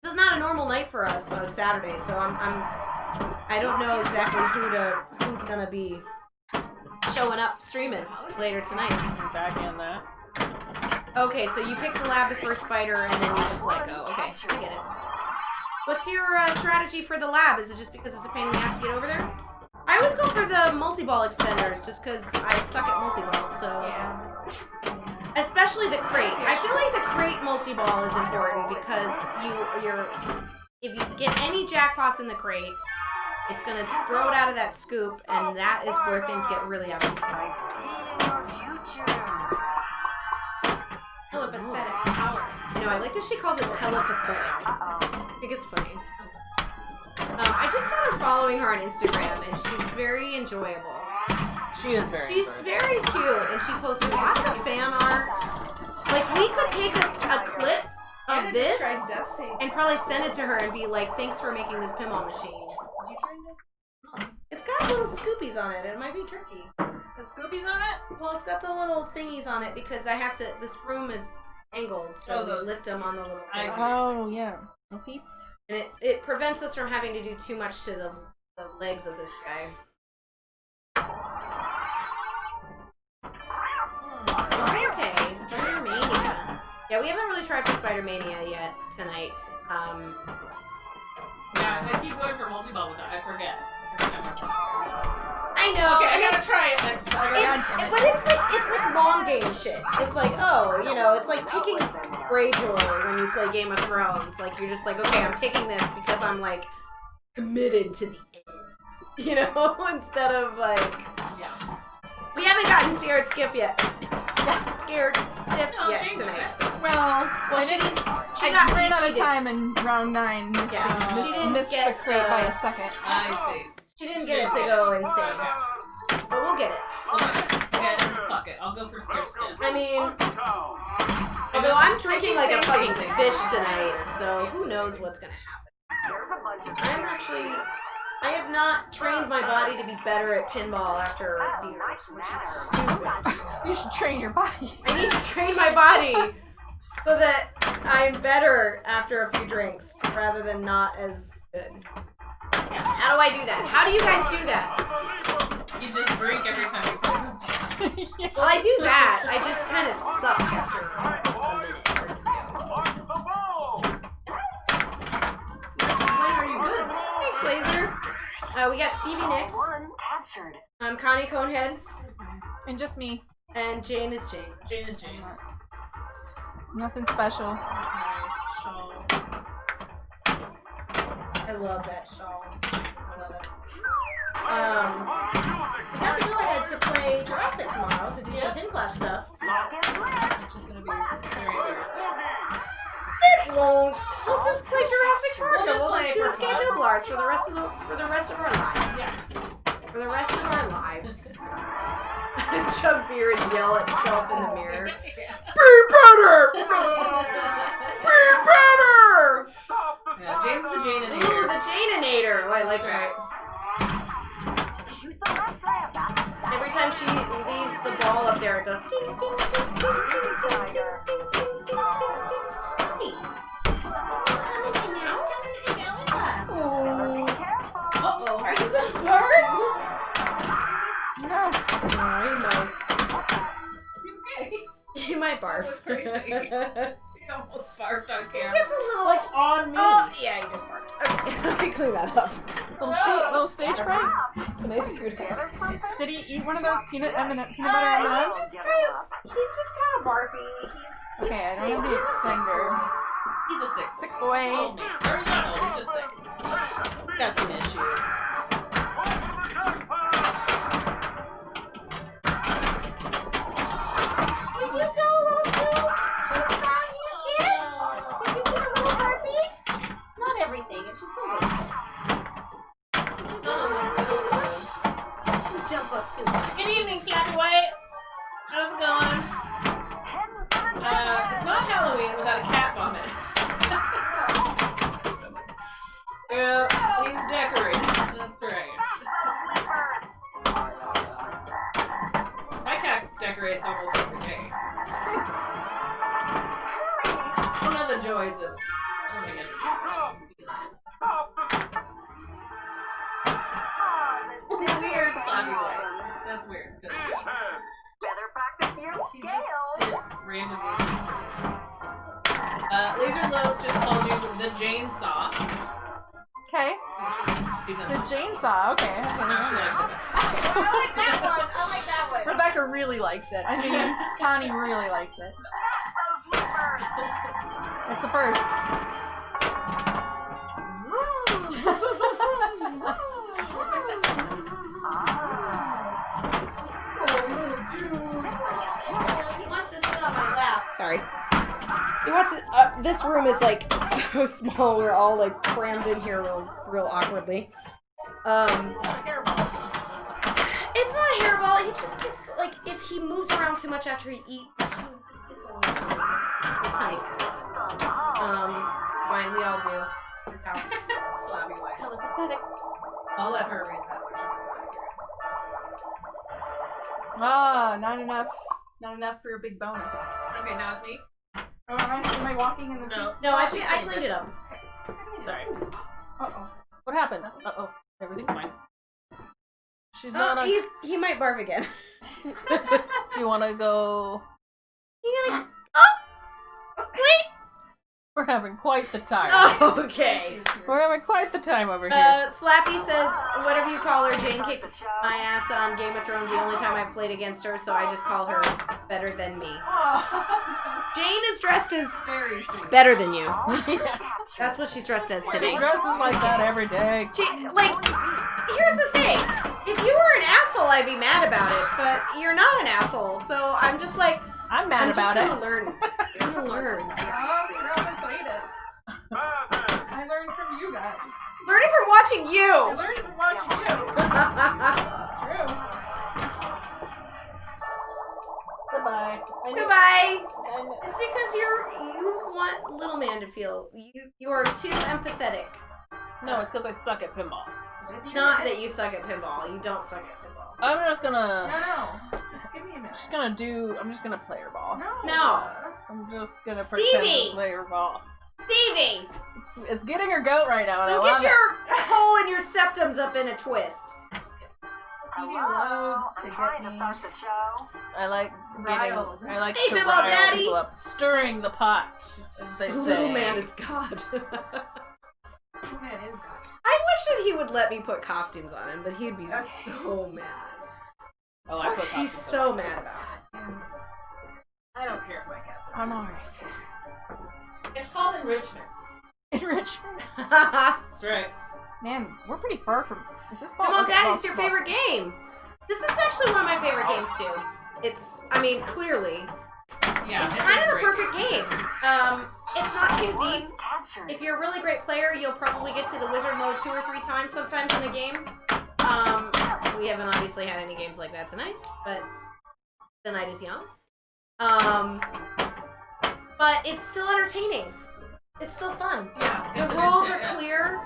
This is not a normal night for us on Saturday, so I don't know exactly who's gonna be showing up streaming later tonight. Back in that. Okay, so you pick the lab, the first spider, and then you just let go. Okay, I get it. What's your strategy for the lab? Is it just because it's a pain in the ass to get over there? I always go for the multi-ball extenders, just because I suck at multi-balls, so... Yeah. Especially the crate. I feel like the crate multi-ball is important, because if you get any jackpots in the crate, it's gonna throw it out of that scoop, and that is where things get really out of control. I see your future. Telepathetic power. You know, I like that she calls it telepathetic. I think it's funny. I just started following her on Instagram, and she's very enjoyable. She is very. She's very cute, and she posts lots of fan art. Like, we could take a clip of this and probably send it to her and be like, thanks for making this pinball machine. Did you try this? It's got little scoopies on it. It might be tricky. The Scoopies on it? Well, it's got the little thingies on it because I have to, this room is angled, so Oh, we those lift them on the little I things. see. Oh, yeah. No feet. And it prevents us from having to do too much to the legs of this guy. Okay, Spider-Mania. Yeah, we haven't really tried for Spider-Mania yet tonight. Yeah, I keep going for multi-ball with that. I forget. I know. Okay, I and gotta it's- try it next time. But it's like long game shit. It's like, oh, you know, it's like picking Greyjoy when you play Game of Thrones. Like, you're just like, okay, I'm picking this because I'm like committed to the end, you know, instead of like, Yeah. we haven't gotten scared stiff yet. Scared stiff No, yet Jane's tonight. okay. Well, Well, she she I got ran out she of did- time in round 9. Missed, Yeah, the, she didn't missed the get crate by the- a second. I see. She didn't get it to go insane, but we'll get it. Okay, fuck it. I'll go for scare stiff. I mean, although I'm drinking like a fucking fish tonight, so who knows what's gonna happen. I have not trained my body to be better at pinball after beers, which is stupid. You should train your body. I need to train my body so that I'm better after a few drinks, rather than not as good. How do I do that? How do you guys do that? You just drink every time you play. Well, I do that. I just kind of suck after a minute or two. When are you good? Thanks, Laser. We got Stevie Nicks. One captured. I'm Connie Conehead. And just me. And Jane is Jane. Jane is Jane. Nothing special. Shawl. I love that shawl. I love it. We got to go ahead to play Jurassic tomorrow to do some pin clash stuff. Which is gonna be very embarrassing. It won't. We'll just play Jurassic Park. We'll just We'll play just do for Escape fun. Noblars for the rest of our lives. Yeah. For the rest of our lives. Chug beer and yell at itself in the mirror. Be better! Be better! Yeah, Jane's the Jane-inator. Ooh, the Jane-inator. Oh, I like that. Every time she leaves the ball up there, it goes ding, ding, ding, ding, ding, ding, ding, ding, ding, ding, ding, ding. Hey. Uh-oh. Are you gonna start? No. Okay. He might barf. That's crazy. He almost barfed on camera. It's a little Like on me. Oh, yeah, he just barfed. Okay, let me clean that up. Little stage fright? Can I scoot it? Did he eat one of those peanut butter M&Ms? He's just kind of barfy. Okay, I don't have the extender. He's a sick. Sick boy. Old man. Or he's not old, he's just sick. He's got some issues. Did you go a little too strong here, kid? Did you get a little barfy? It's not everything. It's just a little. Jump up too much. Good evening, Slappy White. How's it going? It's not Halloween without a cat vomit. Yeah, he's decorated. That's right. My cat decorates almost every day. It's one of the joys of owning it. Weird Slappy White. That's weird. Better practice your He just skills. did randomly. Laser Lowe's just called you the Jane Saw. Okay. She doesn't The like Jane Saw. Okay. that. She likes it. I like that one. I like that one. Rebecca really likes it. I mean, Connie really likes it. It's a first. He wants to sit on my lap. Sorry. He wants to. This room is like so small. We're all like crammed in here real awkwardly. It's not a hairball. He just gets like if he moves around too much after he eats, he just gets a little tiny stuff. It's fine. We all do. This house. Slappy White. Hella pathetic. I'll let her read that one. Ah, not enough. Not enough for a big bonus. Okay, now it's me. Oh, am I walking in the No. No, I cleaned it up. Sorry. Uh-oh. What happened? Uh-oh. Everything's fine. She's not on... He might barf again. Do you want to go... You gonna? Oh, wait. We're having quite the time. Oh, okay. We're having quite the time over here. Slappy says, whatever you call her, Jane kicked my ass on Game of Thrones the only time I've played against her, so I just call her better than me. Jane is dressed as Very sweet. better than you. Yeah. That's what she's dressed as She today. dresses like that every day. Here's the thing. If you were an asshole, I'd be mad about it, but you're not an asshole, so I'm just like, I'm mad about I'm it. just gonna learn. I'm gonna learn. Oh, you're on the sweetest. I learned from you guys. Learning from watching I you! learned from watching you. It's true. Goodbye. Goodbye! It's because you want Little Man to feel. You are too empathetic. No, it's because I suck at pinball. It's not that you suck at pinball. You don't suck at pinball. I'm just gonna... No. Just give me a minute. I'm just gonna play her ball. No. I'm just gonna Stevie! pretend to play her ball. Stevie! It's getting her goat right now, and Go I get love your hole in your septums up in a twist. Stevie loves to Trying get to me start the show. it. I like riled. I like Hey, to Pinball rile Daddy! people up, stirring the pot, as they say. Little Man is God. Man is. I wish that he would let me put costumes on him, but he'd be so mad. Oh, I put He's costumes so on. mad about it. I don't care if my cats are. I'm alright. It's called enrichment. Enrichment. That's right. Man, we're pretty far from. Is this Come on, Daddy's your favorite game. This is actually one of my favorite games too. It's, I mean, clearly, Yeah. it's kind of the great perfect game. It's not too deep. If you're a really great player, you'll probably get to the wizard mode 2 or 3 times sometimes in the game. We haven't obviously had any games like that tonight, but the night is young. But it's still entertaining. It's still fun. Yeah. The rules are clear.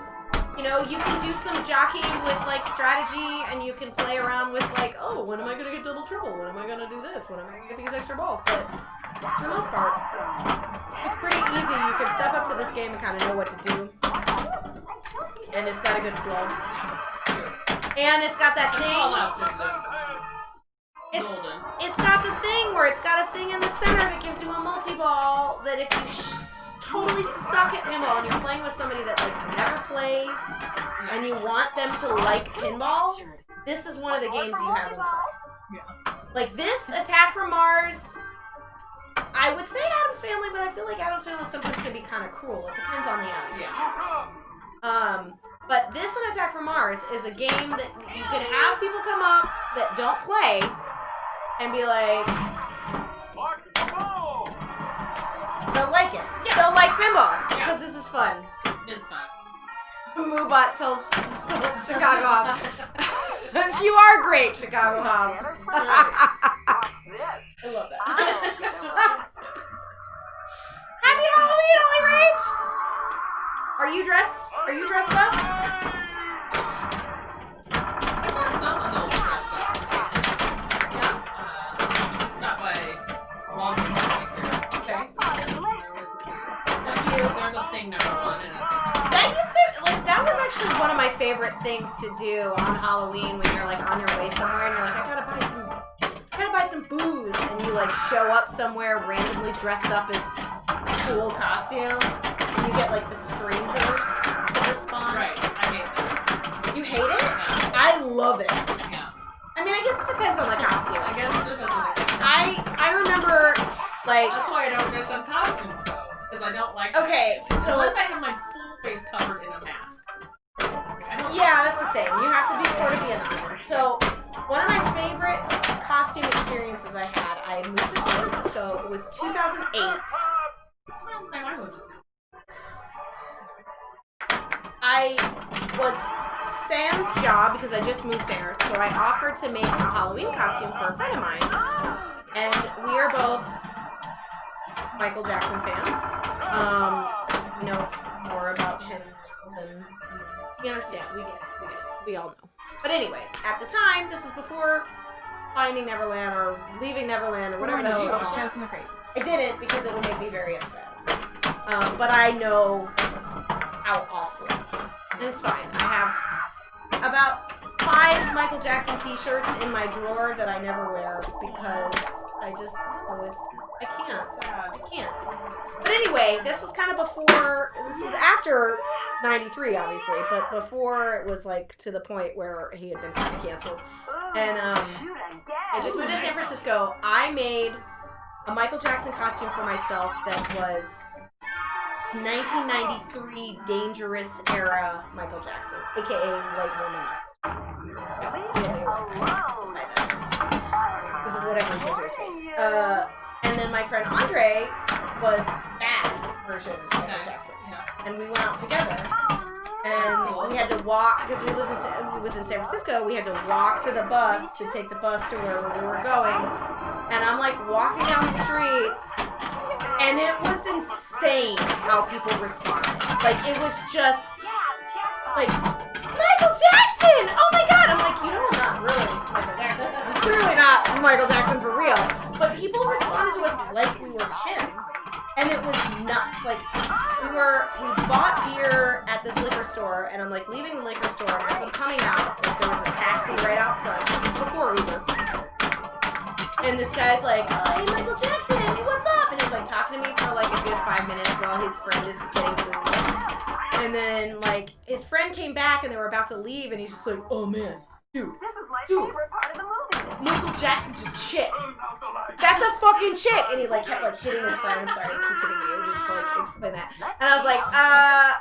You know, you can do some jockeying with, like, strategy, and you can play around with, like, oh, when am I going to get double triple? When am I going to do this? When am I going to get these extra balls? But for the most part, it's pretty easy. You can step up to this game and kind of know what to do. And it's got a good flow. And it's got that thing. It's got the thing where it's got a thing in the center that gives you a multi-ball that if you totally suck at pinball and you're playing with somebody that like never plays and you want them to like pinball, this is one of the games you have them play. Yeah. Like this Attack from Mars, I would say Addams Family, but I feel like Addams Family sometimes can be kind of cruel. It depends on the Addams. Yeah. But this and Attack from Mars is a game that you can have people come up that don't play and be like, they'll like it. Yeah. They'll like pinball because this is fun. It's fun. Moobot tells Chicago Hobbs, you are great, Chicago Hobbs. I love that. Happy Halloween, Ollie Rage! Are you dressed? Are you dressed up? I saw some adults dressed up. Yeah. Stop by Long Beach. Okay. There's a thing number 1 and a That was actually one of my favorite things to do on Halloween when you're like on your way somewhere and you're like, I gotta buy some booze, and you like show up somewhere randomly dressed up as a cool costume, and you get like the strangers to respond. Right, I hate that. You hate it? Yeah. I love it. Yeah. I mean, I guess it depends on the costume. I guess it depends on the costume. I remember like That's why I don't dress up costumes though, because I don't like. okay, so Unless I have my full face covered in a mask. yeah, that's the thing. You have to be sort of anonymous. So one of my favorite costume experiences I had, I moved to San Francisco. It was 2008. I was Sam's job because I just moved there, so I offered to make a Halloween costume for a friend of mine. And we are both Michael Jackson fans. We know more about him than you understand. We get it. We all know. But anyway, at the time, this is before Finding Neverland or Leaving Neverland or whatever the hell it's called. I didn't because it would make me very upset. But I know how awful it is. And it's fine. I have about 5 Michael Jackson t-shirts in my drawer that I never wear because I just, I can't. But anyway, this was kind of before, this was after 93 obviously, but before it was like to the point where he had been kind of canceled. And I just moved to San Francisco. I made a Michael Jackson costume for myself that was 1993 dangerous era Michael Jackson, aka White Woman. This is whatever he did to his face. And then my friend Andre was bad version of Michael Jackson. And we went out together. And we had to walk, because we was in San Francisco, we had to walk to the bus to take the bus to where we were going. And I'm like walking down the street, and it was insane how people responded. Like, it was just, like, Michael Jackson! Oh my god! I'm like, you know I'm not really Michael Jackson. I'm clearly not Michael Jackson for real. But people responded to us like we were him. And it was nuts. Like, we bought beer at this liquor store, and I'm like leaving the liquor store, and as I'm coming out, like, there was a taxi right out front. This is before Uber. And this guy's like, oh, hey, Michael Jackson, hey, what's up? and is like talking to me for like a good 5 minutes while his friend is getting food. And then like his friend came back and they were about to leave, and he's just like, "Oh man, dude, This is my Dude. favorite part of the movie. Michael Jackson's a chick. That's a fucking chick." And he like kept like hitting his friend. I'm sorry, I keep hitting you. Just to, like explain that. And I was like,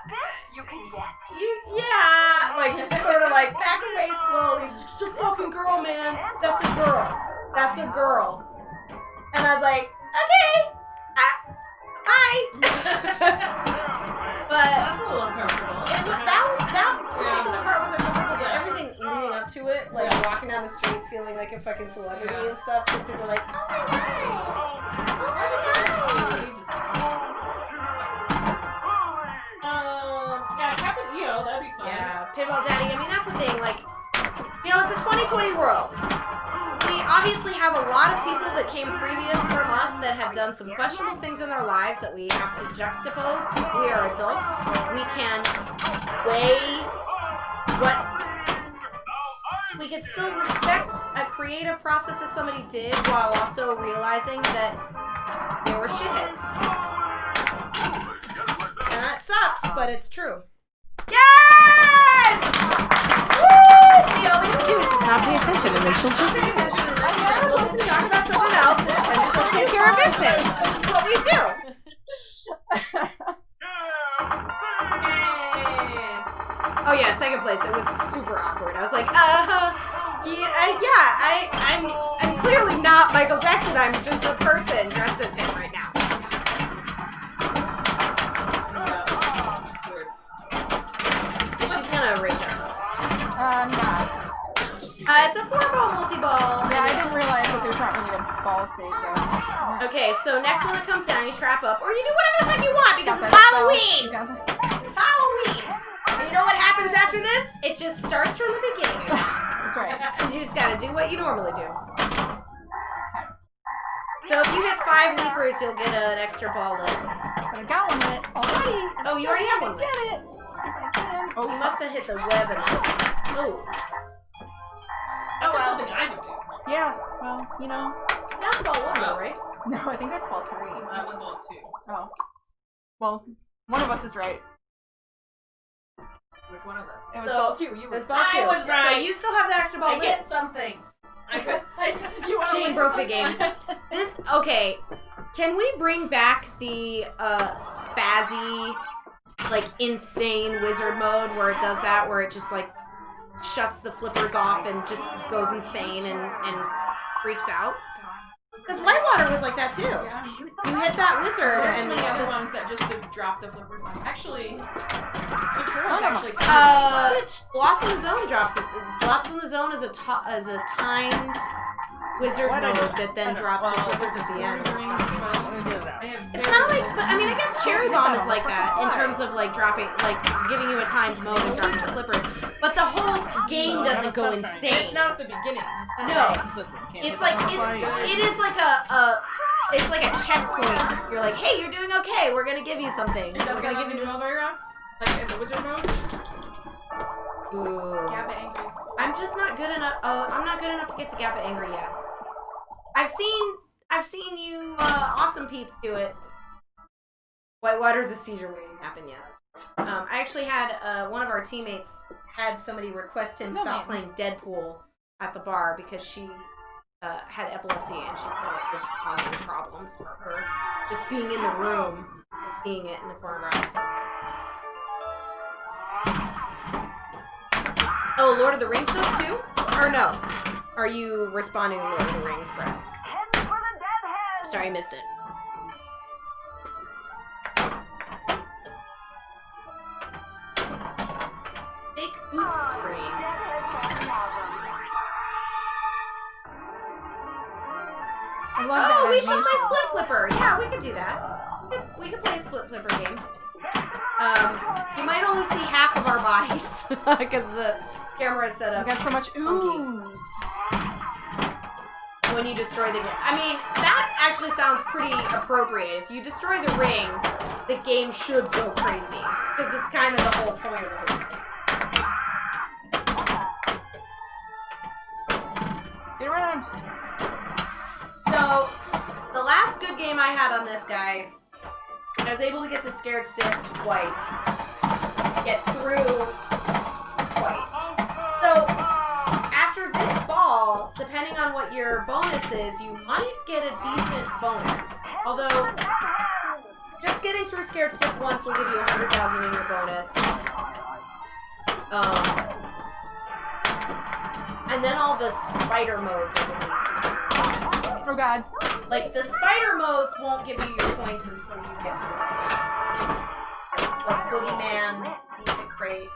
This you can get. yeah, like sort of like back away slowly. It's a fucking girl, man. That's a girl. That's a girl. And I was like, okay, hi. But That's a little uncomfortable. that particular part was uncomfortable, but everything leading up to it, like walking down the street feeling like a fucking celebrity and stuff, because people were like, oh my god. Yeah, Captain EO, that'd be fun. Yeah, Pinball Daddy. I mean, that's the thing. Like, you know, it's a 2020 world. We obviously have a lot of people that came previous from us that have done some questionable things in their lives that we have to juxtapose. We are adults. We can weigh what. We can still respect a creative process that somebody did while also realizing that they were shitheads. And that sucks, but it's true. Yes! Woo! See, all we have to do is just not pay attention, and then she'll take attention. Let's talk about something else, and she'll take care of business. This is what we do. Oh yeah, second place. It was super awkward. I was like, I'm clearly not Michael Jackson. I'm just a person dressed as him right now. She's gonna rage our Not. It's a 4-ball multi-ball. Yeah, I didn't realize that there's not really a ball save though. Okay, so next one that comes down, you trap up, or you do whatever the fuck you want because Got it's that Halloween. spell. You got that- It's Halloween. And you know what happens after this? It just starts from the beginning. That's right. You just gotta do what you normally do. So if you hit 5 leapers, you'll get an extra ball lit. But I got one in it already. Oh, you already have one lit. Get it. If I can. Oh, you must have hit the web and oh. That's like something I would do. Yeah. Well, you know. That's ball 1 though, right? No, I think that's ball 3. That was ball 2. Oh. Well, one of us is right. Which one of us? It was So- ball 2. You It were. was ball 2. I was right. So you still have that extra ball I lit. get something. You wanna Shane win broke the something? game. This, okay. Can we bring back the spazzy, like insane wizard mode where it does that, where it just like shuts the flippers off and just goes insane and freaks out? Because Whitewater was like that too. Yeah. You hit that wizard There's and many it's other just ones that just drop the flippers on. Actually, which Son one's of a- actually kind of Blossom the Zone drops it. Blossom the Zone is a timed wizard mode that then drops the flippers at the end. It's kind of like, but I mean, I guess Cherry Bomb is like that in terms of like dropping, like giving you a timed mode and dropping the flippers. But the whole game doesn't go insane. It's not at the beginning. No, This one can't. it's like it is like it's like a checkpoint. You're like, hey, you're doing okay. We're gonna give you something. It does We're that gonna on give the you mode this. while you're on? Like in the wizard mode? Ooh. Gabba Angry. I'm just not good enough. Oh, I'm not good enough to get to Gappa Angry yet. I've seen you awesome peeps do it. Whitewater's a seizure waiting to happen yet. I actually had one of our teammates had somebody request him stop playing Deadpool at the bar because she had epilepsy and she said it was causing problems for her just being in the room and seeing it in the corner of her eyes. Oh, Lord of the Rings does too? Or no? Are you responding to Lord of the Rings, Breath? Head for the dead head. Sorry, I missed it. Fake boot screen. I love that Oh, we should animation. play Split Flipper. Yeah, we could do that. We could play a Split Flipper game. You might only see half of our bodies because the camera is set We up got so much ooze. when you destroy the game. I mean, that actually sounds pretty appropriate. If you destroy the ring, the game should go crazy because it's kind of the whole point of the whole thing. Get around. So, the last good game I had on this guy, I was able to get to scared stick twice. Get through twice. So, after this ball, depending on what your bonus is, you might get a decent bonus. Although, just getting through scared stick once will give you 100,000 in your bonus. And then all the spider modes, I believe. Oh god. Like, the spider modes won't give you your points until you get to the bonus. Like Boogeyman, Music Crate.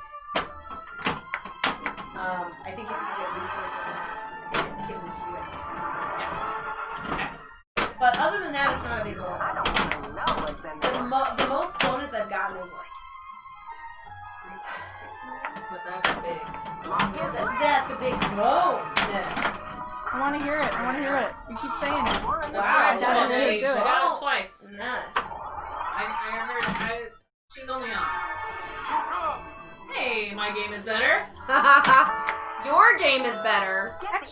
I think if you get Leapers, it gives it to you. Yeah. But other than that, it's not a big bonus. The most bonus I've gotten is like 3.6 million. But that's big. That's a big bonus. I want to hear it. I want to hear it. You keep saying it. That's Wow, right. that Well, is they good. got it twice. Nice. I heard. She's only honest. Hey, my game is better. Your game is better. I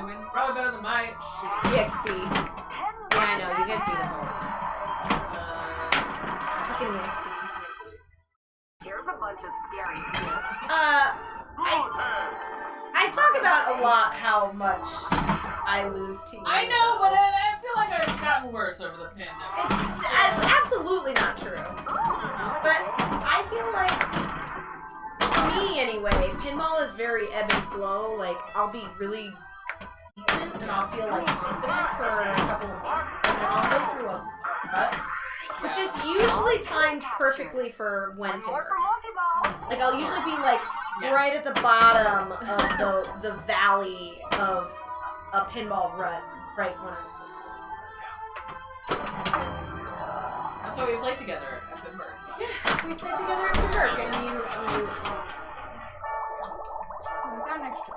mean, it's probably better than my shit. EXP. Yeah, I know. You guys beat us all the time. Fucking EXP. Here's a bunch of scary I talk about a lot how much I lose to you. I know, but I feel like I've gotten worse over the pandemic. It's absolutely not true. But I feel like, for me anyway, pinball is very ebb and flow. Like, I'll be really decent and I'll feel like confident for a couple of months. And then I'll go through a rut, which is usually timed perfectly for when pinball. Like, I'll usually be like right at the bottom of the valley of a pinball rut, right when I'm supposed to. That's why we played together at Pittsburgh. We played together at Pittsburgh, and you Got an extra.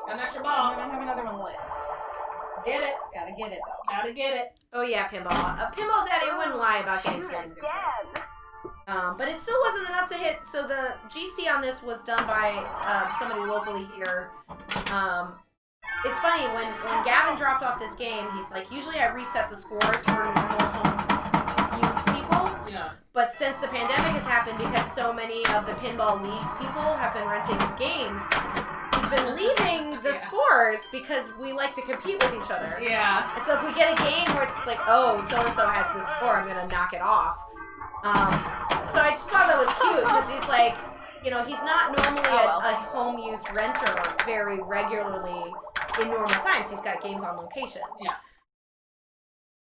Got an extra I'm ball. gonna have another one lit. Get it. Gotta get it though. Gotta get it. Oh yeah, pinball. Pinball Daddy, I wouldn't lie about getting started. But it still wasn't enough to hit. So the GC on this was done by somebody locally here. It's funny when Gavin dropped off this game, he's like, usually I reset the scores for normal home use people. Yeah. But since the pandemic has happened, because so many of the pinball league people have been renting games, he's been leaving the scores because we like to compete with each other. Yeah. And so if we get a game where it's just like, oh, so-and-so has this score, I'm gonna knock it off. So I just thought that was cute because he's like, you know, he's not normally a home use renter very regularly in normal times. He's got games on location. Yeah.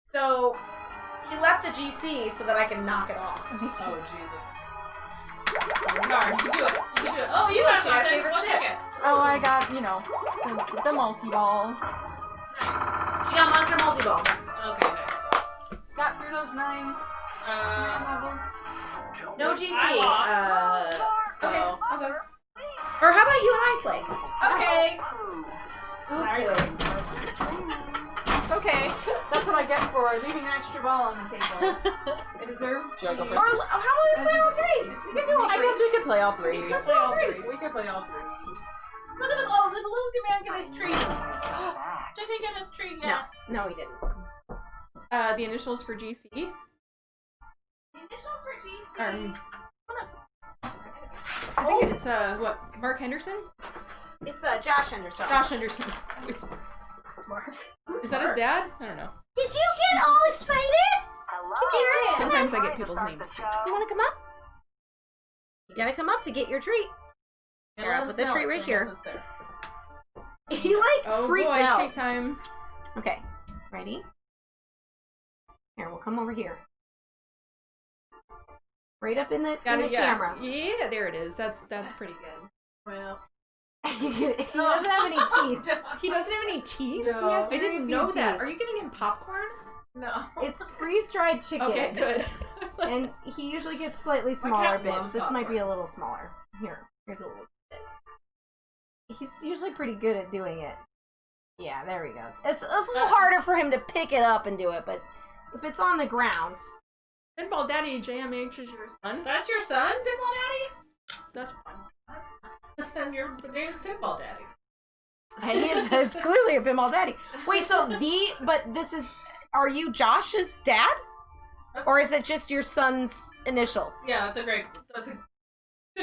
So he left the GC so that I can knock it off. Oh, Jesus. Darn, you can do it. You can do it. Oh, you got Share something. favorite What'd you sip. get? Oh, I got, you know, the multi-ball. Nice. She got Monster Multi-Ball. Okay, nice. Got through those 9 levels. No GC. I lost. Okay. Okay. Or how about you and I play? Okay. Sorry. It's okay. That's what I get for leaving an extra ball on the table. I deserve. Should I go Or first? how about we play all three? We can do all I three. guess we could play all three. Let's play all three. We could play all three. Look at this. Oh, did the little man get his treat? Did he get his treat yet? No, he didn't. The initials for GC. Initials for GC. I think it's what? Mark Henderson? It's Josh Henderson. Josh Henderson. Mark. Is that his dad? I don't know. Did you get all excited? Come here. Sometimes I get people's names. You want to come up? You gotta come up to get your treat. Here, I'll put the treat right here. He like Oh freaked boy, out. treat time. Okay, ready? Here, we'll come over here. Right up in the camera. Yeah, there it is. That's pretty good. Well. He doesn't have any teeth. He doesn't have any teeth? No. He has I very didn't few know that. teeth. Are you giving him popcorn? No. It's freeze-dried chicken. Okay, good. And he usually gets slightly smaller cat loves bits. This might be a popcorn. little smaller. Here's a little bit. He's usually pretty good at doing it. Yeah, there he goes. It's a little harder for him to pick it up and do it, but if it's on the ground. Pinball Daddy JMH is your son? That's your son, Pinball Daddy? That's fun. And your name is Pinball Daddy. He is clearly a pinball daddy. Wait, so but this is are you Josh's dad? Or is it just your son's initials? Yeah, that's a good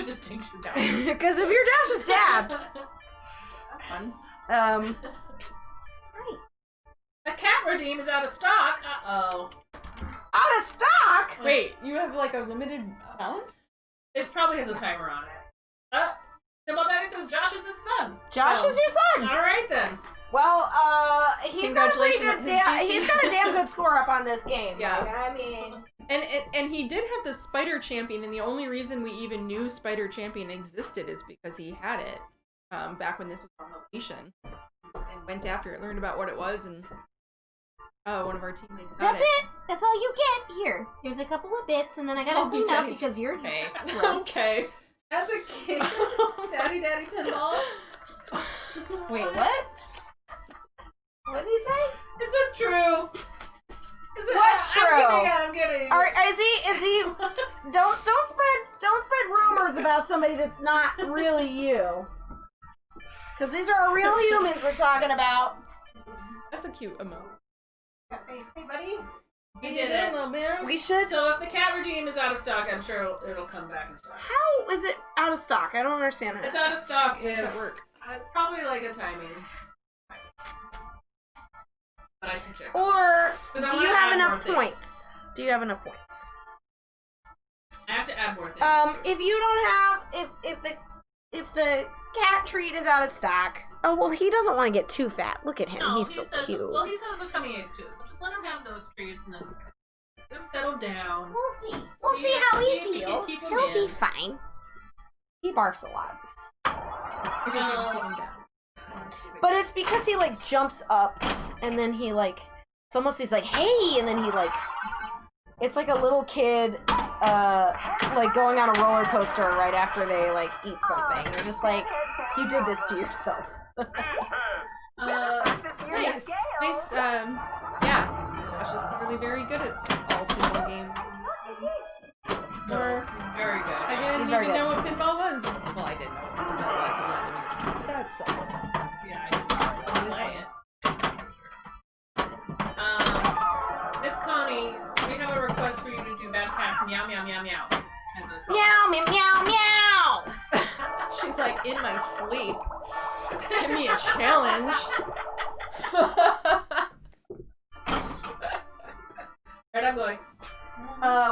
distinction. Because if you're Josh's dad, Fun. right. A cat redeem is out of stock. Uh-oh. Out of stock? Wait, you have like a limited amount? It probably has a timer on it. Pinball Daddy says Josh is his son. Josh is your son. All right then. Well, he's got a pretty good Congratulations on his GC. he's got a damn good score up on this game. Yeah. Like, I mean, And he did have the Spider Champion, and the only reason we even knew Spider Champion existed is because he had it back when this was on location, and went after it, learned about what it was, and one of our teammates got that's it. That's all you get. Here, here's a couple of bits, and then I gotta Oh, clean up Daddy. because you're Okay. gross. Okay. As a kid, Daddy Pinball. Wait, what? What did he say? Is this true? What's true? I'm kidding. Is he? Don't spread rumors about somebody that's not really you. Because these are real humans we're talking about. That's a cute emote. Hey, buddy. He did it. Lil Man? We should. So if the cat redeem is out of stock, I'm sure it'll come back in stock. How is it out of stock? I don't understand It's that. out of stock How does if that work? it's probably like a timing. But I should check. Or 'Cause I do wanna you have add more enough things. points? Do you have enough points? I have to add more things. If you don't have, if the cat treat is out of stock, oh well, he doesn't want to get too fat. Look at him, No, he's he so says, cute. Well, he has a tummy ache too, so just let him have those treats and then let him settle down. We'll see. We'll See- see how see he if we can feels. keep him He'll be in. fine. He barfs a lot, but it's because he like jumps up and then he like, it's almost he's like, hey, and then he like, it's like a little kid, like going on a roller coaster right after they like eat something. You're just like, you did this to yourself. Nice. Nice, yeah. Josh is clearly very good at all pinball games. Or, Very good. I didn't He's even very good. know what pinball was. Well, I didn't know what pinball was 11 years ago. But that's Yeah, I didn't play it. Miss Connie, we have a request for you to do Bad Cats meow meow meow meow. As a Meow, meow, meow, meow. She's like, in my sleep. Give me a challenge. Right, I'm going.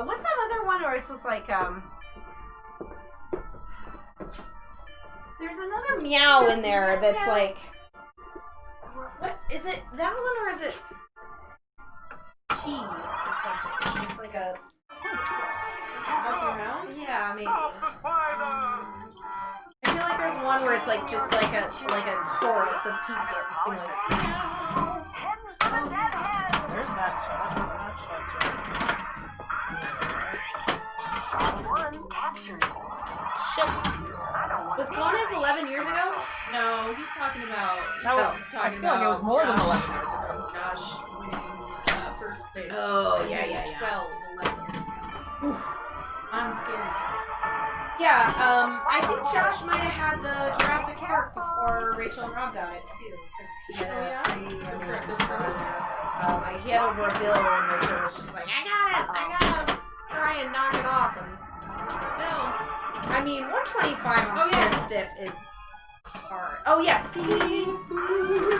What's that other one where it's just like, there's another meow in there that's like, what is it? That one or is it cheese or something? It's like a, Messing around? yeah, maybe. Stop the spider! I feel like there's one where it's like just like a chorus of people just being like, There's that shot. was Conan's 11 years ago? No, he's talking about. I feel like it was more than 11 years ago. Josh winning first place. Oh, He yeah, was yeah, yeah. 12, 11 years ago. On skins. Yeah, I think Josh might have had the Jurassic Park before Rachel and Rob got it too, because he had a pretty amazing story. He had over $1 billion, and Rachel was just like, I gotta try and knock it off. And I mean, 125 on Scared Stiff is hard. Oh yeah, seafood.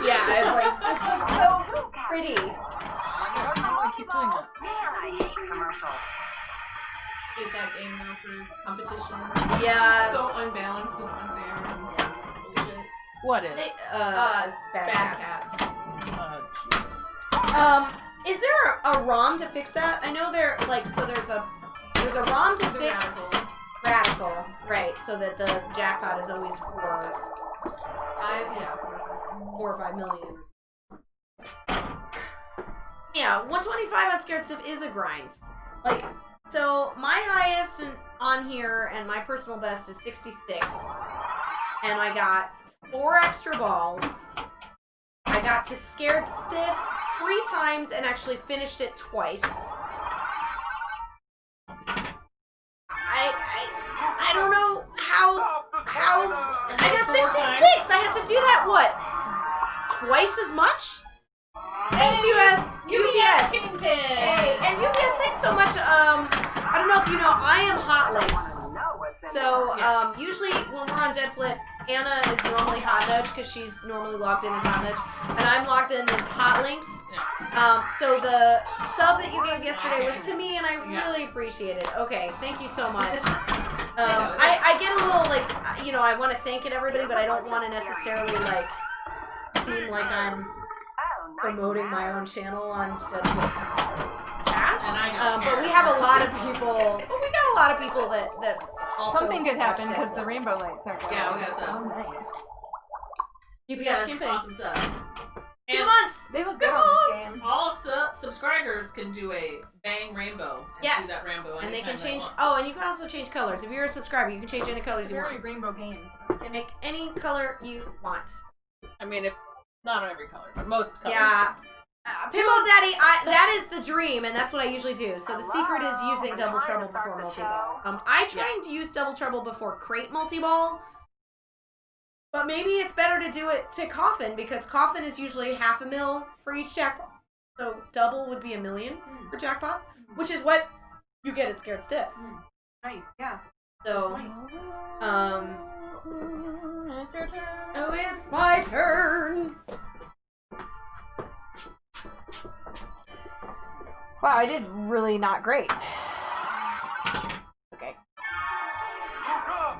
Yeah, it's like it's so pretty. I keep doing that. I hate commercials. Did that game now for competition. Yeah. So unbalanced and unfair and bullshit. What is? Bad Bad Cats. Jesus. Is there a ROM to fix that? I know there's a ROM to The fix Radical, right? So that the jackpot is always 4 or 5 million. Yeah, 125 on Scared Stiff is a grind. Like, so my highest on here and my personal best is 66, and I got 4 extra balls. I got to Scared Stiff 3 times and actually finished it twice. I don't know how I got 66. I have to do that twice as much? Thanks, UPS. Anna is normally Hot Nudge because she's normally logged in as Hot Nudge, and I'm logged in as Hot Links. So the sub that you gave yesterday was to me, and I really appreciate it. Okay, thank you so much. I get a little like, you know, I want to thank everybody, but I don't want to necessarily like seem like I'm promoting my own channel on this chat. And I don't But we have a lot of people. Well, we got a lot of people that also Something could happen watch because that. the rainbow lights are going. Yeah, we got some. Oh, nice. UPS campaign. Awesome stuff. 2 And months. They look good on this game. all subscribers can do a bang rainbow. And Yes. do that rainbow And they can anytime change. want. Oh, and you can also change colors. If you're a subscriber, you can change any colors you Very want. rainbow games. You can make any color you want. I mean, if not on every color, but most colors. Yeah. Pinball Daddy, that is the dream, and that's what I usually do. So the secret is using Double Trouble before multi-ball. I try to use Double Trouble before crate multi-ball, but maybe it's better to do it to Coffin, because Coffin is usually $500,000 for each jackpot. So double would be $1 million for jackpot, which is what you get at Scared Stiff. Nice, yeah. So, oh, it's my turn. Wow, I did really not great. Okay. Look up!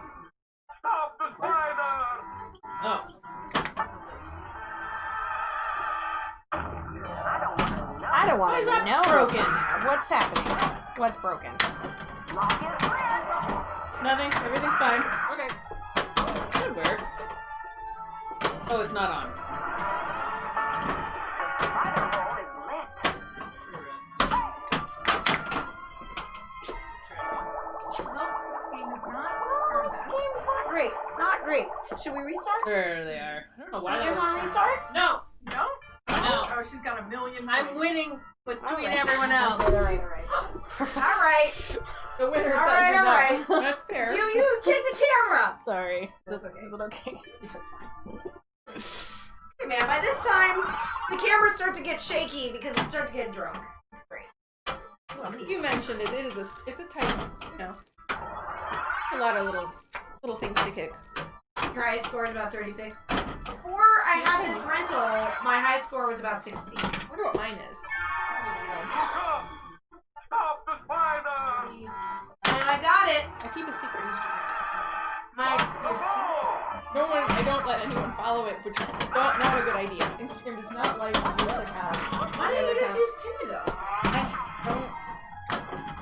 Stop the spider! Oh. I don't want Why is to that know broken? what's happening. What's broken? Nothing. Everything's fine. Okay. Should work. Oh, it's not on. Not great. Not great. Should we restart? There they are. I don't know why You that guys was. want to restart? No. No? No. Oh, she's got $1 million. I'm winning between Alright. everyone else. All right. The winner All says right, no. all right. That's fair. You kick the camera. Sorry. That's okay. Is it okay? Hey man, by this time, the cameras start to get shaky because it starts to get drunk. It's great. Ooh, I'm gonna You eat mentioned it. It's a tight, you know, a lot of little things to kick. Your high score is about 36. Before I had this rental, my high score was about 16. I wonder what mine is. Look up! Stop the spider! And I got it. I keep a secret Easter My egg. I don't let anyone follow it, which is not a good idea. Instagram does not like your account. why don't you just use Pindigo? I don't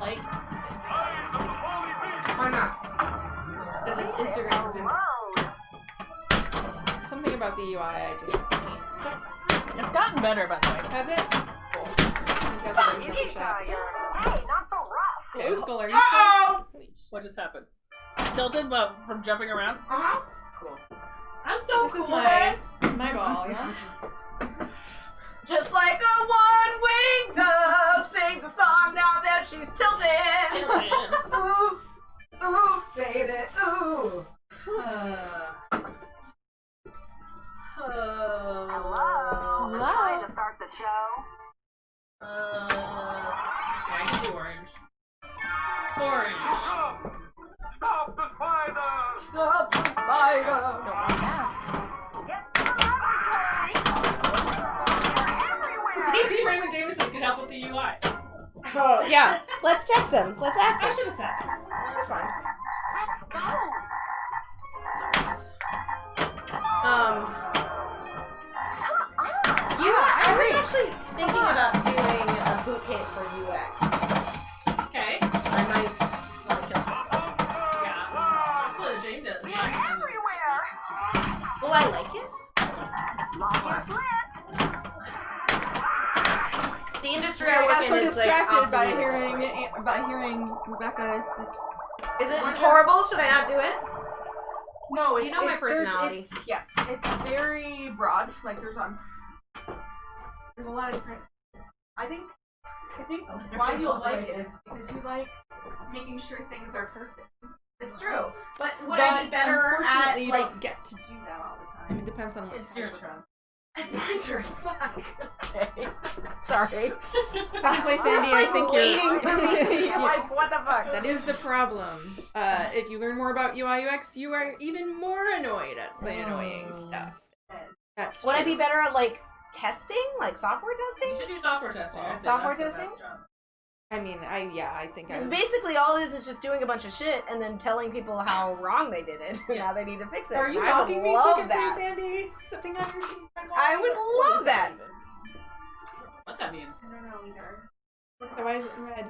like Why not? because it's Instagram for women. Something about the UI, I just can't. It's gotten better, by the way. Has it? Cool. I think that's a very special shot. Hey, not so rough. Hey, Uskal, are you Uh-oh! What just happened? Tilted from jumping around? Uh-huh. Cool. I'm so This cool, is my guys. ball, yeah? Just like a one-winged dove sings a song now that she's tilted. Ooh, ooh, baby, ooh. Hello? Hello? Trying to start the show? Yeah, I can do orange. Orange. Look up! Stop the spider! Stop the spider! Get to the laboratory! Everywhere! Maybe Raymond Davison could help with the UI. Oh, yeah. Let's text him. Let's ask I him. should have said that. That's fine. I was actually thinking about doing a boot camp for UX. Okay. I might want to kill myself. Yeah. That's what Jane does. Everywhere! Will I like it? It's lit! The industry I I got work so in is like distracted by obsolete. hearing Rebecca. Is it horrible? Should I not do it? No, it's, You know my personality. Yes, it's very broad. Like there's a lot of different. I think why you'll like it is because you like making sure things are perfect. It's true. But would I be better at Unfortunately, you like? don't get to do Do that all the I time. mean, it depends on what It's type your of- turn. It's my turn. Fuck. Okay. Sorry. Second place, Andy, I think Waiting for me. you're... Like, what the fuck? That is the problem. If you learn more about UI UX, you are even more annoyed at the annoying stuff. That's Would I true. be better at, like, testing? Like, software You testing? should do software testing. I say Software that's the testing? best job. I mean, I think I Because would... basically all it is just doing a bunch of shit and then telling people how wrong they did it and how Yes. they need to fix it. Are you And I would mocking me, love second place, that. Andy? Sipping on your tea? I would love that. What that means? I don't know either. So why is it in red?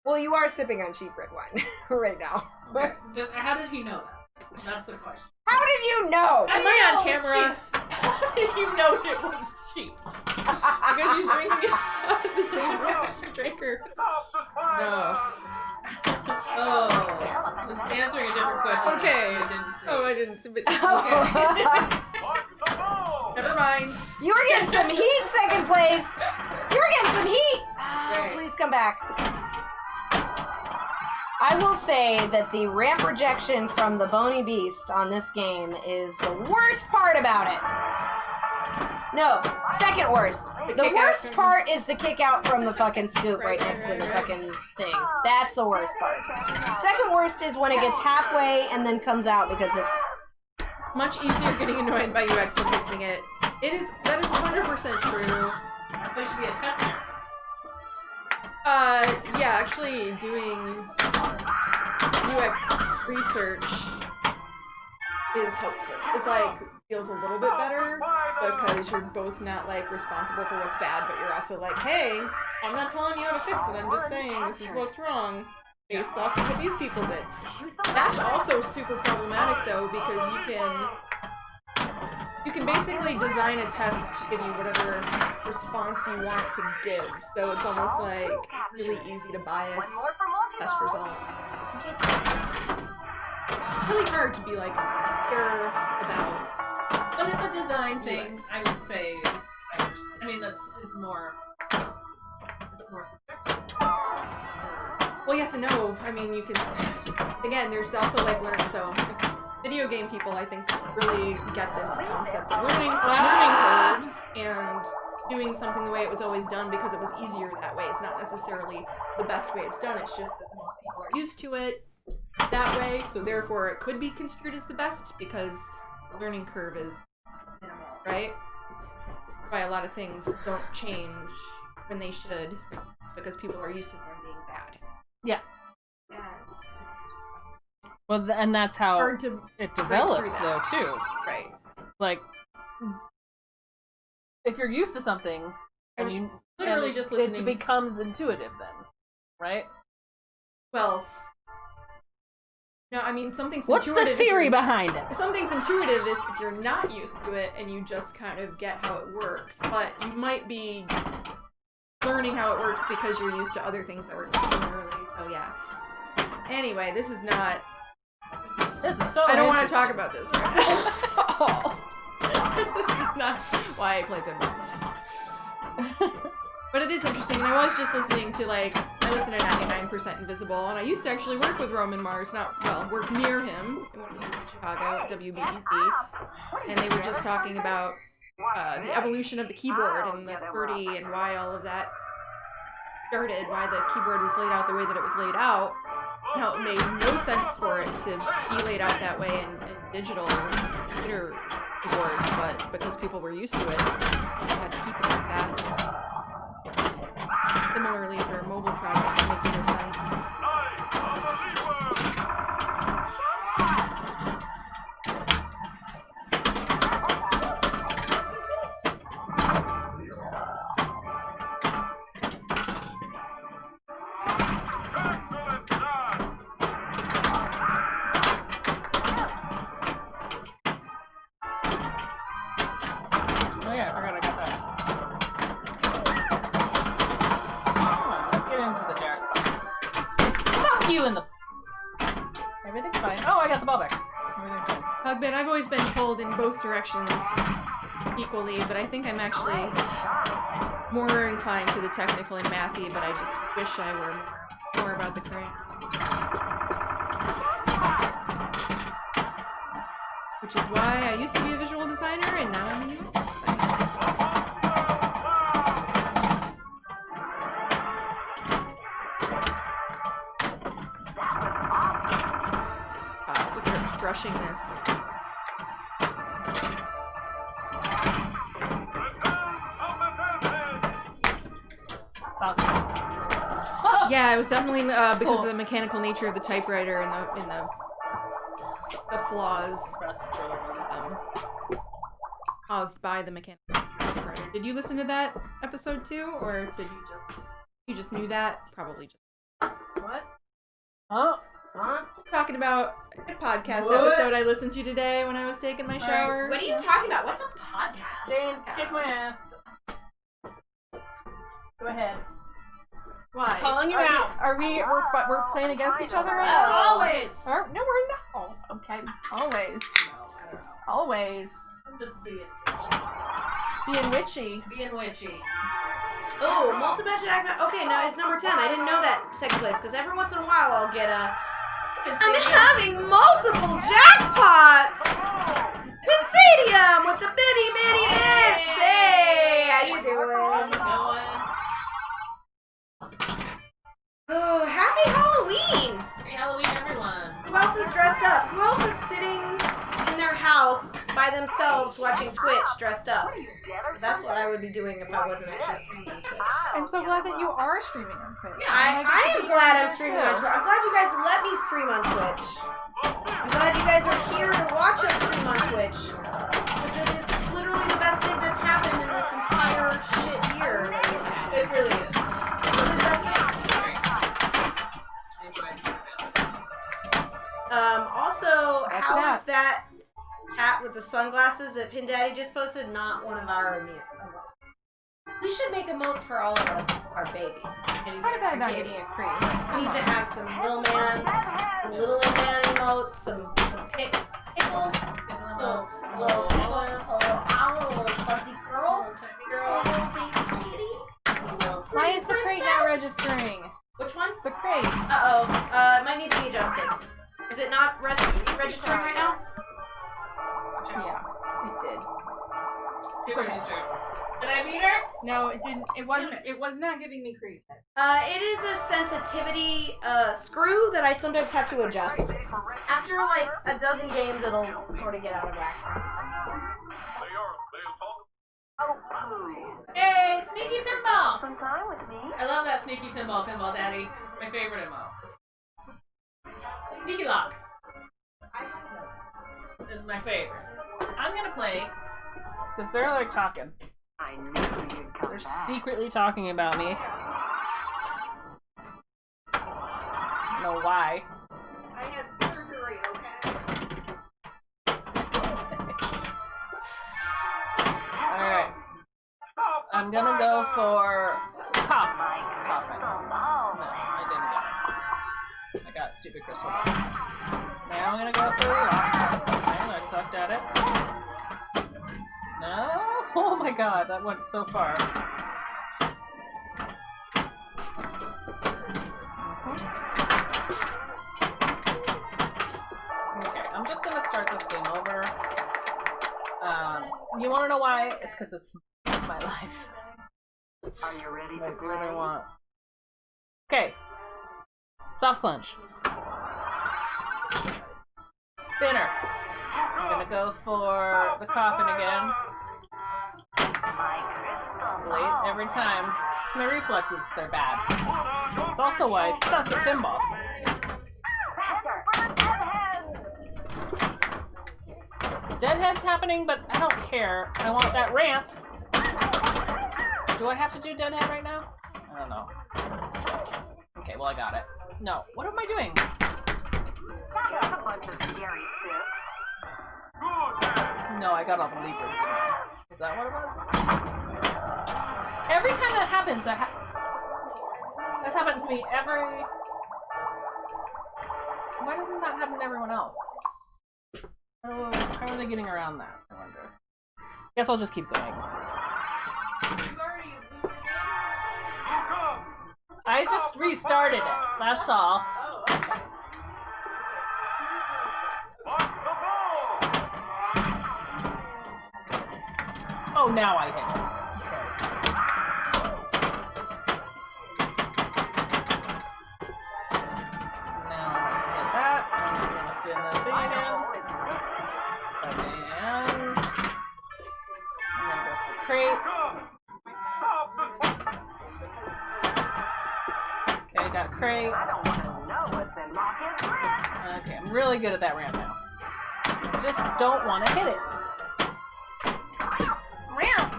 Well, you are sipping on cheap red wine right now. Okay. How did he know that? That's the question. How did you know? Am I on camera? How did you know it was cheap? Because she's drinking it out of the same brush she drank her. Stop the spider! Oh, I was answering a different question. Okay. I didn't see. Oh, I didn't see it. Mark the ball! Never mind. You were getting some heat, second place. You were getting some heat. Great. Please come back. I will say that the ramp rejection from the Bony Beast on this game is the worst part about it. No, second worst. The kick worst out. part is the kick out from the fucking scoop right next to the fucking thing. That's the worst part. Second worst is when it gets halfway and then comes out because it's Much easier getting annoyed by UX than fixing it. That is 100% true. That's why you should be a tester. Yeah, actually doing UX research is helpful. It's like, feels a little bit better because you're both not like responsible for what's bad, but you're also like, hey, I'm not telling you how to fix it, I'm just saying this is what's wrong based off of what these people did. That's also super problematic though, because you can basically design a test to give you whatever response you want to give. So it's almost like really easy to bias test results. It's really hard to be like fair about. When it's a design thing, UX. I would say, I mean, it's more subjective. Well, yes and no. I mean, you can. Again, there's also like so video game people, I think, really get this concept of learning curves and doing something the way it was always done because it was easier that way. It's not necessarily the best way it's done. It's just that most people are used to it that way, so therefore it could be construed as the best because the learning curve is minimal, right? Why a lot of things don't change when they should because people are used to them being bad. Yeah. Yeah, it's Well, and that's how Hard to it break develops, through though, that. too. Right. Like, if you're used to something, and you Literally and just it listening. becomes intuitive, then, right? Well, no, I mean something's What's intuitive. the if theory you're- behind it? Something's intuitive if you're not used to it and you just kind of get how it works, but you might be learning how it works because you're used to other things that work similarly. So yeah. Anyway, this is not. This is so I don't want to interesting. talk about this right now at all. This is not why I play pinball. But it is interesting, and I was just listening to, like, I listen to 99% Invisible, and I used to actually work with Roman Mars, work near him when he was in Chicago at WBEC, and they were just talking about the evolution of the keyboard and the QWERTY and why all of that started, why the keyboard was laid out the way that it was laid out, and how it made no sense for it to be laid out that way in digital computer keyboards, but because people were used to it, they had to keep it like that. Similarly, for mobile projects, it makes no sense. Excellent job! Oh yeah, I forgot I got that. Come on, let's get into the jackpot. Fuck you in the... Everything's fine. Oh, I got the ball back. Everything's fine. Hugbin, I've always been pulled in both directions equally, but I think I'm actually more inclined to the technical and mathy, but I just wish I were more about the current. Which is why I used to be a visual designer and now I'm a UX. rushing this. Yeah, it was definitely because of the mechanical nature of the typewriter and the flaws caused by the mechanical typewriter. Did you listen to that episode too, or did you just knew that? Probably just. What? Oh. Talking about a podcast episode I listened to today when I was taking my shower. What are you talking about? What's a podcast? Dan, kick my ass. Go ahead. Why? Calling you out. We're playing against each other right Oh, now? always. No, we're not. Okay, always. Always. Just being Being witchy. witchy. Oh, multi-match jackpot. Okay, no, it's number 10. I didn't know that second place because every once in a while I'll get a. I'm having multiple jackpots. Pin Stadium with the bitty bits. Hey, how you doing? Oh, happy Halloween! Happy Halloween, everyone. Who else is dressed up? Who else is sitting in their house by themselves watching Twitch dressed up? That's what I would be doing if I wasn't actually streaming on Twitch. I'm so glad that you are streaming on Twitch. I am glad I'm streaming on Twitch. I'm glad you guys let me stream on Twitch. I'm glad you guys are here to watch us stream on Twitch. Because it is literally the best thing that's happened in this entire shit year that we've had. It really is. It's the best thing. Also, how is that cat with the sunglasses that Pin Daddy just posted not one of our emotes? We should make emotes for all of our babies. How did that not get me a crate? We need to have some Lil Man, some Little Man emotes, some pickle emotes, little fuzzy girl, little baby kitty. Why is the crate not registering? Which one? The crate. It might need to be adjusted. Is it not registering right now? Yeah, it did. It's registered. Did I beat her? No, it didn't. It wasn't. It was not giving me creep. It is a sensitivity screw that I sometimes have to adjust. After like a dozen games, it'll sort of get out of whack. Hey, sneaky pinball! Some time with me. I love that sneaky pinball, Daddy. It's my favorite MO. Sneaky lock. This is my favorite. I'm gonna play because they're like talking. I knew you'd come They're back. secretly talking about me. I don't know why. I had surgery, okay? Alright. I'm gonna go for coughing. No, I didn't get it. I got stupid crystal ball. Now I'm gonna go for rock. Okay, I sucked at it. No? Oh my god, that went so far. Okay, I'm just gonna start this game over. You wanna know why? It's because it's my life. Are you ready I to do what I play? want. Okay. Soft punch. Spinner. I'm gonna go for the coffin again. My crystal Late ball. every time. It's my reflexes, they're bad. It's also why I suck at pinball. Faster for the deadhead. Deadhead's happening, but I don't care. I want that ramp. Do I have to do deadhead right now? I don't know. Okay, well I got it. No, what am I doing? That's a bunch of scary shit. No, I got all the leapers. Is that what it was? Every time that happens, that's happened to me every... Why doesn't that happen to everyone else? How are they getting around that, I wonder? Guess I'll just keep going with this. I just restarted it, that's all. Oh, now I hit it. Okay. Now I'm gonna hit that, and I'm gonna spin that thing again. got crate. I don't want to know what's in Rocket's grip. Okay, I'm really good at that ramp now. Just don't want to hit it. Ramp.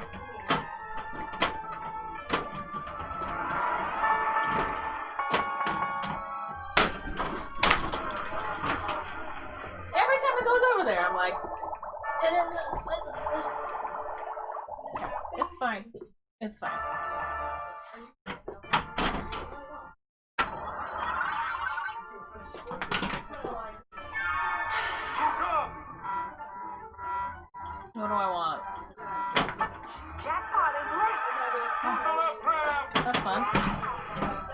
Every time it goes over there, I'm like, it's fine. It's fine. What do I want? Jackpot is late. Double up grab. That's fun.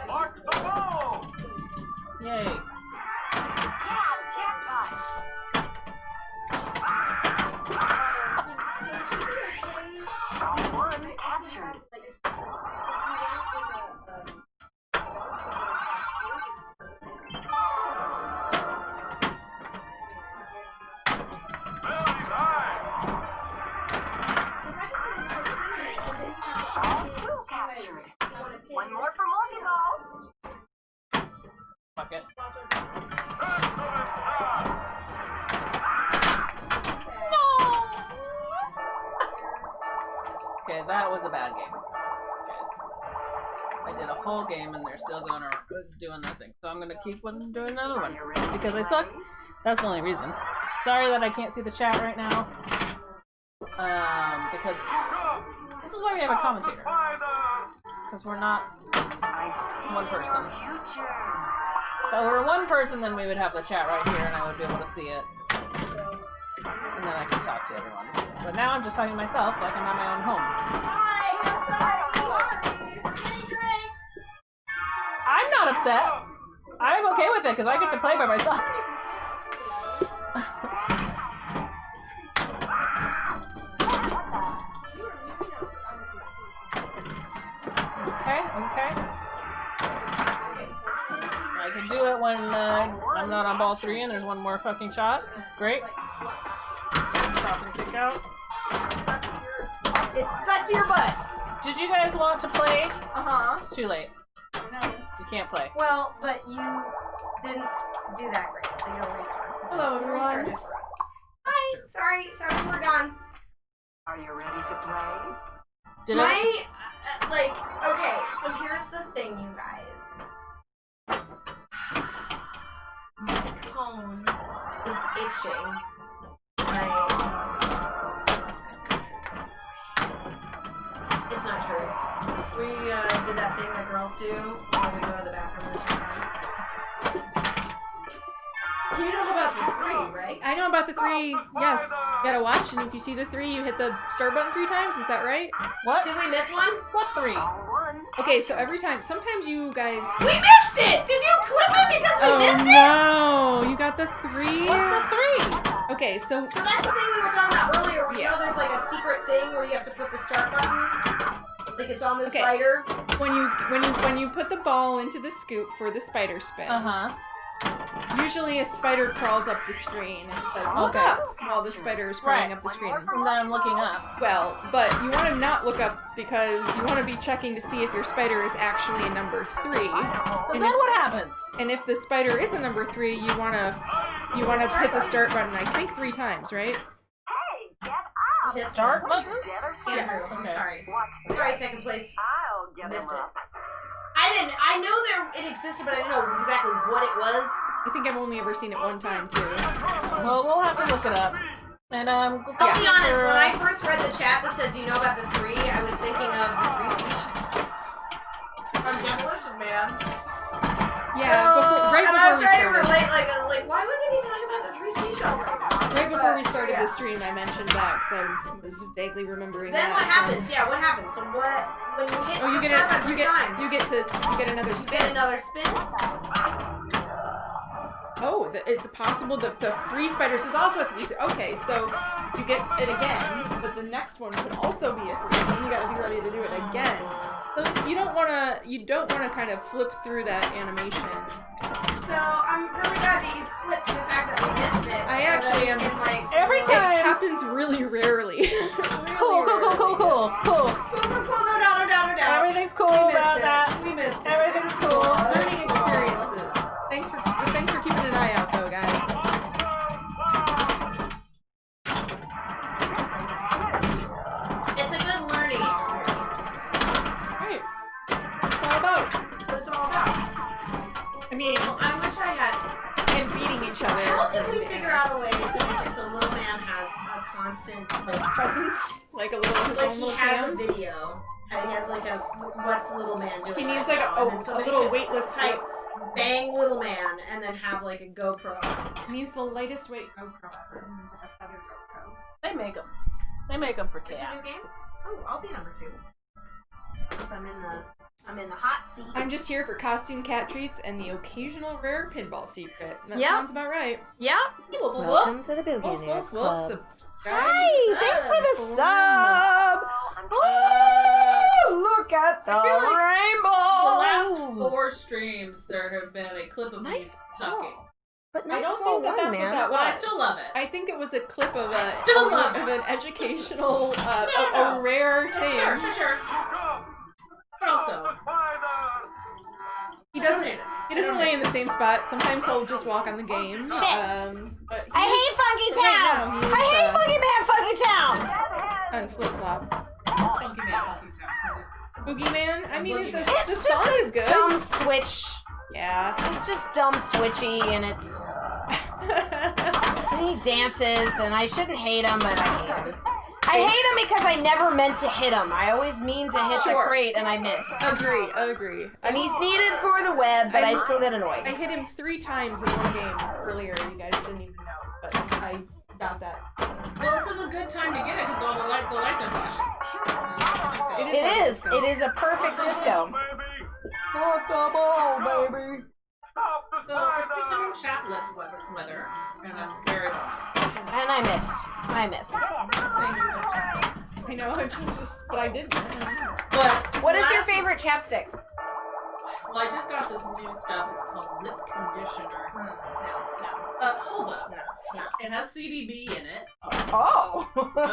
Mark the ball. Yay. Yeah, jackpot. One captured. Very high. All two captured. One more for multi-ball. Fuck it. Excellent job. Okay, that was a bad game. Okay, I did a whole game and they're still going around doing their thing. So I'm gonna keep on doing another one. Because I suck. That's the only reason. Sorry that I can't see the chat right now. Because this is why we have a commentator. Because we're not one person. If I were one person, then we would have the chat right here and I would be able to see it. And then I can talk to everyone. But now I'm just talking to myself like I'm at my own home. I'm not upset. I'm okay with it because I get to play by myself. Okay. I can do it when I'm not on ball 3 and there's one more fucking shot. Great. Stop and kick out. It's stuck to your butt. Did you guys want to play? Uh-huh. It's too late. No. You can't play. Well, but you didn't do that great, so you'll restart. Hello, You everyone. restarted for us. Hi. Sorry, we're gone. Are you ready to play? Did My, okay, so here's the thing, you guys. My cone is itching. It's not true. We did that thing that girls do when we go to the bathroom or something. You know about the 3, right? I know about the 3. Yes. You gotta watch, and if you see the 3, you hit the start button 3 times. Is that right? What? Did we miss one? What 3? Okay, so every time, sometimes you guys. We missed it! Did you clip it because we missed it? No! You got the 3? What's the 3? Okay, so. So that's the thing we were talking about earlier, where you Yeah. know there's like a secret thing where you have to put the start button. Like it's on the Okay. spider. When you put the ball into the scoop for the spider spin, usually a spider crawls up the screen and says look Okay. up while the spider is crawling Right. up the screen. And then I'm looking up. Well, but you want to not look up because you want to be checking to see if your spider is actually a number 3. Because then what happens? And if the spider is a number 3, you wanna hit the start button. I think 3 times, right? Hey, get out! The Start button? Andrew, Yes. I'm Okay. sorry. Watch Sorry, second place. I'll get Missed him it. up. I know it existed, but I didn't know exactly what it was. I think I've only ever seen it one time too. Well, we'll have to look it up. And I'll be honest, when I first read the chat that said, do you know about the 3, I was thinking of the 3 seashells. From Demolition Man. Yeah, right and I before was we trying to started. relate, like, why would they be talking about the 3 seashells right now? Right before we But, started yeah. the stream, I mentioned that because I was vaguely remembering Then that. what happens? Yeah, what happens? So what? When you hit Oh, you the get start button you 3 get times, you get another you spin. get another spin. Oh, it's possible that the 3 spiders is also a 3. Okay, so you get it again, but the next one could also be a 3. And then you got to be ready to do it again. So you don't want to kind of flip through that animation. So I'm really glad that you clipped the fact that we missed it. I so actually that we am- can, like, Every It time. happens really rarely. Cool. Cool. Cool. No doubt. Everything's cool We missed about it. that. We missed it. Everything's cool. Learning about. That's what it's all about. I mean, I wish I had. and beating each other. How can we figure out a way to make it so Lil Man has a constant like Presence? Like a little, his like own he little has cam? a video and he has like a what's Little Man doing? He needs right like now? And then a somebody little could weightless type bang Little Man and then have like a GoPro. He needs the lightest weight. GoPro ever. Like a feather GoPro. They make them. They make them for Is it a new cats. game? Oh, I'll be number 2. Since I'm in the hot seat. I'm just here for costume cat treats and the occasional rare pinball secret. That Yep. sounds about right. Yeah. Welcome to the Billionaires Club. Subscribe. Hi, thanks for the sub. Ooh, look at the I feel like rainbows. The last 4 streams, there have been a clip of me Nice sucking. But I nice don't small think that one, that's man. what that was. But I still love it. I think it was a clip of a still love of it. an educational, No. a rare thing. Sure. But also, He doesn't lay in the same spot. Sometimes he'll just walk on the game. Shit. But I hate Funky Town. Right now, he I hate is, Boogeyman Funky Town. on flip flop. Funky Man, Funky Town. Boogeyman. I mean, the It's song just is good. dumb switch. Yeah. It's just dumb switchy, and it's and he dances, and I shouldn't hate him, but I hate him. I hate him because I never meant to hit him. I always mean to hit the Sure. crate, and I miss. Agree. And he's needed for the web, but I still get I annoyed. hit him 3 times in one game earlier. You guys didn't even know, but I got that. Well, this is a good time to get it because all the lights are flashing. It is. It is a perfect disco. Stop the ball, baby. Stop the So it's becoming chat weather, and I'm very And I missed. I know, it's just but I didn't. But What is your last- favorite chapstick? Well, I just got this new stuff. It's called lip conditioner. No. Hold up. No. It has CDB in it. Oh.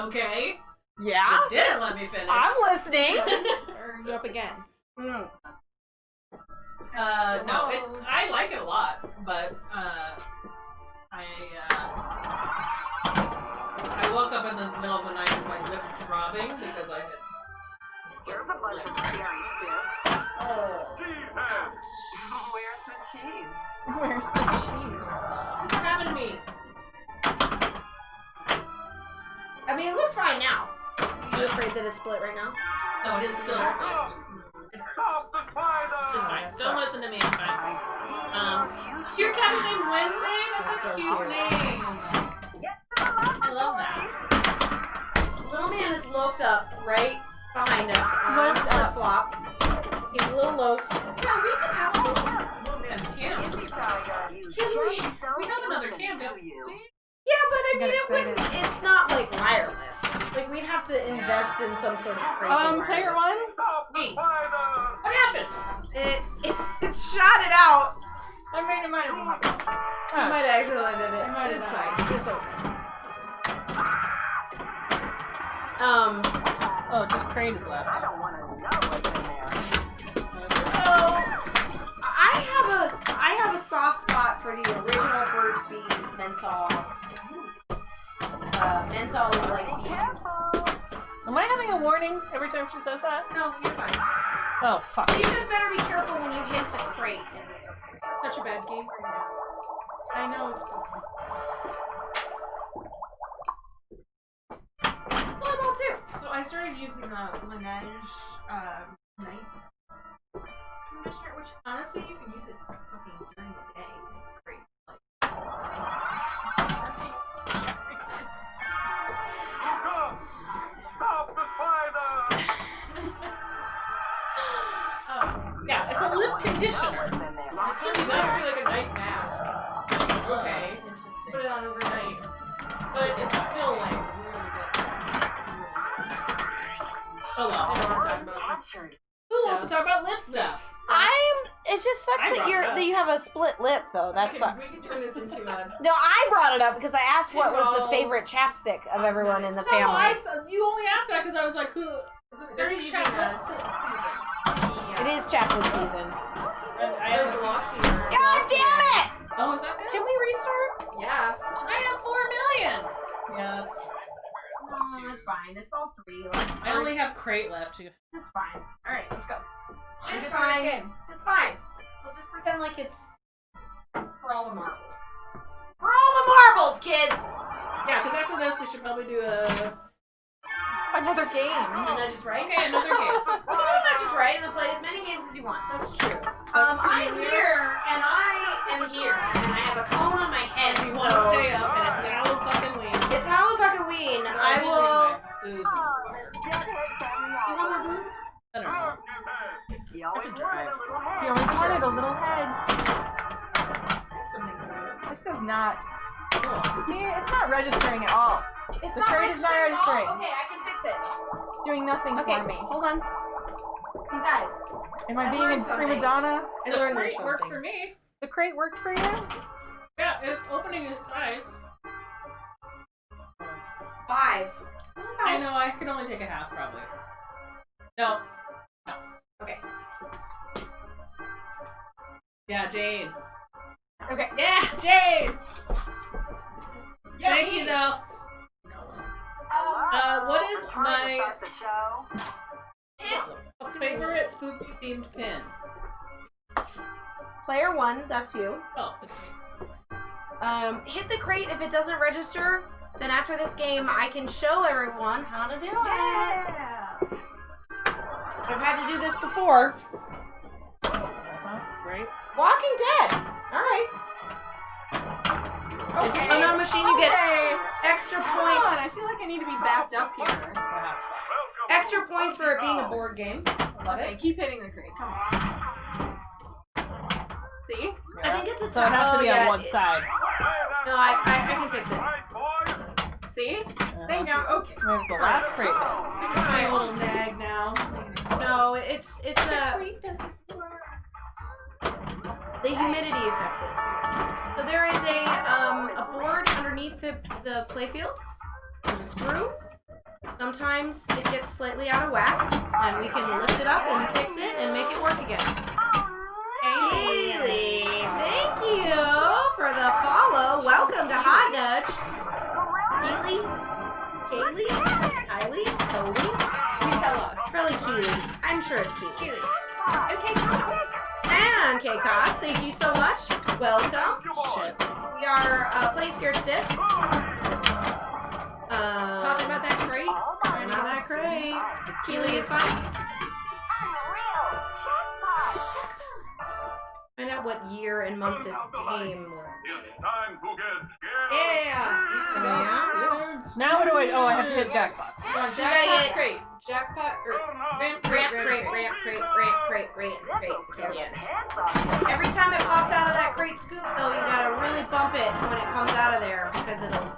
Okay. Yeah? You didn't let me finish. I'm listening. Are you up again? No, it's I like it a lot, but I woke up in the middle of the night with my lip throbbing because I had Here's a bunch of scary shit. Where's the cheese? Where's the cheese? What's happened to me? I mean, it looks fine now. Are you afraid that it's split right now? No, it is still split. It hurts. Stop the spider. It's fine. that Don't sucks. listen to me. I'm fine. Your cat's named Wednesday? That's a so cute cute. name. I love that. Little Man is loafed up right behind us on Loafed flip up. flop. He's a little loaf. Yeah, we could have a little man cam. Can we? We have another cam, don't we? Yeah, but I mean, Got it wouldn't. It's not like wireless. Like we'd have to invest in some sort of crazy. Player wireless. 1? Stop the Me. spider. What happened? It shot it out. I mean, it might have been. You might have accidentally did it. It might have It's been. fine. It's okay. Oh, just crate is left. I don't want to know what's in there. So I have a soft spot for the original Burt's Bees menthol. Menthol like bees. Am I having a warning every time she says that? No, you're fine. Oh, fuck. You just better be careful when you hit the crate in the circle. This is such a bad game. I know it's Volleyball too. So I started using Laneige night conditioner, which honestly you can use it fucking during the day. It's great. Stop the spider. Yeah, it's a lip conditioner. What's in there? It should be It must be there. like a night mask. Okay. Put it on overnight. But it's still like really good. Oh well. I don't want to talk about Who wants to talk about lip stuff? It just sucks I that brought it up. that you have a split lip though. That We sucks. can turn this into a. No, I brought it up because I asked what was the Well, favorite chapstick of everyone in the No, family. you only asked that because I was like, who? They're There's using chat a- season. It is chaplet season. I They're have glossy. God damn it! Oh, is that good? Can we restart? Yeah. I have 4 million. Yeah, that's fine. Whatever. No, it's fine. It's all 3. Let's I only have crate left. That's fine. Alright, let's go. It's fine. It's fine. Let's just pretend like it's for all the marbles. For all the marbles, kids! Yeah, because after this, we should probably do Another game. And that's just right. Okay, another game. We can do Nudge is Right and then play as many games as you want. That's true. I'm here, and I am here, and I have a cone on my head, If you want to stay up, and it's Halloween. It's Halloween. I will. Booze. Do you want more booze? I don't know. He always to drive. He always wanted a little head. Something. This does not. See, it's not registering at all. It's The crate is not registering. Oh, okay, I can fix it. It's doing nothing Okay, for me. hold on. You guys, Am I I being learned a prima donna? I The learned crate this worked something. for me. The crate worked for you? Yeah, it's opening its eyes. 5. I know, I could only take a half, probably. No. Okay. Yeah, Jane. Okay. Yeah, Jane! Thank you, though. What is my the show. favorite spooky themed pin? Player 1, that's you. Oh, it's me. Hit the crate if it doesn't register. Then after this game, I can show everyone how to do it. I've had to do this before. Great. Walking Dead. All right. Okay. I'm on a machine. You get extra Come on, I points. feel like I need to be backed up here. Extra points for it being a board game. I love Okay, it. keep hitting the crate. Come on. See? I think it's a So it has to be on one side. side. No, I can fix it. See? There you go. Okay. Where's the last crate? It's my little nag now. No, it's a Crate doesn't work. the humidity affects it. So there is a board underneath the playfield. There's a screw. Sometimes it gets slightly out of whack, and we can lift it up and fix it and make it work again. Kaylee, thank you for the follow. Welcome to Hot Nudge. Kaylee, Kylie, Cody. You tell us. Probably Keely. I'm sure it's Keely. Okay, come And K-Cos, thank you so much. Welcome. Shit. We are playing Scared Stiff. Talking about that crate? Turn on that crate. Keely is fine. Find out what year and month this game was. Yeah. Now what do I? Oh, I have to hit jackpots. Come on, Yeah, jackpot yeah. crate. Jackpot or ramp Crate till the end. Every time it pops out of that crate scoop, though, you gotta really bump it when it comes out of there because it'll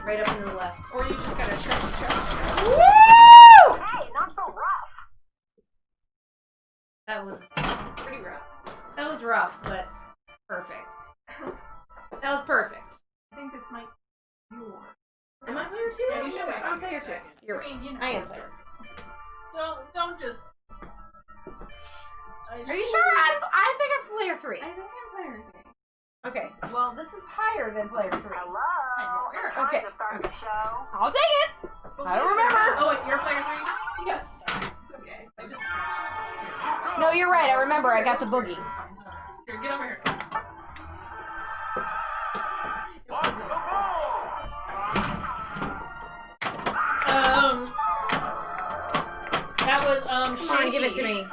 right up into the left. Or you just gotta trust. Woo! Hey, not so rough. That was Pretty rough. rough, but perfect. That was perfect. I think this might be one. Am I player 2? Yeah, you should be. I'm player 2. You're right. I am player 2. Don't just. Are you sure? I think I'm player 3. I think I'm player 3. Okay. Well, this is higher than player 3. Hello. You're okay. To start the show. I'll take it. I don't remember. Oh, wait, you're player 3? Yes. It's okay. I just scratched. No, you're right. I remember. I got the boogie. Here, get over here. That was, Come on, give it to me.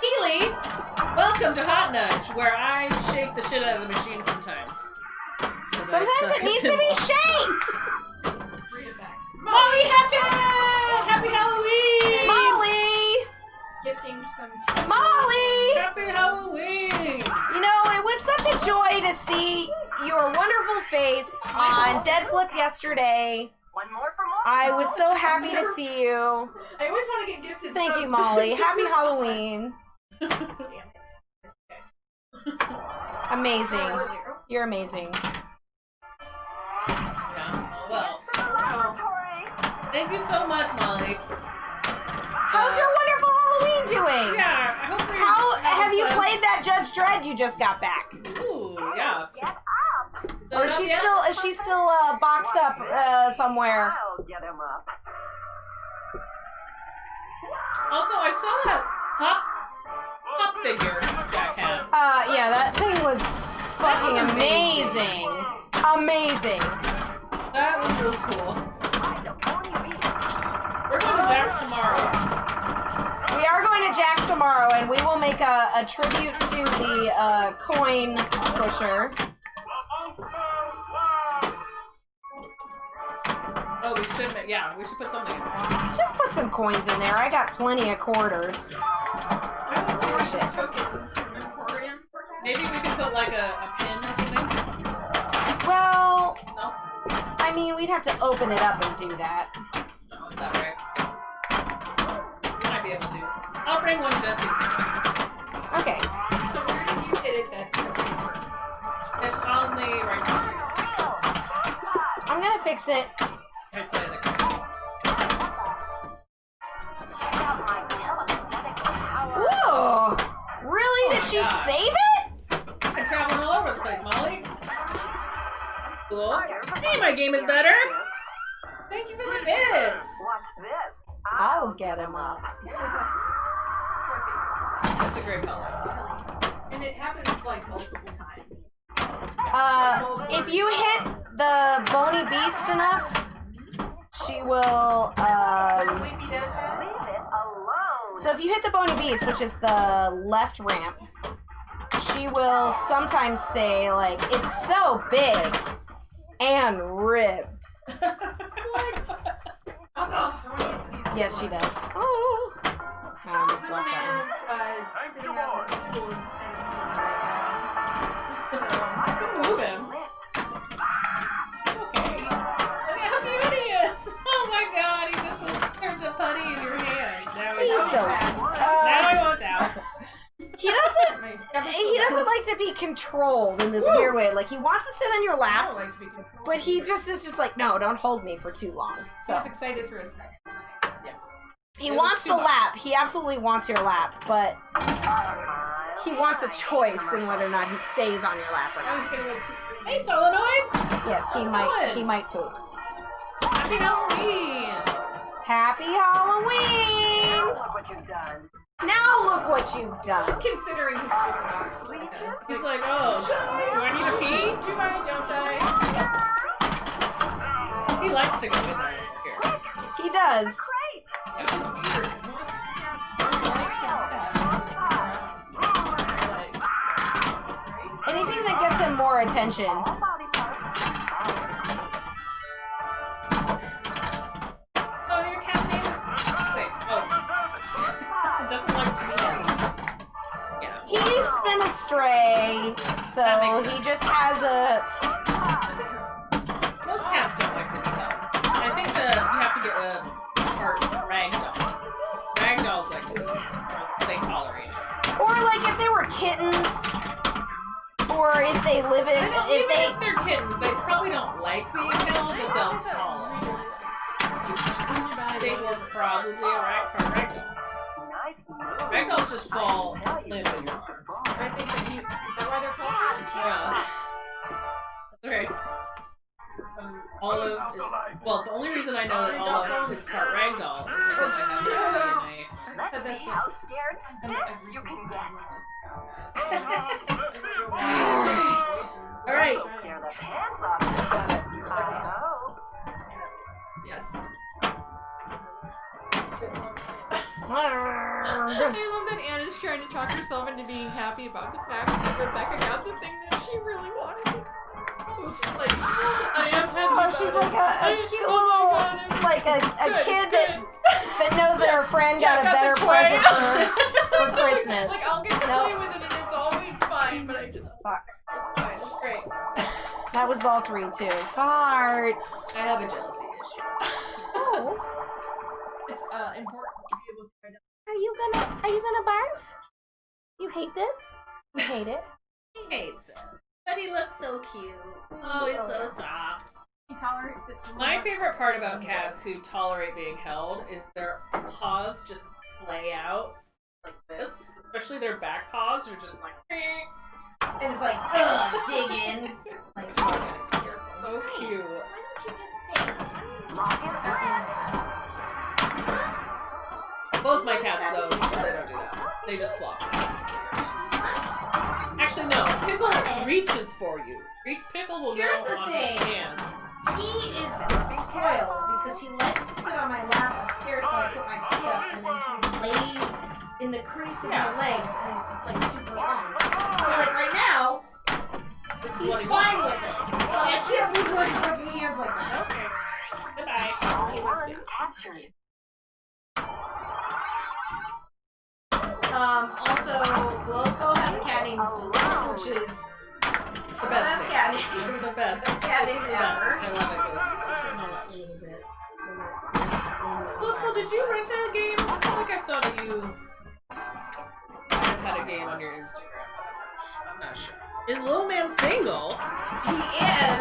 Keely, welcome to Hot Nudge, where I shake the shit out of the machine sometimes. 'Cause I Sometimes suck it needs to at be pinball. shaped. Molly Hatchet! Happy Halloween! Molly! Gifting some. Molly! Happy Halloween! You know, it was such a joy to see your wonderful face on Dead Flip yesterday. One more for more. I was so happy to see you. I always want to get gifted. Thank you, subs. Molly. Happy Halloween. Amazing. You're amazing. Yeah, well, Laboratory. thank you so much, Molly. How's your wonderful Halloween doing? Yeah, I hope you're How having have you fun. played that Judge Dredd you just got back? Ooh, yeah. Get up. So Or is she still boxed up somewhere? I'll get him up. Also, I saw that figure Jack had. Yeah, that thing was fucking amazing. Amazing. That was really cool. We're going to Jack's tomorrow. We are going to Jack's tomorrow, and we will make a tribute to the coin pusher. Oh, we should. Yeah, we should put something in there. Just put some coins in there. I got plenty of quarters. Shit. Maybe we could put like a pin or something. Well, No? I mean, we'd have to open it up and do that. No, is that right? Might be able to. I'll bring one just in case. Okay. So where did you hit it that time? It's on the right side. I'm gonna fix it. Right side of the car. Ooh! Really? Did she God. save it? I'm traveling all over the place, Molly. That's cool. Hey, my game is better. Thank you for the bits. Watch this. I'll get him up. That's a great color. And it happens like multiple times. If you hit the bony beast enough, she will, Sleepy does that? Leave it alone. so if you hit the bony beast, which is the left ramp, she will sometimes say, like, it's so big and ribbed. Yes, she does. Oh. I almost lost that one. Sitting out in school instead Move him. Okay. Look at how cute he is. Oh my god, he just turned to putty in your hands. Now He's so. now he wants out. He doesn't like to be controlled in this weird way. Like, he wants to sit on your I lap, don't like to be controlled. but he just is just like, no, don't hold me for too long. I So was excited for a second. he It wants was the too lap. He absolutely wants your lap, but he wants a choice in whether or not he stays on your lap or I not. was gonna go Hey, solenoids! Yes, he How's it might. going? He might poop. Happy Halloween! Happy Halloween! Look what you've done. Now look what you've done. just considering his box. He's like, oh, do I need to pee? Do I? Don't I? He likes to go in there. Here. He does. Which is weird. Most cats don't like to do that. Anything that gets him more attention. Oh, your cat's name is. Wait, oh. It doesn't like to be held. Yeah. He's been astray, so That makes he sense. just has a. Most cats don't like to be held. I think you have to get a part ragdoll. Ragdolls like to be, or they tolerate it. Or like if they were kittens, or if they live in, I don't, if even they. if they're kittens, they probably don't like being held, but they'll tolerate it. I think we're probably a ragdoll. Ragdolls just fall limp in your arms. I think that is that why they're called? Yeah. That's right. Olive is, well, the only reason I know that Olive is part ragdoll is because I have her DNA. Let's see how scared stiff you can get. Alright. Scare the pants off this guy. Hi-ho. Yes. Oh. I love that Anna's trying to talk herself into being happy about the fact that Rebecca got the thing that she really wanted. She's like, I am happy. Oh, she's like a cute little, like a kid that knows that her friend got a better present for Christmas. Like, I'll get to Nope. play with it and it's always fine, but I just, Fuck. it's fine, it's great. That was ball 3 too. Farts. I have a jealousy issue. Oh. It's important to be able to try to. Are you gonna barf? You hate this? You hate it? He hates it. But he looks so cute. Oh, he's so soft. He tolerates it. My favorite part about cats who tolerate being held is their paws just splay out like this. Especially their back paws are just like, And it's like, ugh, dig in. Like, so cute. why don't you just stay? Both my cats, though, they don't do that. They just flop. Actually, no. Pickle reaches for you. Pickle will Here's go the on thing. his hands. He is spoiled because he likes to sit on my lap upstairs when I put my feet up, and then he lays in the crease of my legs, and he's just like super long. So like right now, he's fine with it. But I can't leave my fucking hands like that. Okay. Goodbye. He wants to. Also, Glow Skull has a cat named Zula, which is The best cat name. It's the best. Best cat name It's the ever. best. I love it. Lusco, did you rent a game? I feel like I saw that you had a game on your Instagram. I'm not sure. Is Lil Man single? He is.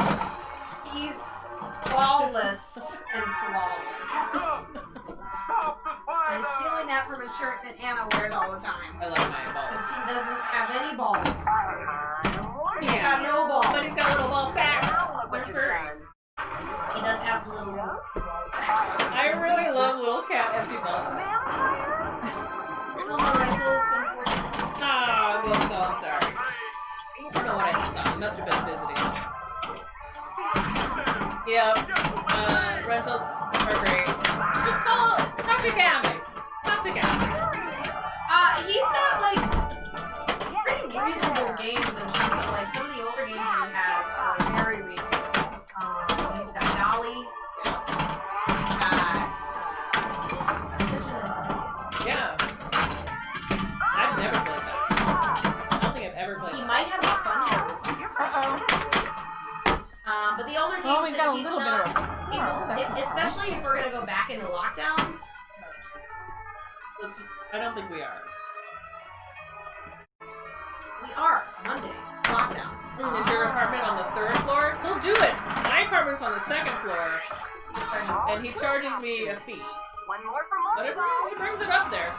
He's flawless and flawless. I'm stealing that from a shirt that Anna wears all the time. I love my balls. Because he doesn't have any balls. He's Yeah. got no balls. But he's got little ball sacks. They're furry. He does have little ball sacks. I really love little cat empty ball sacks. Still no rentals, unfortunately. Ah, Lusco, I'm sorry. I don't know what I saw. He must have been visiting. Yeah. Rentals are great. Just talk to Gavin. Talk to Gavin. He's got like pretty reasonable games in terms of like some of the older games that he has are very reasonable. He's got Dolly. He's got Yeah. I've never played that. I don't think I've ever played he that. might have a fun house. But the older games Oh, we've got that a he's little bit not of especially if we're gonna go back into lockdown. I don't think we are. We are Monday lockdown. Is your apartment on the 3rd floor? He'll do it. My apartment's on the 2nd floor, and he charges me a fee. One more for But he brings it up there.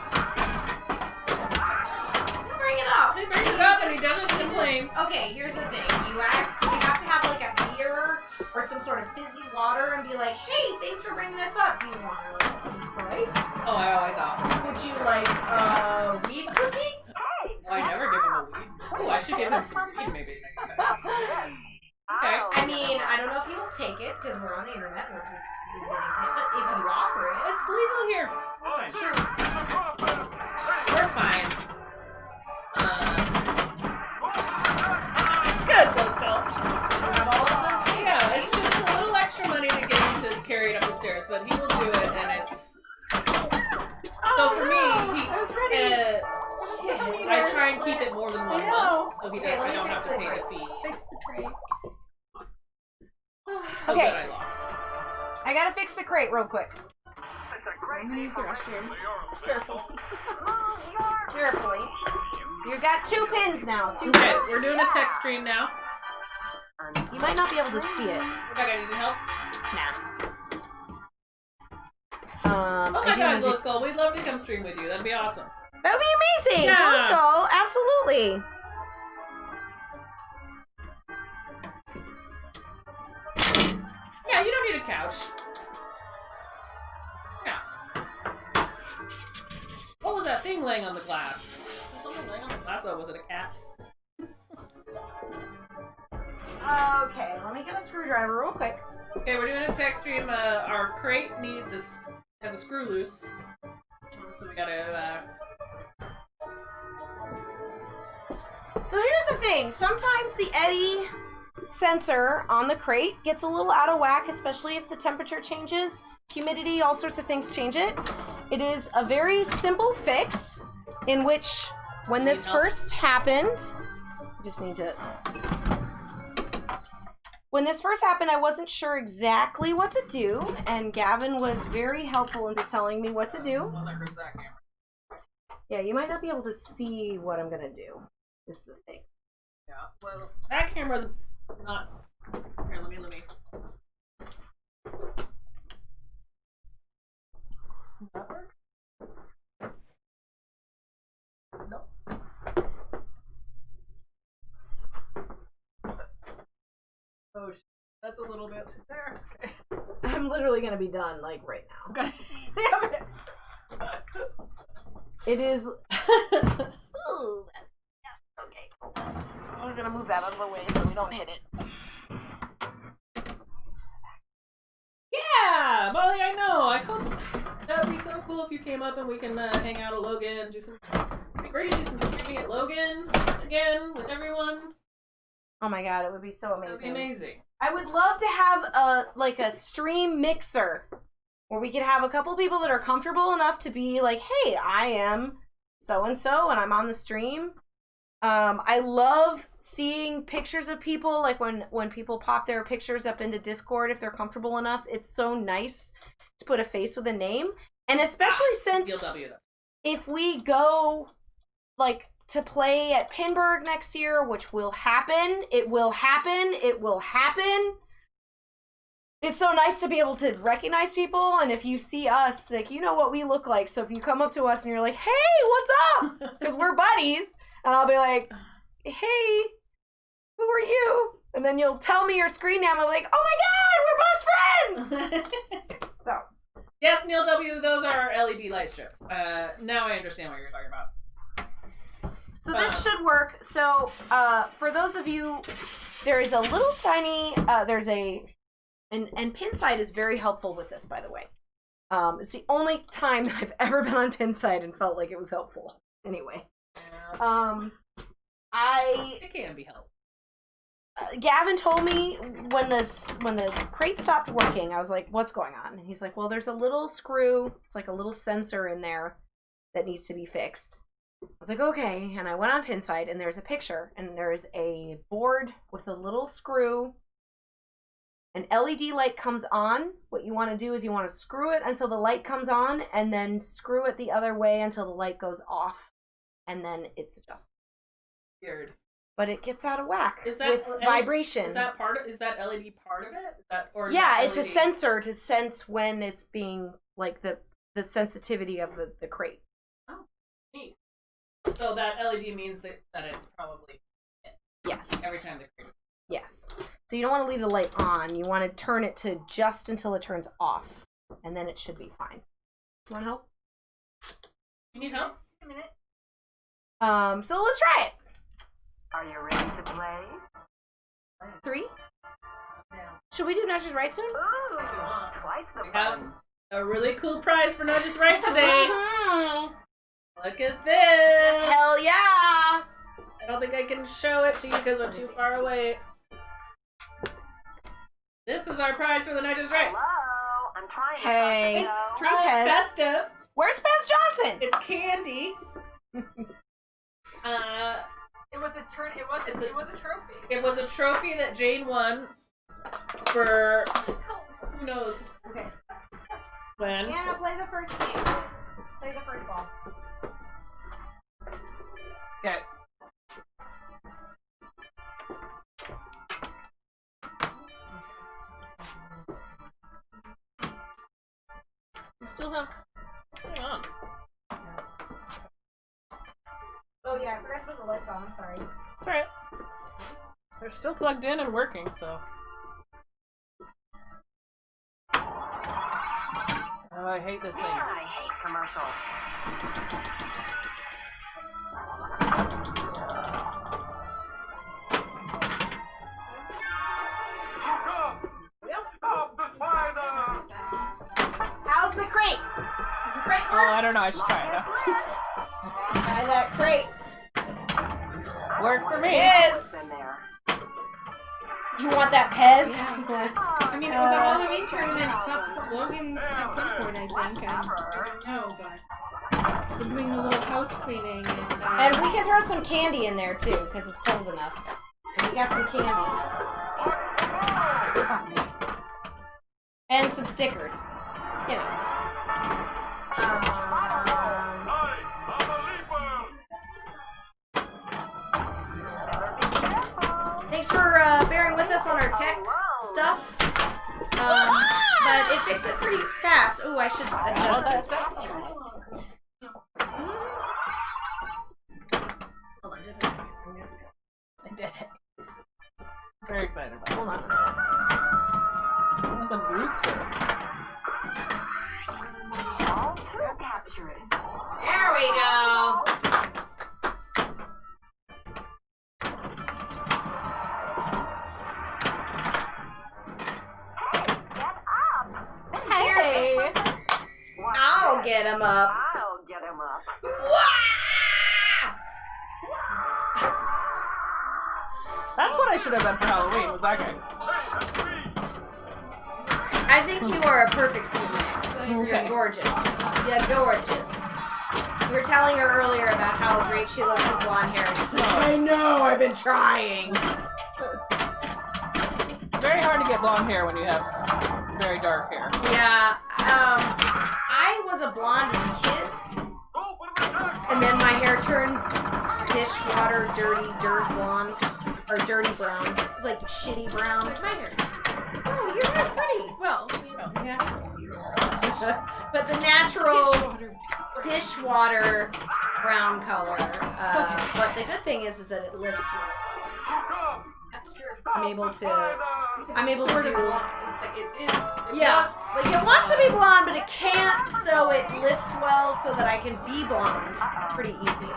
Bring it up. He brings it up and he doesn't complain. Okay, here's the thing. You have to have like a beer or some sort of fizzy water and be like, hey, thanks for bringing this up. Do you want to right? Oh, I always offer. Would you like weed cookie? Oh, I never give him a weed. Oh, I should give him some weed maybe next time. Okay. I mean, I don't know if he will take it because we're on the internet and we're just getting to it. But if you offer it, It's legal here. Fine. Sure. We're fine. Good, Lusco. have all of those things. Yeah, it's just a little extra money to get him to carry it up the stairs, but he will do it, and it's... So for me, I was ready. I try and keep it more than 1 month, so he doesn't. I don't have to pay the fee. Fix the crate. Oh, Okay. good, I lost. I gotta fix the crate real quick. I'm gonna use the restroom. Careful. Carefully. You got 2 pins now. 2 Okay, pins. we're doing a text stream now. You might not be able to see it. Rebecca, need help? Nah. Oh my I do god, need to- Glow Skull, we'd love to come stream with you. That'd be awesome. That would be amazing! Yeah. Glow Skull, absolutely! Yeah, you don't need a couch. Yeah. What was that thing laying on the glass? Was something laying on the glass? Oh, was it a cat? Okay, let me get a screwdriver real quick. Okay, we're doing a text stream. Our crate has a screw loose. So we gotta, So here's the thing. Sometimes the eddy sensor on the crate gets a little out of whack, especially if the temperature changes, humidity, all sorts of things change it. It is a very simple fix in which when this first happened, I just need to... When this first happened, I wasn't sure exactly what to do, and Gavin was very helpful into telling me what to do. Yeah, you might not be able to see what I'm gonna do, is the thing. yeah, well, that camera's not... Here, let me... That work? Nope. Oh, that's a little bit there. Okay. I'm literally gonna be done, like, right now. Okay. It is Ooh, okay. We're gonna move that out of the way so we don't hit it. Yeah, Molly, I know. I hope that would be so cool if you came up and we can hang out at Logan and do some. It'd be great to do some streaming at Logan again with everyone. Oh my god, it would be so amazing. That'd be amazing. I would love to have a stream mixer where we could have a couple people that are comfortable enough to be like, hey, I am so and so and I'm on the stream. I love seeing pictures of people, like when people pop their pictures up into Discord if they're comfortable enough. It's so nice to put a face with a name. And especially since if we go like to play at Pinburg next year, which will happen, it will happen. It's so nice to be able to recognize people, and if you see us, like, you know what we look like. So if you come up to us and you're like, hey, what's up? Because we're buddies, and I'll be like, hey, who are you? And then you'll tell me your screen name. I'm like, oh my god, we're best friends! So. Yes, Neil W., those are our LED light strips. Now I understand what you're talking about. So this should work. So for those of you, there is a little tiny, and Pinside is very helpful with this, by the way. It's the only time that I've ever been on Pinside and felt like it was helpful. Anyway. It can be helpful. Gavin told me when the crate stopped working, I was like, what's going on? And he's like, well, there's a little screw. It's like a little sensor in there that needs to be fixed. I was like, okay, and I went on Pinside, and there's a picture, and there's a board with a little screw. An LED light comes on. What you want to do is you want to screw it until the light comes on, and then screw it the other way until the light goes off, and then it's adjusted. Weird. But it gets out of whack with LED, vibration. Is that LED part of it? It's a sensor to sense when it's being, like, the sensitivity of the crate. Oh, neat. So that LED means that it's probably hit. Yes. Every time the crate. Yes. So you don't want to leave the light on. You want to turn it to just until it turns off. And then it should be fine. Want help? You need help? A minute. So let's try it. Are you ready to play? 3? Yeah. Should we do Nudges Right soon? Ooh, twice the We have fun. a really cool prize for Nudges Right today. Mhm. Look at this. Hell yeah! I don't think I can show it to you because I'm too far away. This is our prize for the Nudges Right. Hello, I'm trying to Hey, talk it's to 3 you. Pez. Festive. Where's Pez Johnson? It's candy. It was a it was a trophy. It was a trophy that Jane won for who knows Okay. when. Yeah, play the first game. Play the first ball. Okay. You still have. Hang on. Oh yeah, I forgot to put the lights on. I'm sorry. It's alright. They're still plugged in and working, so. Oh, I hate this thing. Man, I hate commercials. How's the crate? Does the crate Oh, work? I don't know. I should try it out. Try that crate. Worked for me. Yes. In there. You want that Pez? I mean, it was a Halloween tournament for Logan at some point, I think. I don't know, but we're doing a little house cleaning And we can throw some candy in there too, because it's cold enough. And we got some candy. And some stickers. You know. Thanks for bearing with us on our tech stuff. But it fixed it pretty fast. Ooh, I should adjust this. Hold on just a second. I did it. Very excited about it. Hold on. It was a booster. All to capture it. There we go. him up. I'll get him up. That's what I should have done for Halloween, was that guy. I think you are a perfect Stevie. Okay. You're gorgeous. You're gorgeous. You were telling her earlier about how great she looks with blonde hair. She's like, I know, I've been trying. It's very hard to get blonde hair when you have very dark hair. Yeah, I was a blonde as a kid, and then my hair turned dishwater, dirty, dirt blonde, or dirty brown. It's like shitty brown. My hair. Oh, your hair's pretty. Well, you know, natural. But the natural Dishwater. dishwater brown color. But the good thing is that it lifts you. That's true. I'm able to Sort do. of blonde. Like it is. Yeah, like it wants to be blonde, but it can't, so it lifts well so that I can be blonde pretty easy.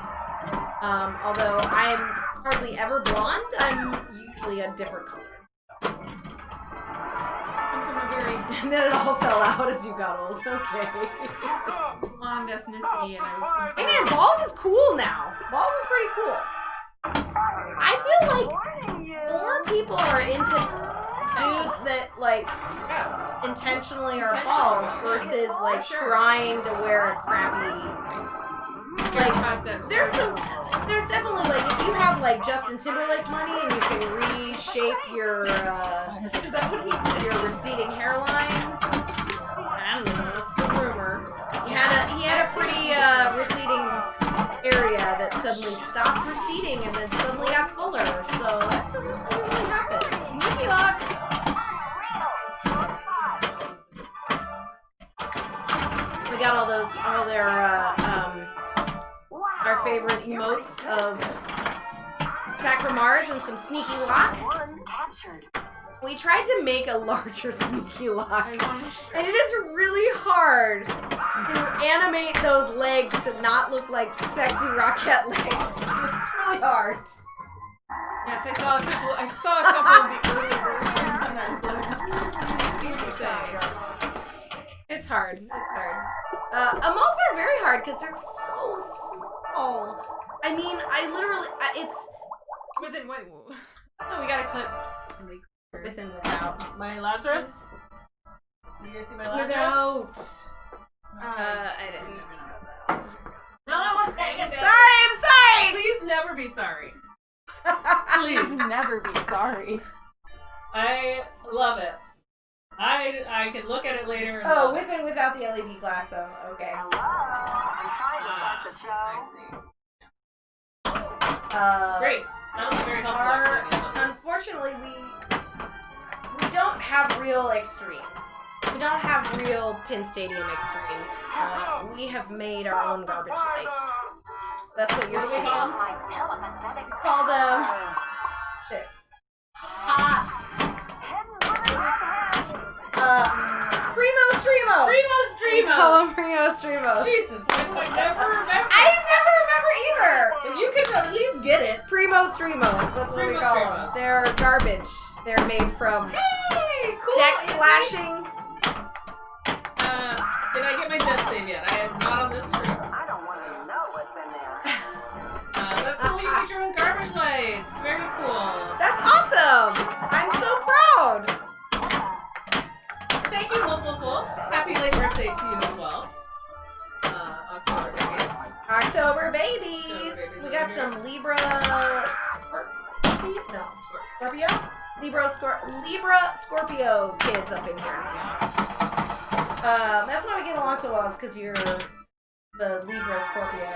Although I'm hardly ever blonde, I'm usually a different color. I'm from a very And then it all fell out as you got old. Okay. blonde ethnicity, and I was. Hey man, bald is cool now. Bald is pretty cool. I feel like more people are into dudes that like intentionally are bald versus like trying to wear a crappy. Like there's definitely like if you have like Justin Timberlake money and you can reshape your Is that what he did? your receding hairline. I don't know. That's the rumor. He had a pretty receding area that suddenly stopped receding and then suddenly got fuller. So that doesn't really happen. Sneaky luck. We got all their our favorite emotes of Attack from Mars and some sneaky lock. We tried to make a larger sneaky lock, and it is really hard to animate those legs to not look like sexy rocket legs. It's really hard. Yes, I saw a couple of the early versions, and I was like, see what you're saying. It's hard. It's hard. Emotes are very hard because they're so small. I mean, it's Within, wait, oh, we got a clip. with and without. My Lazarus? You guys see my Lazarus? Without. I didn't. No one was paying attention. Sorry, I'm sorry! Please never be sorry. Please never be sorry. I love it. I can look at it later. And Oh, love with it. and without the LED glass, though. Okay. Hello, I'm trying to start the show. I see. Great. That was a very helpful explanation. Unfortunately, we don't have real extremes. We don't have real Pin Stadium extremes. We have made our own garbage lights. So that's what you're What do we seeing. call them? We call them shit. Primo Streamos. Primo We Streamos. call them Primo Streamos. Jesus, I would never remember. I never remember either. But you can at least get it. Primo Streamos. That's what we Primo call them. Streamos. They're garbage. They're made from Hey, cool. deck flashing. Did I get my death save yet? I am not on this stream. I don't want to know what's in there. That's cool. You made your own garbage lights. Very cool. That's awesome. I'm so proud. Thank you, Wolf Wolf Wolf. Happy late birthday to you as well. October babies. October babies. We got some Libra Scorpio? Libra Scorpio kids up in here. That's why we get along so well, is because you're the Libra Scorpio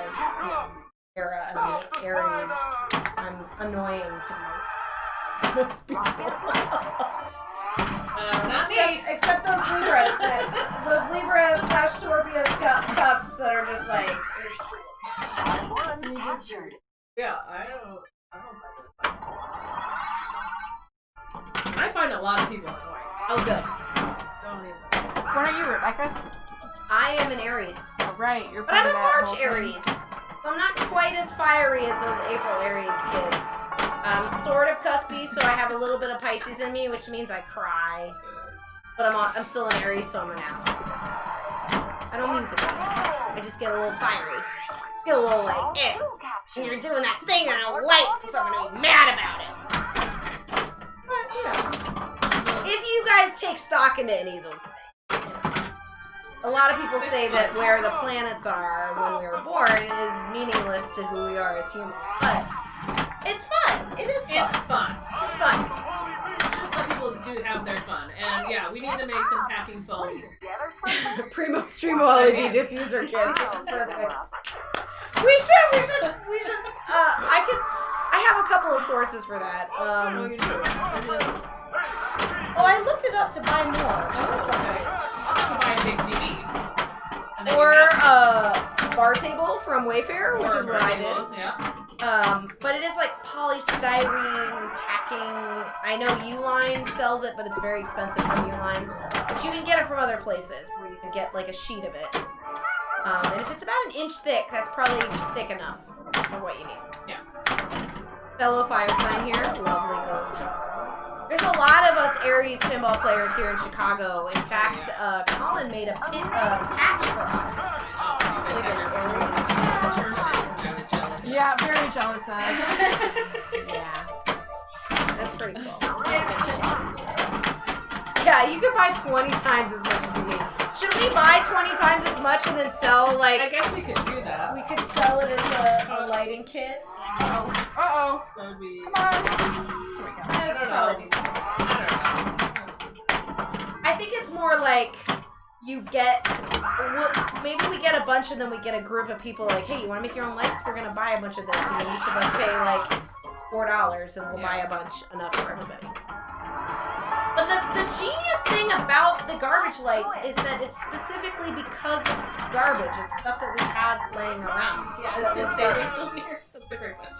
era. I mean, Aries. I'm annoying to most people. Not me. Except those Libras, those Libra / Scorpio cusps that are just like. One captured. Yeah, I don't. I find a lot of people annoying. Oh, good. Don't even. What are you, Rebecca? I am an Aries. Oh, right, you're But part I'm a of that March whole thing. Aries. So I'm not quite as fiery as those April Aries kids. I'm sort of cuspy, so I have a little bit of Pisces in me, which means I cry. But I'm still an Aries, so I'm an asshole. I don't mean to be. I just get a little fiery. Just get a little like, and you're doing that thing I don't like, so I'm gonna be mad about it. But, you know, if you guys take stock into any of those things, you know. A lot of people say that where the planets are when we were born is meaningless to who we are as humans, but it's fun. It is fun. It's fun. It's fun. Just let people do have their fun. And yeah, we need to make some packing foam. Primo Streamo LED diffuser kits. Perfect. We should. I have a couple of sources for that. I looked it up to buy more. That's okay. I'll have to buy a big TV. Or a bar table from Wayfair, which is what I did. Yeah. But it is like polystyrene packing. I know Uline sells it, but it's very expensive from Uline. But you can get it from other places where you can get like a sheet of it. And if it's about an inch thick, that's probably thick enough for what you need. Yeah. Fellow fire sign here. Lovely ghost. There's a lot of us Aries pinball players here in Chicago. In fact, Colin made a patch for us. Yeah, very jealous of. Yeah. That's pretty cool. Yeah, you could buy 20 times as much as you need. Should we buy 20 times as much and then sell, like... I guess we could do that. We could sell it as a lighting kit. Uh-oh. That would be... Come on. I don't know. I think it's more like you get... Maybe we get a bunch and then we get a group of people like, hey, you want to make your own lights? We're going to buy a bunch of this. And then each of us pay like $4 and we'll buy a bunch, enough for everybody. But the genius thing about the garbage lights is that it's specifically because it's garbage. It's stuff that we've had laying around. Yeah, is Pin Stadium still here? That's a great question.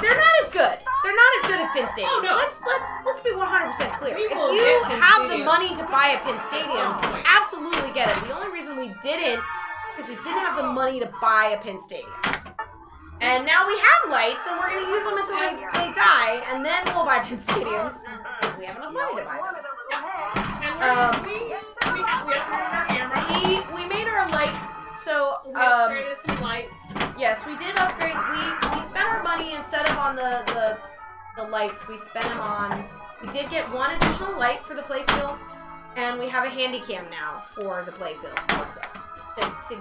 They're not as good. They're not as good as Pin Stadiums. Oh, no. Let's be 100% clear. We If will you get Pin have the Stadiums money to buy a Pin Stadium, at some point. absolutely get it. The only reason we didn't is because we didn't have the money to buy a Pin Stadium. And now we have lights, and we're going to use them until they die, and then we'll buy Pin Stadiums if we have enough money to buy them. And we upgraded our camera. We made our light, so We upgraded some lights. yes, we did upgrade. We spent our money instead of on the lights. We spent them on. We did get one additional light for the playfield, and we have a handy cam now for the playfield also to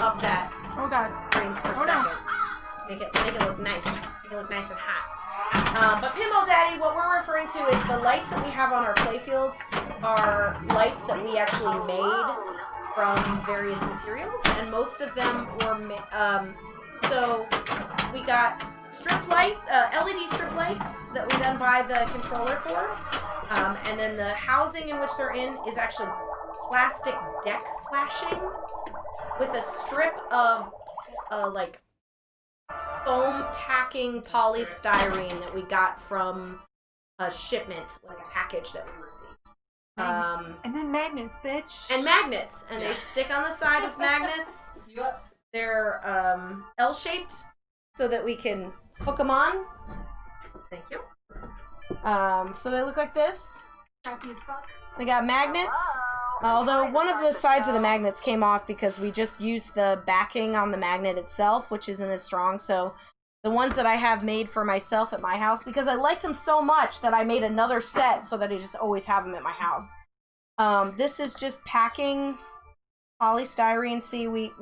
up that Oh god. frames per Oh, no. second. Make it look nice. Make it look nice and hot. But Pinball Daddy, what we're referring to is the lights that we have on our playfields are lights that we actually made from various materials, and most of them were so we got strip light, LED strip lights that we then buy the controller for, and then the housing in which they're in is actually plastic deck flashing with a strip of like foam packing polystyrene that we got from a shipment, like a package that we received. And then magnets, bitch. And magnets, and they stick on the side with magnets. Yep. They're L-shaped, so that we can hook them on. Thank you. So they look like this. Crappy as fuck. They got magnets. Although one of the sides of the magnets came off because we just used the backing on the magnet itself, which isn't as strong. So the ones that I have made for myself at my house, because I liked them so much that I made another set so that I just always have them at my house. This is just packing polystyrene. See, we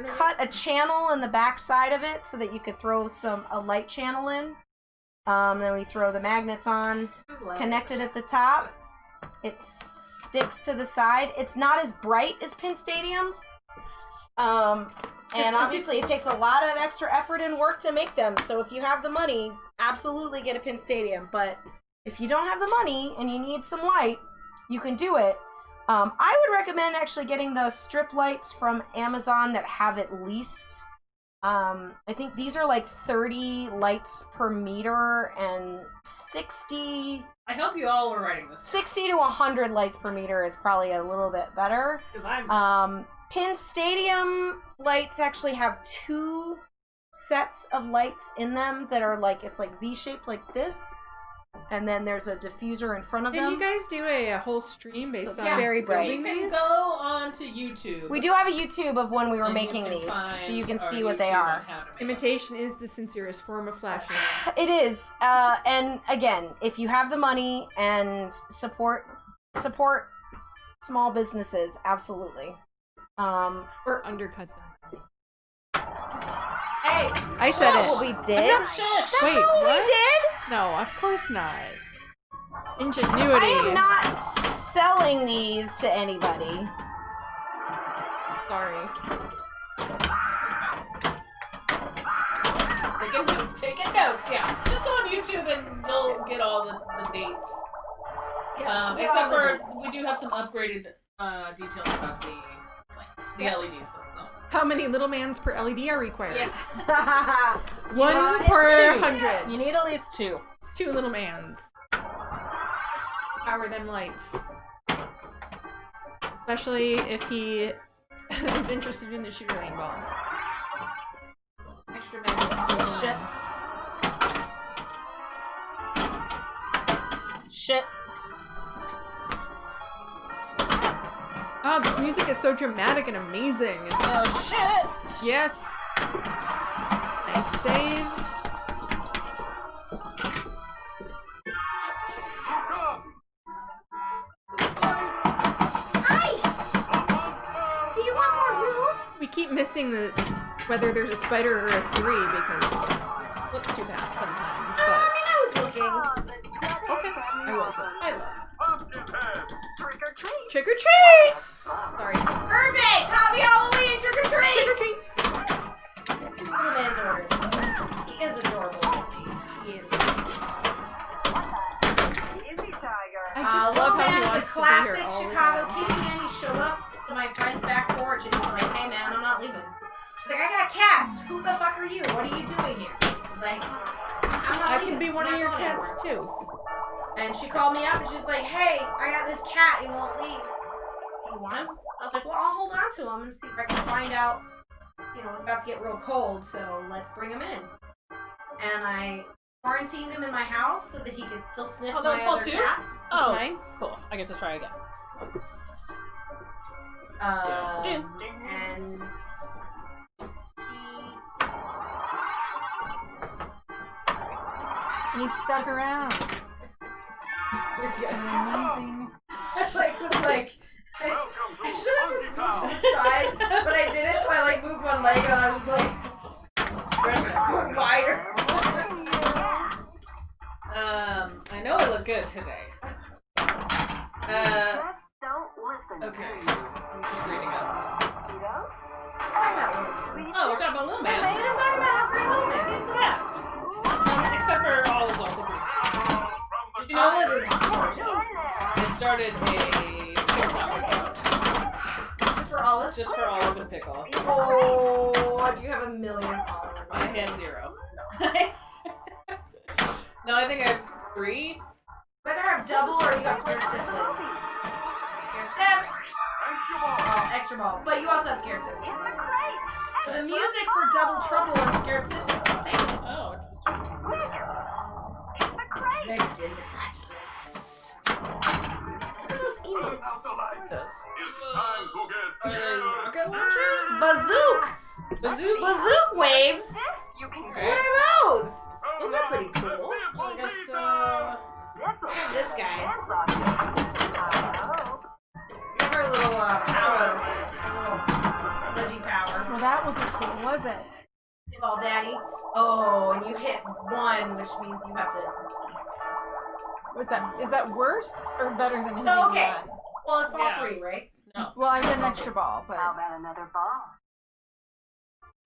cut a channel in the back side of it so that you could throw a light channel in. Then we throw the magnets on. It's connected at the top. It sticks to the side. It's not as bright as Pin Stadiums. And obviously it takes a lot of extra effort and work to make them. So if you have the money, absolutely get a Pin Stadium. But if you don't have the money and you need some light, you can do it. I would recommend actually getting the strip lights from Amazon that have at least, I think these are like 30 lights per meter and 60... I hope you all were writing this. 60 to 100 lights per meter is probably a little bit better. Pin Stadium lights actually have 2 sets of lights in them that are like, it's like V-shaped like this. and then there's a diffuser in front of Did them. you guys do a whole stream based it's on very bright. You building can these? go onto YouTube. We do have a YouTube of when we were and you making can these, so find you can our see what they YouTube are. on how to make them. Imitation is the sincerest form of flatulence. It is, and again, if you have the money and support small businesses, absolutely. Or undercut them. Hey, I said That's it. what we did. shush. Wait, That's what we what? did. No, of course not. Ingenuity. I am not selling these to anybody. Sorry. Taking notes, yeah. Just go on YouTube and you'll get all the dates. Yes, Except for, we do have some upgraded details about the lights, the LEDs themselves. How many little mans per LED are required? Yeah. One need per 2. 100. You need at least 2. 2 little mans. Power them lights. Especially if he is interested in the shooter lane ball. Extra magnets. Shit. Shit. Oh, this music is so dramatic and amazing. Oh shit. Yes. Nice save. Do you want more room? We keep missing the whether there's a spider or a 3 because it looks too fast sometimes. But I was looking. okay, I wasn't. Trick or treat. Trick or treat. Sorry. Perfect! Happy Halloween! Trick or treat! Trick or treat. Little man's order. He is adorable. He is. Easy, Tiger. I just love how he Little Man wants is a to be here classic all the Chicago time. kitty man. He showed up to my friend's back porch and he's like, "Hey man, I'm not leaving." She's like, "I got cats. Who the fuck are you? What are you doing here?" He's like, "I'm not I leaving. can be one I'm of not your going cats anywhere." too. And she called me up and she's like, "Hey, I got this cat. He won't leave. Do you want him?" I was like, "Well, I'll hold on to him and see if I can find out. You know, it's about to get real cold, so let's bring him in." And I quarantined him in my house so that he could still sniff Oh, that my was called other too? cat. Oh, Mine? cool. I get to try again. And He stuck around. Amazing. was like, I should have just moved to the side, but I didn't, so I moved one leg and I was just like, wider. I know I look good today. Don't listen Okay. to I'm just reading up. you know? Oh, we're talking about Lil Man. We're talking about how great Lil Man He's is. the best. Except for Olive's also great. Did you know Olive is gorgeous. I started a short topic Just for Olive? just for Olive and Pickle. Oh, do you have a million followers? I had 0. No, I think I have 3. Whether I have double or you got scared stiff. Scared stiff. Oh, extra ball. But you also have scared stiff. So the music for Double Trouble and Scared Stiff is the same. Oh, interesting. Connected Atlas. What are those emotes? Are they rocket launchers? Bazook! Bazook? Bazook waves? Okay. What are those? Those are pretty cool. I guess, This guy. Give her a little power. Leggy power. Well, that wasn't cool, was it? Ball daddy. Oh, and you hit 1, which means you have to. What's that? Is that worse or better than hitting So, okay. one? Well, it's ball Yeah. 3, right? Well, I get an extra ball, but How about another ball?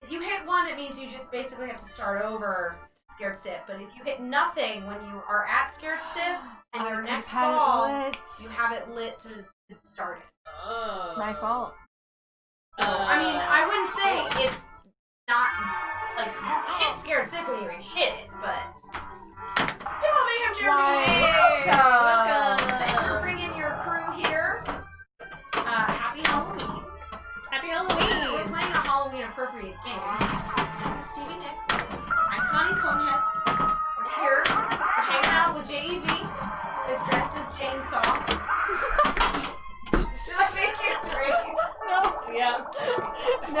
If you hit 1, it means you just basically have to start over to Scared Stiff. But if you hit nothing when you are at Scared Stiff and your next ball, you have it lit to start it. Oh. my fault. So, I mean, I wouldn't say it's not, like, hit Scared Stiff when you can hit it, but... Come on, Mayhem Jeremy! Welcome! Thanks for bringing your crew here. Happy Halloween. Happy We're Halloween! playing a Halloween-appropriate game. This is Stevie Nicks. I'm Connie Conehead. We're here. We're hanging out with JEV.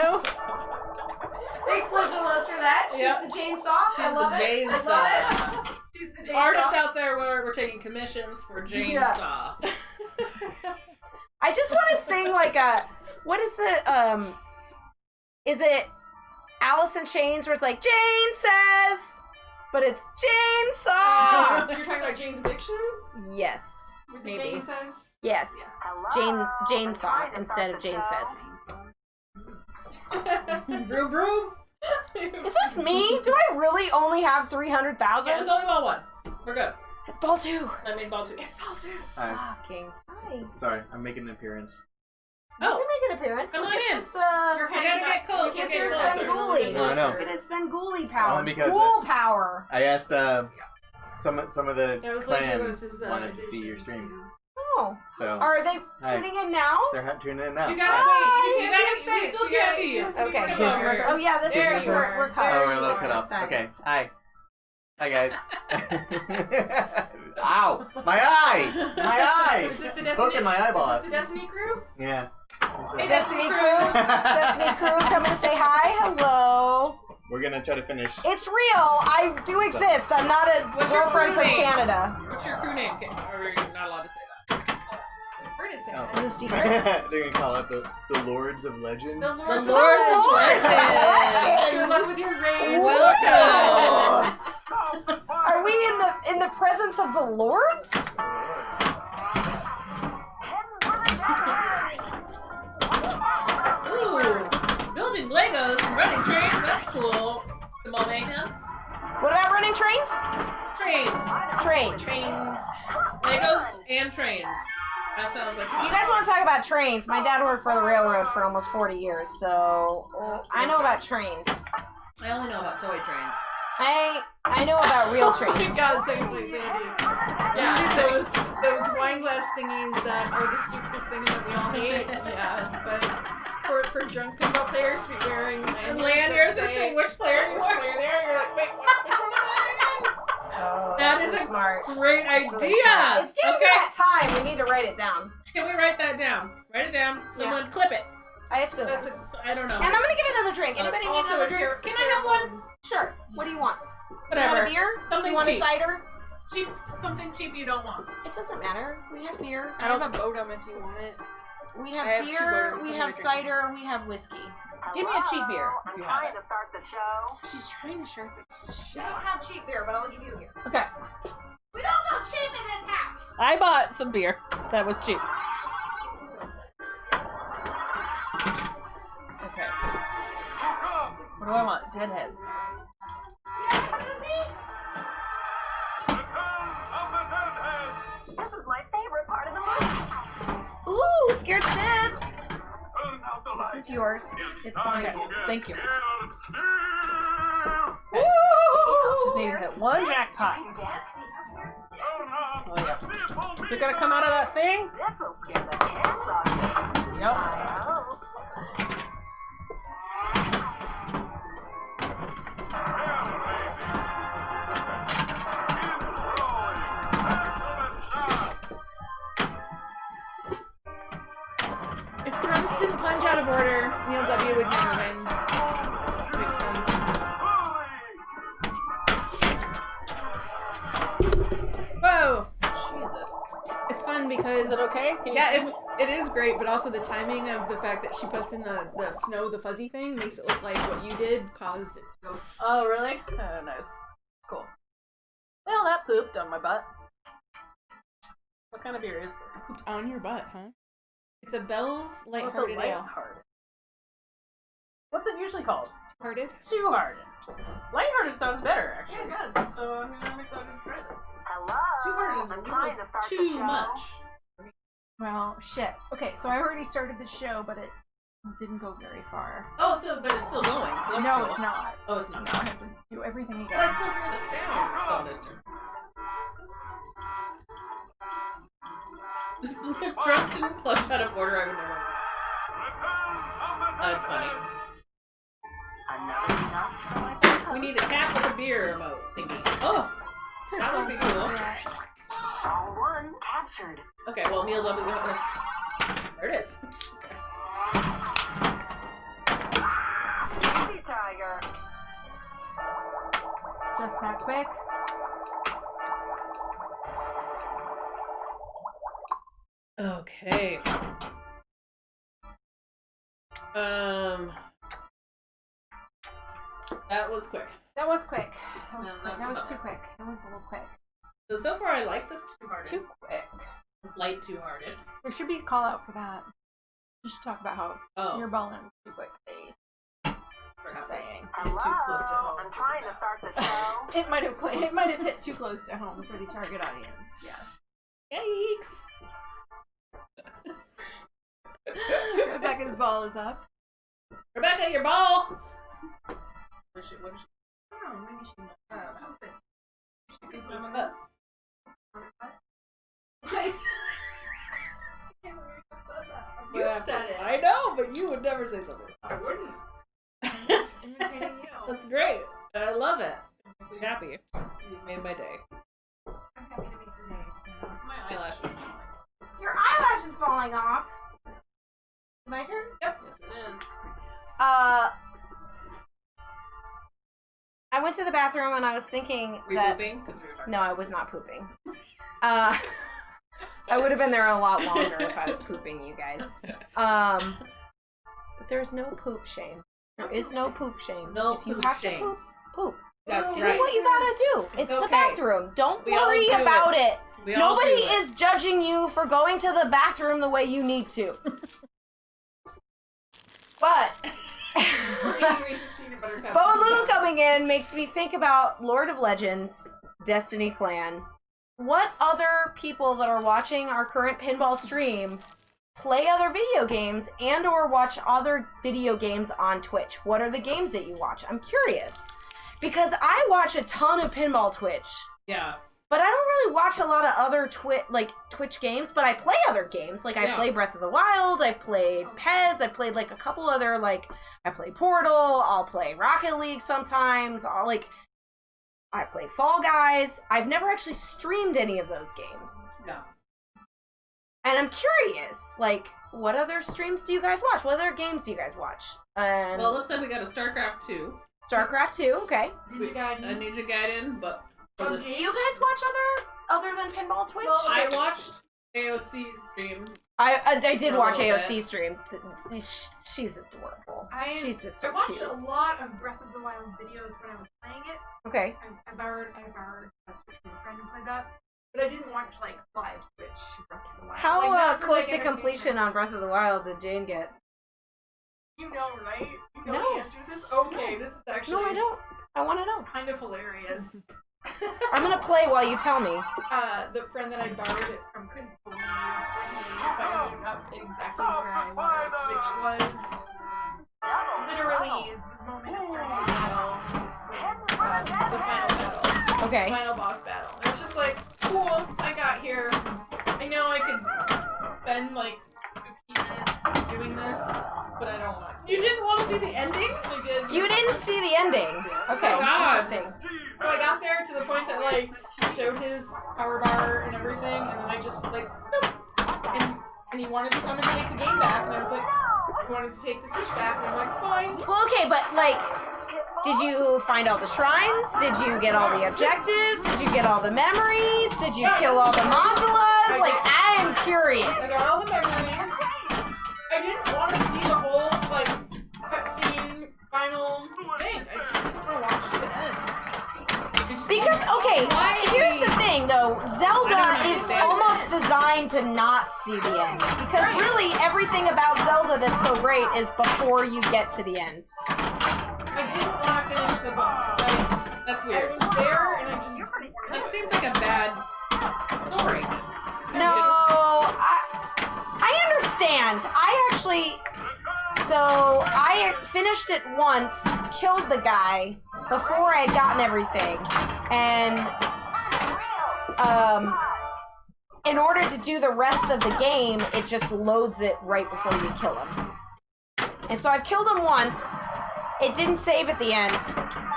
No. Thanks, Legilos, for that. She's Yep. the chainsaw. She's I love the it. I chainsaw. love it. She's the chainsaw. Artists out there, we're taking commissions for Jane Yeah. Saw. I just want to sing like a, what is the, is it Alice in Chains where it's like, Jane says, but it's Chainsaw? You're talking about Jane's addiction? Yes, With the maybe. Jane says? Yes. Jane saw instead of Jane says. Vroom vroom. Is this me? Do I really only have 300,000? Yeah, it's only ball one. We're good. It's ball 2. I mean ball two. Hi. Sucking. Hi. Sorry, I'm making an appearance. You Oh, can make an appearance. come Look on at in. this, Your we head's gotta not- get close. your It's head's your not Sven closer. Gully. No, I know. It is Svengoolie power. Only because, Ghoul power. I asked some of the That was clan Legilos' wanted to see your stream, Oh. so Are they Hi. tuning in now? they're tuning in now. You gotta Hi. wait. You can't see his we face. still You can't gotta- see you. Okay. You can't see my Oh yeah, this There is you we're are. cut. Oh, we're a little cut off. Sorry. Okay. Hi. Hi, guys. Ow! My eye! My eye! Is this the Poking my eyeball Is out. this the Destiny crew? Yeah. Hey, Destiny crew. Destiny crew, come and say hi. Hello. We're gonna try to finish. It's real. I do exist. I'm not a What's your girlfriend crew from name? Canada. What's your crew name? Are we not allowed to say that? We're gonna say Oh. Is it secret? They're gonna call it the Lords of Legend. The The Lords Lords of Lord. Legend. Good luck with your raids. Welcome. Are we in the presence of the lords? Ooh, building Legos and running trains. That's cool. Come on, Mayhem. What about running trains? Trains. Trains. Legos and trains. That sounds like If you fun. guys want to talk about trains, my dad worked for the railroad for almost 40 years, so I know about trains. I only know about toy trains. I know about real Oh my trains. god, second place, Andy. Yeah, those wine glass thingies that are the stupidest things that we all hate. Yeah, but for drunk pinball players to be wearing Lanyards to see which player you are. player there, you're like, wait, which one am I again? Oh, That that's is a smart. great That's idea. really smart. It's getting to Okay, that time. We need to write it down. can we write that down? Write it down. Someone clip it. I have to go. That's Next. I don't know. And I'm gonna get another drink. Anybody need Also, another it's drink? your, Can I have one? Sure. What do you want? You Whatever. want a beer? Something you want cheap. a cider? Cheap. Something cheap you don't want. It doesn't matter. We have beer. I have a Bodum if you want it. We I have have two beer. Bodums. We I'm have gonna drink cider. We have whiskey. Give me a cheap beer if I'm you have trying it. to start the show. She's trying to share this. We don't have cheap beer, but I'll give you a beer. Okay. We don't go cheap in this house. I bought some beer. That was cheap. Okay. What do I want? Deadheads. This is my favorite part of the movie. Ooh, scared stiff. This is yours. It's fine. Okay. Thank you. Woo! Just need to hit one jackpot. Oh yeah. Is it gonna come out of that thing? This'll scare the kids off you. Yep. I hope. If drums didn't punch out of order, Neil W would never win. Makes sense. Whoa! Jesus. It's fun because Is it okay? Can you yeah, see me? it is great, but also the timing of the fact that she puts in the snow, the fuzzy thing, makes it look like what you did caused it to go. Oh really? Oh nice. Cool. Well, that pooped on my butt. What kind of beer is this? It's on your butt, huh? It's a Bell's What's a Lighthearted Ale. lighthearted? What's it usually called? Hearted? Too hearted. Lighthearted sounds better, actually. Yeah, it does. So I'm excited to try this. Hello. Too hearted is a I'm trying little to start the too show. much. Well, shit. Okay, so I already started the show, but it didn't go very far. Oh, so but it's still going. So that's No, cool. it's not. Oh, it's not. No, I have to do everything But I again. still hear the sound. Oh, this turn. If Trump didn't punch out of order, I would never. That's funny. Another notch for my We need a cat with a beer emote thingy. Oh, that would be cool. all one captured. Okay, well, Neil W. There it is. tiger. Just that quick. Okay. That was quick. That was quick. That was No, quick. that's That was about too right. quick. That was a little quick. So far I like this two-hearted. Too quick. It's light two-hearted. There should be a call out for that. You should talk about how Oh. your ball ends too quickly. Perhaps. Just saying. Too close to home. I'm trying to start the show. It might have hit too close to home for the target audience. Yes. Yikes! Rebecca's ball is up. Rebecca, your ball! What is she? I don't know, maybe she open. She could do Uh, You said it. I know, but you would never say something. I wouldn't. Imitating you. That's great. I love it. I'm happy. You made my day. I'm happy to make your day. My eyelashes. Your eyelash is falling off. My turn? Yep. Yes, it is. I went to the bathroom and I was thinking Were you that pooping? 'Cause we were talking no, I was not pooping. I would have been there a lot longer if I was pooping, you guys. But there's no poop shame. There is no poop shame. No if you poop have shame. to poop, poop. That's Do right. what you gotta do. It's the okay. bathroom. Don't We all worry do about it. We all Nobody do it. is judging you for going to the bathroom the way you need to. But Bo Little coming in makes me think about Lord of Legends, Destiny Clan. What other people that are watching our current pinball stream play other video games and or watch other video games on Twitch? What are the games that you watch? I'm curious. Because I watch a ton of pinball Twitch. Yeah. But I don't really watch a lot of other Twitch games, but I play other games. Like, I play Breath of the Wild, I played Pez, I played, like, a couple other, like, I play Portal, I'll play Rocket League sometimes, I play Fall Guys. I've never actually streamed any of those games. No. And I'm curious, like, what other streams do you guys watch? What other games do you guys watch? And Well, it looks like we got a StarCraft 2. StarCraft 2, okay. Ninja Gaiden. A Ninja Gaiden, but... Do you guys watch other than pinball Twitch? Well, I watched AOC's stream. I did For a watch little AOC bit. stream. She's adorable. She's just so I watched cute. a lot of Breath of the Wild videos when I was playing it. Okay. I borrowed a Switch from a friend who played that, but I didn't watch like live Twitch Breath of the Wild. How like, not for, close like, to completion on Breath of the Wild did Jane get? You know, right? You know No. the answer to this? Okay, this is actually No, I don't. I want to know. kind of hilarious. I'm gonna play while you tell me. The friend that I borrowed it from couldn't believe when he found out exactly where I was, which was literally the moment of starting the battle, the final battle. Okay. Final boss battle. I was just like, cool, I got here. I know I could spend like 15 minutes doing this, but I don't want to. You didn't want to see the ending? I did. You didn't see the ending. Okay, Oh, God. interesting. So I got there to the point that like he showed his power bar and everything, and then I just like, nope. And he wanted to come and take the game back, and I was like, he wanted to take the Switch back, and I'm like, fine. Well, okay, but like, did you find all the shrines? Did you get all the objectives? Did you get all the memories? Did you kill all the Mongolas? Like, I am curious. I got all the memories. I didn't want to see the whole like cutscene final thing. I just didn't want to watch the end. Because, okay, here's the thing, though. Zelda is almost designed to not see the end. Because really, everything about Zelda that's so great is before you get to the end. I didn't want to finish the book. Like, That's weird. I was there, and I just. That seems like a bad story. No, I understand. I finished it once, killed the guy before I had gotten everything, and in order to do the rest of the game, it just loads it right before you kill him. And so I've killed him once. It didn't save at the end.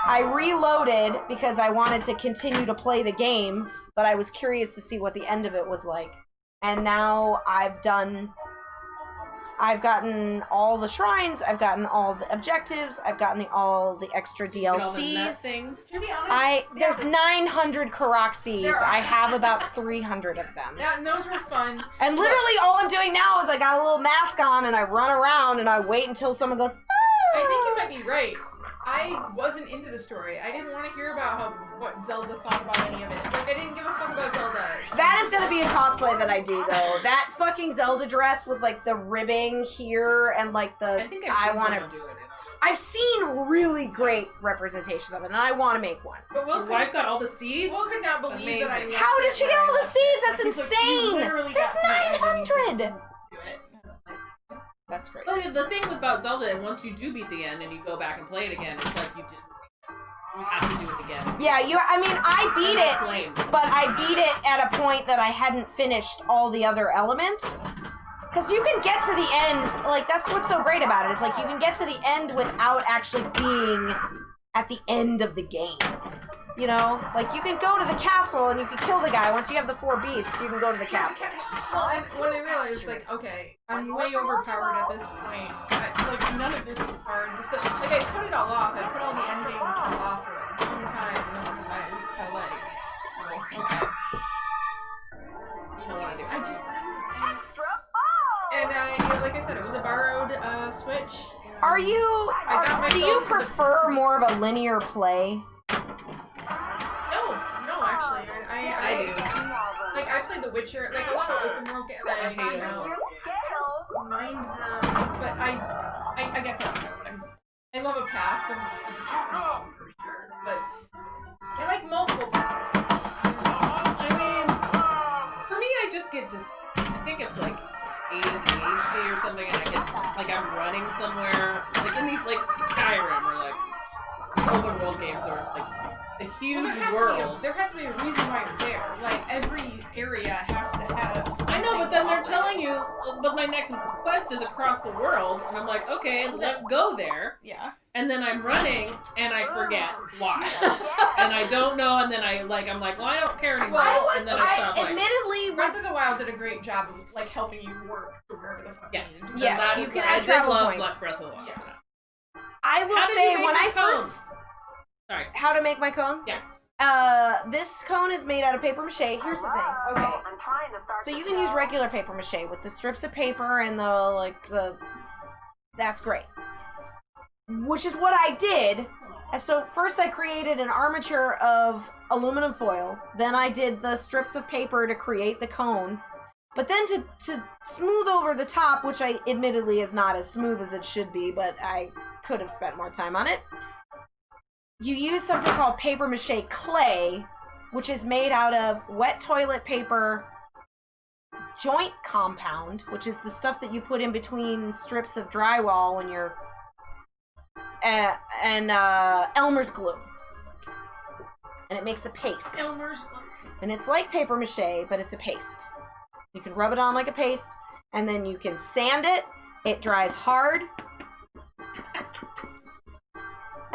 I reloaded because I wanted to continue to play the game, but I was curious to see what the end of it was like. And now I've done I've gotten all the shrines, I've gotten all the objectives, I've gotten all the extra All the nut DLCs. things. To be honest, There's 900 Korok seeds. I have about 300 of them. Yeah, and those were fun. And literally all I'm doing now is I got a little mask on and I run around and I wait until someone goes, I think you might be right. I wasn't into the story. I didn't want to hear about what Zelda thought about any of it. Like, I didn't give a fuck about Zelda. That is gonna be a cosplay that I do though. That fucking Zelda dress with like the ribbing here and like the I think I've seen someone do it. I've seen really great representations of it and I want to make one. But Your wife got all the seeds? Will could not believe Amazing. that I left How did it she where get I all the left it. seeds? That's Because insane. you literally There's got to it and then you 900. didn't do it. That's crazy. Well, the thing about Zelda, and once you do beat the end and you go back and play it again, it's like you didn't. You have to do it again. Yeah, I mean, I beat That's it, lame. but I beat it at a point that I hadn't finished all the other elements. Because you can get to the end, like, that's what's so great about it. It's like you can get to the end without actually being at the end of the game. You know? Like, you can go to the castle and you can kill the guy. Once you have the 4 beasts, you can go to the castle. Well, and when I realized, it's like, okay, I'm way overpowered at this point. Like, none of this was hard. Like, I put it all off. I put all the end games off for a long time. And I like, okay. You know what I do. I just... And like I said, it was a borrowed Switch. Are you... do you prefer more of a linear play? No, actually. I do. Like, I played The Witcher, like, a lot of open world games. Like, I hate open world mind them, but I guess I love a path, for sure, but I like multiple paths. I mean, for me, I just get I think it's like ADHD or something, and I get like I'm running somewhere, like in these like Skyrim or like open world games or like a huge world. There has to be a reason why you're there. Like, every area has to have something. I know, but then they're telling you, but my next quest is across the world, and I'm like, okay, let's go there. Yeah. And then I'm running, and I forget why. And I don't know, and then I'm like, well, I don't care anymore. And then I stop playing. Admittedly, Breath of the Wild did a great job of, like, helping you work to wherever the fuck Yes. you need. Yes, you can add travel points. Breath of the Wild. Yeah. I will How did say, you make when your I cone? first... Sorry. How to make my cone? Yeah. This cone is made out of paper mache. Here's the thing. Okay. I'm trying to start So you can use regular paper mache with the strips of paper and that's great. Which is what I did. And so first I created an armature of aluminum foil. Then I did the strips of paper to create the cone. But then to smooth over the top, which I admittedly is not as smooth as it should be, but I could have spent more time on it. You use something called paper mache clay, which is made out of wet toilet paper, joint compound, which is the stuff that you put in between strips of drywall when you're, and Elmer's glue. And it makes a paste. Elmer's. And it's like paper mache, but it's a paste. You can rub it on like a paste, and then you can sand it. It dries hard.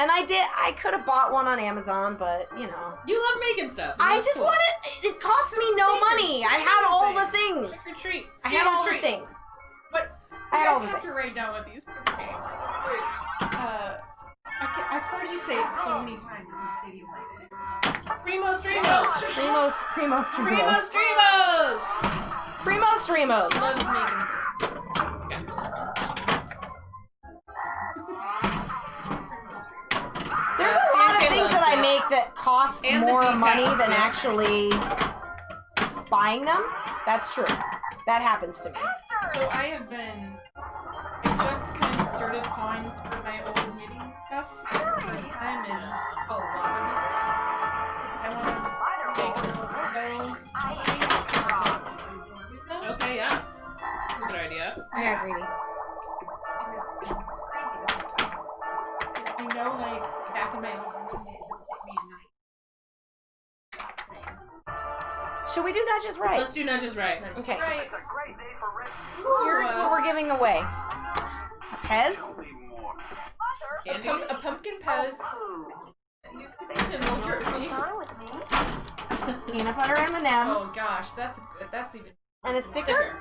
And I could have bought one on Amazon, but, you know. You love making stuff. I just wanted, it cost me no money. I had all the things. Trick or treat. I had all the things. But I had all the you guys have things. to write down what these people are like. I've heard you say it so many times. Primo Streamos. Primo Primo Streamos. Streamos. Primo Streamos. Loves making There's a lot of things that I make that cost And the more decal. money than actually buying them. That's true. That happens to me. So I just kind of started pawing through my old knitting stuff for the first time in a lot of it. I want to make a bow. Okay, yeah. Good idea. I got greedy. I know, like, back in my old days, it would take me a night. Should we do not just right? Let's do not just right. Okay. Right. Here's what we're giving away. Pez. A pumpkin pez. It used to be a little trophy. Peanut butter M&Ms. Oh gosh, that's good. That's even. And a sticker?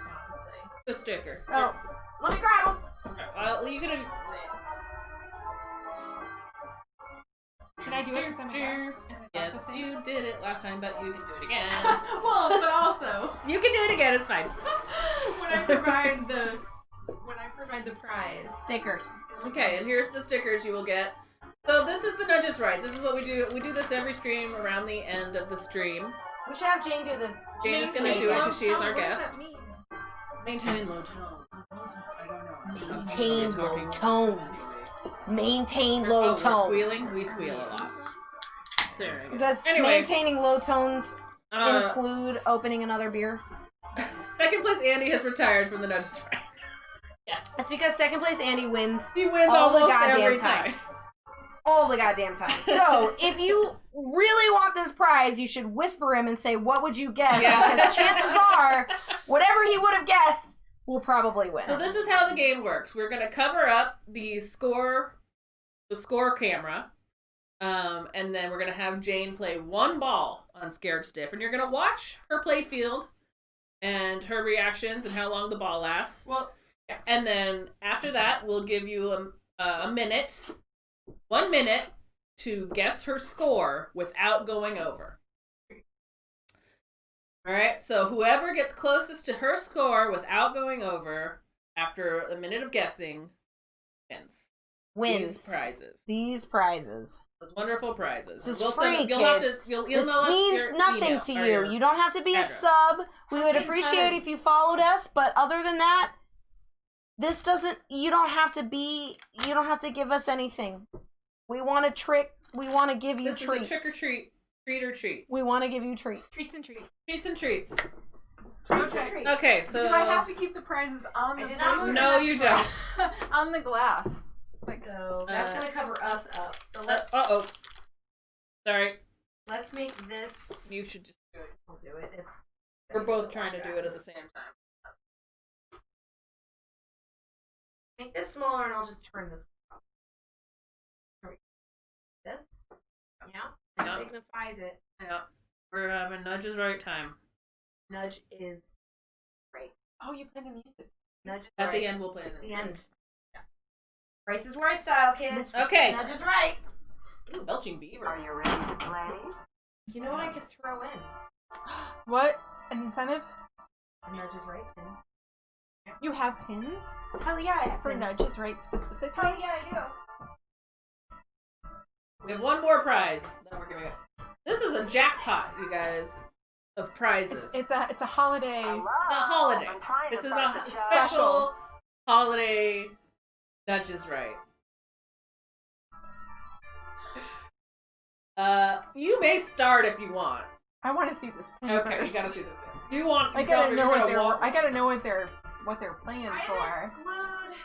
The sticker. Oh. Let me grab them. Well, you gonna. Can I do it because I'm a guest? Yes, you did it last time, but you can do it again. Well, but also You can do it again. It's fine. when I provide the prize. Stickers. Okay, and here's the stickers you will get. So this is the Nudges Right. This is what we do. We do this every stream around the end of the stream. We should have Jane do the. Jane is gonna do it because she is our What does guest. that mean? Maintain low tone. Maintain low tones. Maintain low We're tones. squealing. We squeal a lot. There we go. Does Anyway, maintaining low tones uh, include opening another beer? second place Andy has retired from the Nudges Right. It's because second place Andy wins He wins all the almost goddamn every time. time. all the goddamn time. So if you really want this prize, you should whisper him and say, "What would you guess?" Yeah. Because chances are, whatever he would have guessed will probably win. So this is how the game works. We're gonna cover up the score camera, and then we're gonna have Jane play one ball on Scared Stiff, and you're gonna watch her play field and her reactions and how long the ball lasts. Well, And then after that, we'll give you a minute, 1 minute, to guess her score without going over. Alright, so whoever gets closest to her score without going over after a minute of guessing wins. These prizes. These prizes. Those wonderful prizes. This is We'll free, you'll have kids. to, you'll This email us means your nothing email, to or you. your You don't have to be address. a sub. We would Okay, appreciate guys. if you followed us, but other than that, this doesn't. You don't have to be. You don't have to give us anything. We want to trick. We want to give you This treats. is a trick or treat. Treat or treat. We want to give you treats. treats and treats. Treats and treats. Okay. Okay, so Do I have to keep the prizes on the did not move no, you don't. on the glass? So that's gonna cover us up. So let's. Uh-oh. Sorry. Let's make this. You should just do it. We'll do it. It's. We're both trying to do it at the same time. Make this smaller, and I'll just turn this up. This. Yeah. Yeah. Signifies it. Yeah. We're having Nudges Right time. Nudge is right. Oh, you play the music. Nudge is At right. the end, we'll play At the the end. Yeah. Price is Right style, kids. Okay. Nudge is right. Ooh, belching beaver. Are you ready to play? You know what I could throw in? What? An incentive? Nudge is right. Pin. You have pins? Hell yeah, I have For pins. Nudges Right specifically? Hell yeah, I do. We have one more prize. Then we're giving it. This is a jackpot, you guys, of prizes. It's a holiday. the holidays. This is a special holiday Nudges Right. You may start if you want. I want to see this pin Okay, first. you gotta see this. You want? I you gotta know what they're. walk- I gotta know what they're playing I for. haven't glued.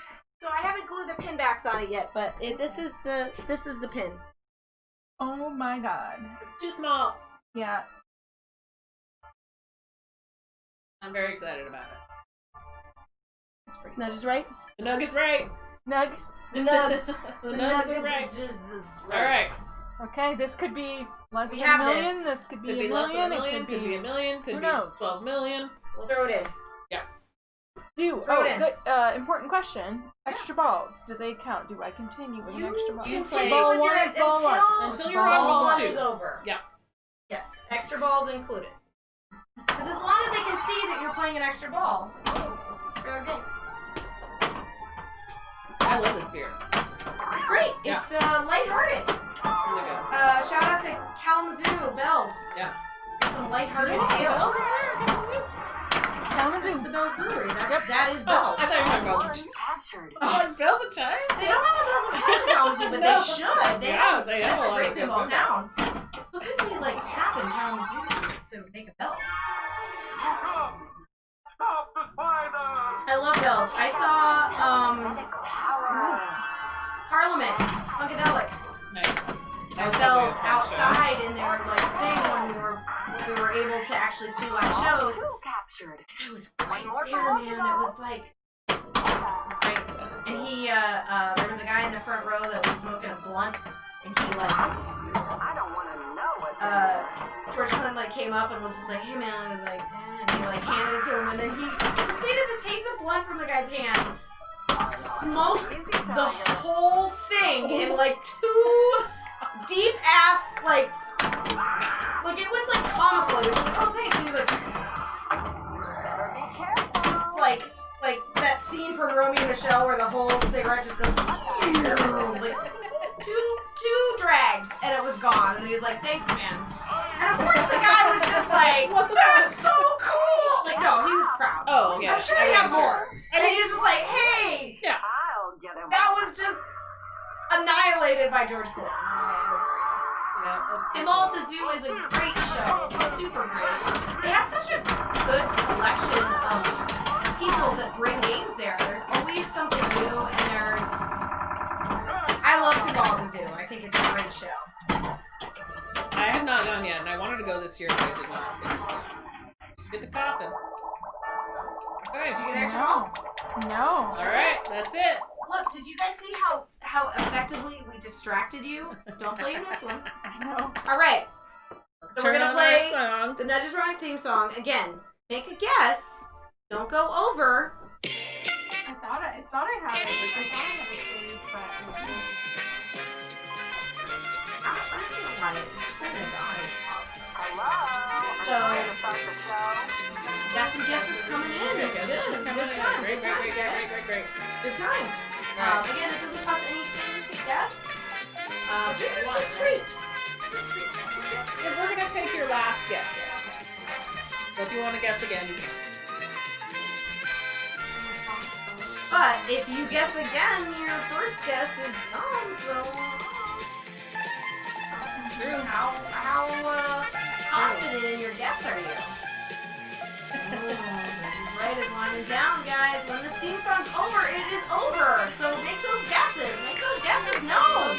So I haven't glued the pin backs on it yet, but this is the pin. Oh my god. It's too small. Yeah. I'm very excited about it. That's pretty. Nudge is right. The Nugget's right. Nug. The nugs. The Nugs are right. Is All right. Okay, this could be less We than have a million. this. This could be, Could be a less million. than a million. It Could be a million. Could who be knows? 12 million. We'll throw it in. Do Throw it in. good. Important question. Extra balls. Do they count? Do I continue with an extra ball? you Continue play with ball your one is ball one. Until you're on ball one 2. is over. Yeah. Yes, extra balls included. Because as long as they can see that you're playing an extra ball, they're good. I love this beer. It's great. Yeah. It's lighthearted. It's really good. Shout out to Kalamazoo Bells. Yeah. It's some lighthearted ale. Bells are there. It's Kalamazoo. the Bells Brewery. That is Oh, Bells. I thought you were talking about Captured. Bells and Chimes. They don't have a Bells and Chimes in Kalamazoo, but No. they should. They Yeah, have, they have that's a a lot great of good pinball pinball. town. Look at me like tapping Kalamazoo to make a Bells. I love Bells. I saw Parliament, Funkadelic. Nice. Bells outside in their like thing when we were able to actually see live shows. Captured. I was right there, man. It was like great. And he there was a guy in the front row that was smoking a blunt, and he like I don't want to know what George Clinton like came up and was just like, hey man, I was like, and he like handed it to him, and then he proceeded to take the blunt from the guy's hand, smoke the whole thing in like 2 deep ass like it was like comical. It was just like, oh thanks. And he was like, just like that scene from Romeo and Michelle where the whole cigarette just goes like two drags and it was gone. And he was like, thanks man. And of course the guy was just like, that's so cool. Like no, he was proud. Oh yeah. I'm sure he had more. And he was just like, hey, Yeah. I'll get him that was just annihilated by George Clooney. Yeah. Pinball at the Zoo is a great show. It's super great. They have such a good collection of people that bring games there. There's always something new, and I love Pinball at the Zoo. I think it's a great show. I have not gone yet, and I wanted to go this year, but I did not get to. Did you get the coffin? Alright, did you get extra? No. Alright, that's it. Look, did you guys see how effectively we distracted you? Don't play your next one. No. All right. So we're Turn gonna on play our song. the Nudges Running theme song again. Make a guess. Don't go over. I thought I had it. I thought I had it saved, but So, got some guesses coming in. It's good. Good times. Great. Good times. Again, it doesn't cost anything to guess. This is just treats. Yeah, we're gonna take your last guess. So if you want to guess again, you can. But if you guess again, your first guess is gone. So, how confident in your guess are you? Right is winding down, guys. When this theme song's over, it is over. So make those guesses. Make those guesses known.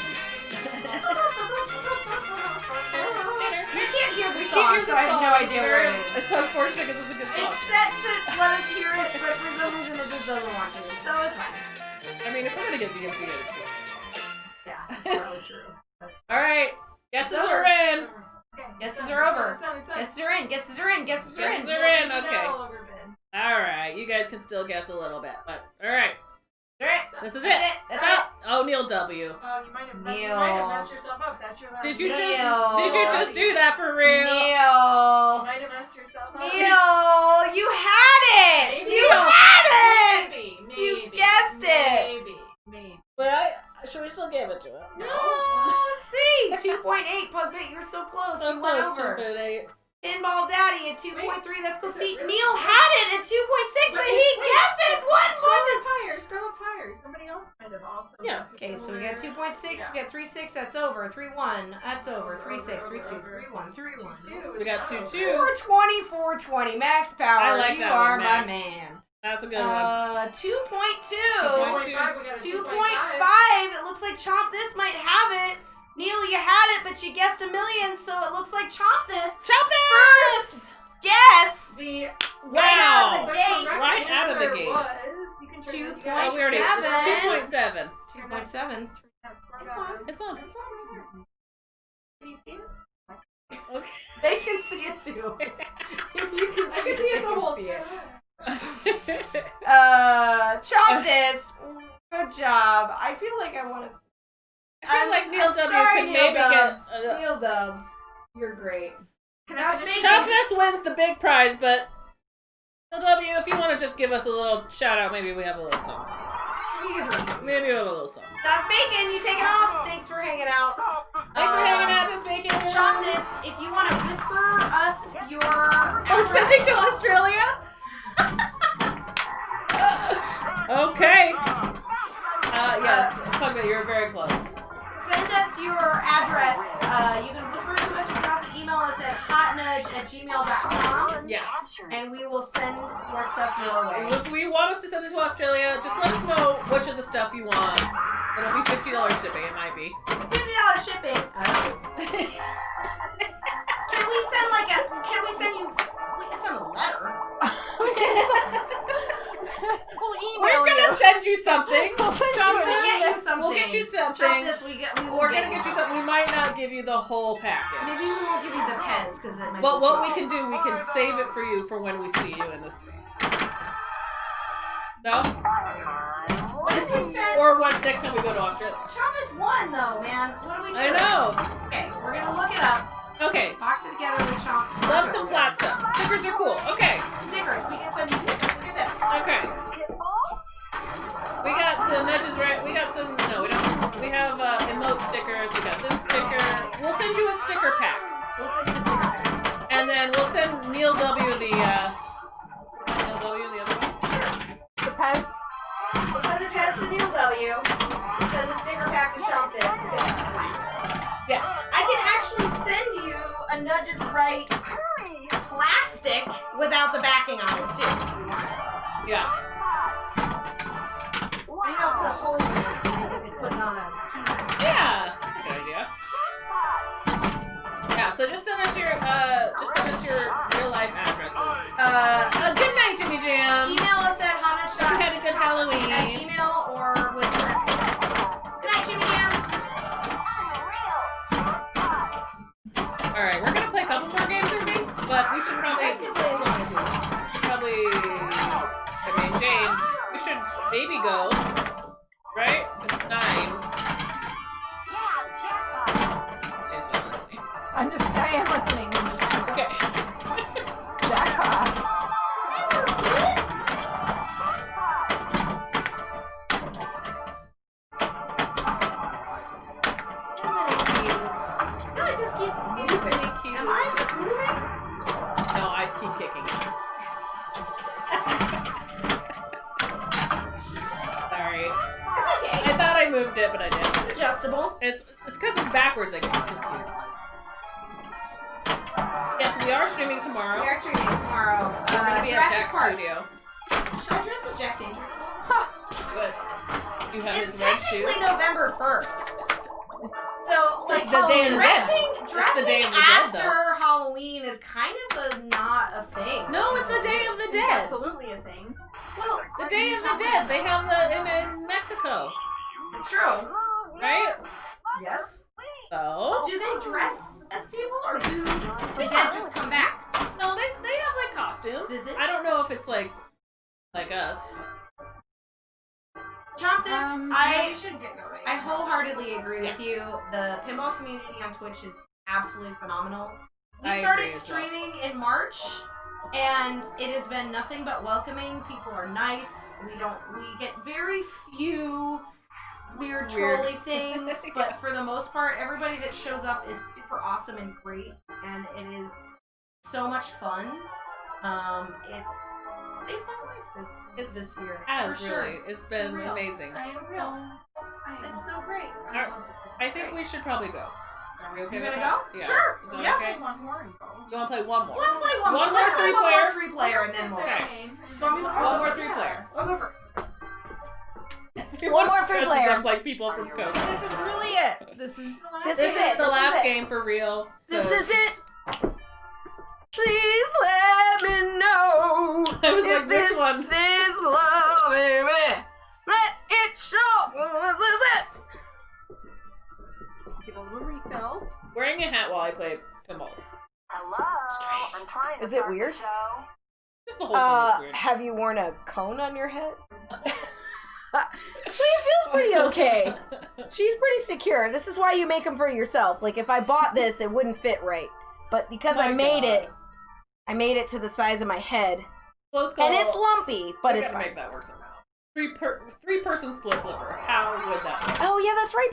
You can't hear the song, so I have no idea where it is. It's unfortunate because it's a good song. It's set to let us hear it, but for some reason it just doesn't want to. So it's fine. I mean, if we're gonna get the MC, Yeah, that's probably true. Alright, guesses It's are over. in. Guesses are over. It's Guesses are in. Guesses are in. Guesses are in. Guesses are in, okay. Alright, you guys can still guess a little bit, but alright. Alright, This is that's it. it. That's Stop. it. Oh, Neil W. Oh, you might have Neil. messed yourself up. That's your last. Did you Neil. just do that for real? You Neil. might have messed yourself up. Neil, you had it. Maybe. You had it. Maybe. You guessed it. Maybe. But should we still give it to him? No, let's see. 2.8, Pugbit, you're so close. So you went close over. to it. Pinball Daddy at 2.3. That's cool. See, really? Neil had it at 2.6, but he guessed it. Scroll up higher. Somebody else might have also. Yeah. guessed a Okay, so we similar- got 2.6, we got 3.6, that's over. 3.1, that's over. 3.6, 3.2, 3.1, 3.1. We got 2-2. 420, 420, max power. I like you that are one, my Max. man. That's a good one. 2.2. 2.2. 2.5. It looks like Chomp This might have it. Neil, you had it, but you guessed a million, so it looks like Chomp This. Chomp This! First guess. The Right out of the correct gate. Right out of the answer gate. was, you can turn it- 2.7. Oh, we already. It's 2.7. 2.7. It's on. Can you see it? Okay. They can see it too. You can see it the whole time. Chomp This. Good job. I feel like I want to. I feel like Neil W sorry, could Neil maybe Dubs. get. Neil Dubs. You're great. Can Now I finish? speaking- Chomp This wins the big prize, but Neil W, if you want to just give us a little shout out, maybe we have a little song. You give her something. Maybe we have a little song. That's Bacon. You take it off. Thanks for hanging out. Thanks for hanging out, just making Chomp This. If you want to whisper us your. Oh, sending to Australia? Okay. Yes, Puglet, you're very close. Send us your address. You can whisper to us. You can also email us at hotnudge@gmail.com. Yes. And we will send your stuff your way. If you want us to send it to Australia, just let us know which of the stuff you want. It'll be $50 shipping, it might be. $50 shipping. Can we send like a? Can we send you? We can send a letter. We're gonna send you something. We'll get you something. We'll get you Chop something. this. We will We're gonna get you something. We might not give you the whole package. Maybe we won't give you the Pez because it might. But be what too we hard. can do, we can save it for you for when we see you in the States. No? Wait, What if we send Or what next time we go to Australia? Travis won though, man? What do we do? I know. Okay, we're gonna look it up. Okay. Box it together with chunks. Love some flat stuff. Stickers are cool. Okay. Stickers. We can send you stickers. Look at this. Okay. We got some nudges, right? We got some. No, we don't. We have emote stickers. We got this sticker. We'll send you a sticker pack. We'll send you a sticker pack. And then we'll send Neil W the. Neil W the other one. The Pez. We'll send the Pez to Neil W. We'll send the sticker pack to Shop This because it's flat. Yeah. I can actually send you a Nudges Right plastic without the backing on it too. Yeah. I know put a hole in it so you can put it on a keyboard. Yeah. That's a good idea. Yeah. So just send us your real life addresses. Good night, Jimmy Jam. Email us at Hope you had a good Halloween. at Gmail or with us. Good night, Jimmy Jam. Alright, we're gonna play a couple more games, I think, but we should probably. Let's play as long as we want. Jane, we should maybe go. Right? It's 9. Okay, so I'm listening. I am listening. Okay. Jackpot. Isn't it cute? I feel like this keeps moving. Cute. Am I just moving? No, I keep kicking. Sorry. It's okay. I thought I moved it, but I didn't. It's adjustable. It's because it's backwards. I get confused. Yes, we are streaming tomorrow. We are streaming tomorrow. We're gonna be at Jurassic Jack's Park. studio. Should I dress as Jack Danger? Good. You have It's his red shoes. technically November 1st. So, like, it's the Day of the Dead. dressing the Day of the Dead, though. after Halloween is kind of not a thing. No, it's the Day of the It's Dead. absolutely a thing. Well, The Day of the Dead. They have that in Mexico, it's true. right? Yes. So Do they dress as people, or do the dead just come back? no, they have like costumes. Visits? I don't know if it's like us. Chomp this. Yeah, we should get going. I wholeheartedly agree with you. The pinball community on Twitch is absolutely phenomenal. We I started agree as well. streaming in March, and it has been nothing but welcoming. People are nice. We get very few weird trolly things, but for the most part, everybody that shows up is super awesome and great, and it is so much fun. It's saved my life this year. Has for really. sure. It's been For real. amazing. It's so great. I think we should probably go. Are we okay You with gonna that? go? Yeah. Sure. Is that Yeah. okay? One more and go. You want to play one more? Let's play one more. One more Let's play one more three-player? three-player, and then we'll go. Okay. So I'm gonna- One more 3-player. I'll go first. One more Dresses 3-player. up like people from Coke. This is really it. This is This is the last game for real. This 'cause is it. Please let me know I was if like, which this one? is love, baby. Let it show. This is it. Get a little refill. Wearing a hat while I play pinballs. Hello. I'm trying to Is it start the weird? show. Just the whole thing is weird. Have you worn a cone on your head? Actually, it feels pretty okay. She's pretty secure. This is why you make them for yourself. Like, if I bought this, it wouldn't fit right. But because I made it to the size of my head. Close call. And it's lumpy, but We it's gotta fine. make that work somehow. Three-person split flipper. How would that work? Oh yeah, that's right.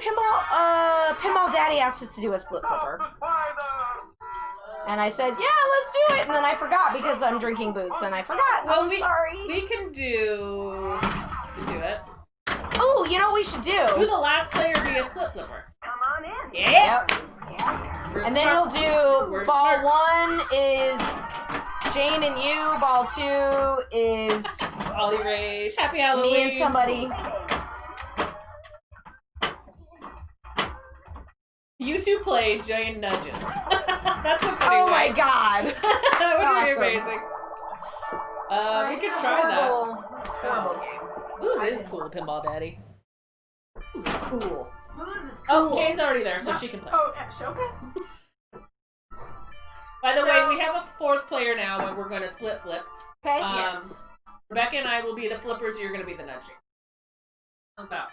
Pinball Daddy asked us to do a split flipper. And I said, yeah, let's do it. And then I forgot because I'm drinking booze, and I forgot. Well, I'm sorry. We can do it. Oh, you know what we should do? Do the last player be a split flipper. Come on in. Yeah. Yep. And then you'll do ball 1 is Jane and you. Ball 2 is Ollie Rage. Happy Halloween. me and somebody. You two play Giant Nudges. That's a funny Oh way. my god. That would Awesome. be amazing. We could try that. Horrible game. Booze is cool, Pinball Daddy. Booze is cool. Booze is Oh, cool. Jane's already there, so she can play. Oh, okay. By the So- way, we have a 4th player now, and we're going to split flip. okay. Yes. Rebecca and I will be the flippers. You're going to be the nudging. How's that?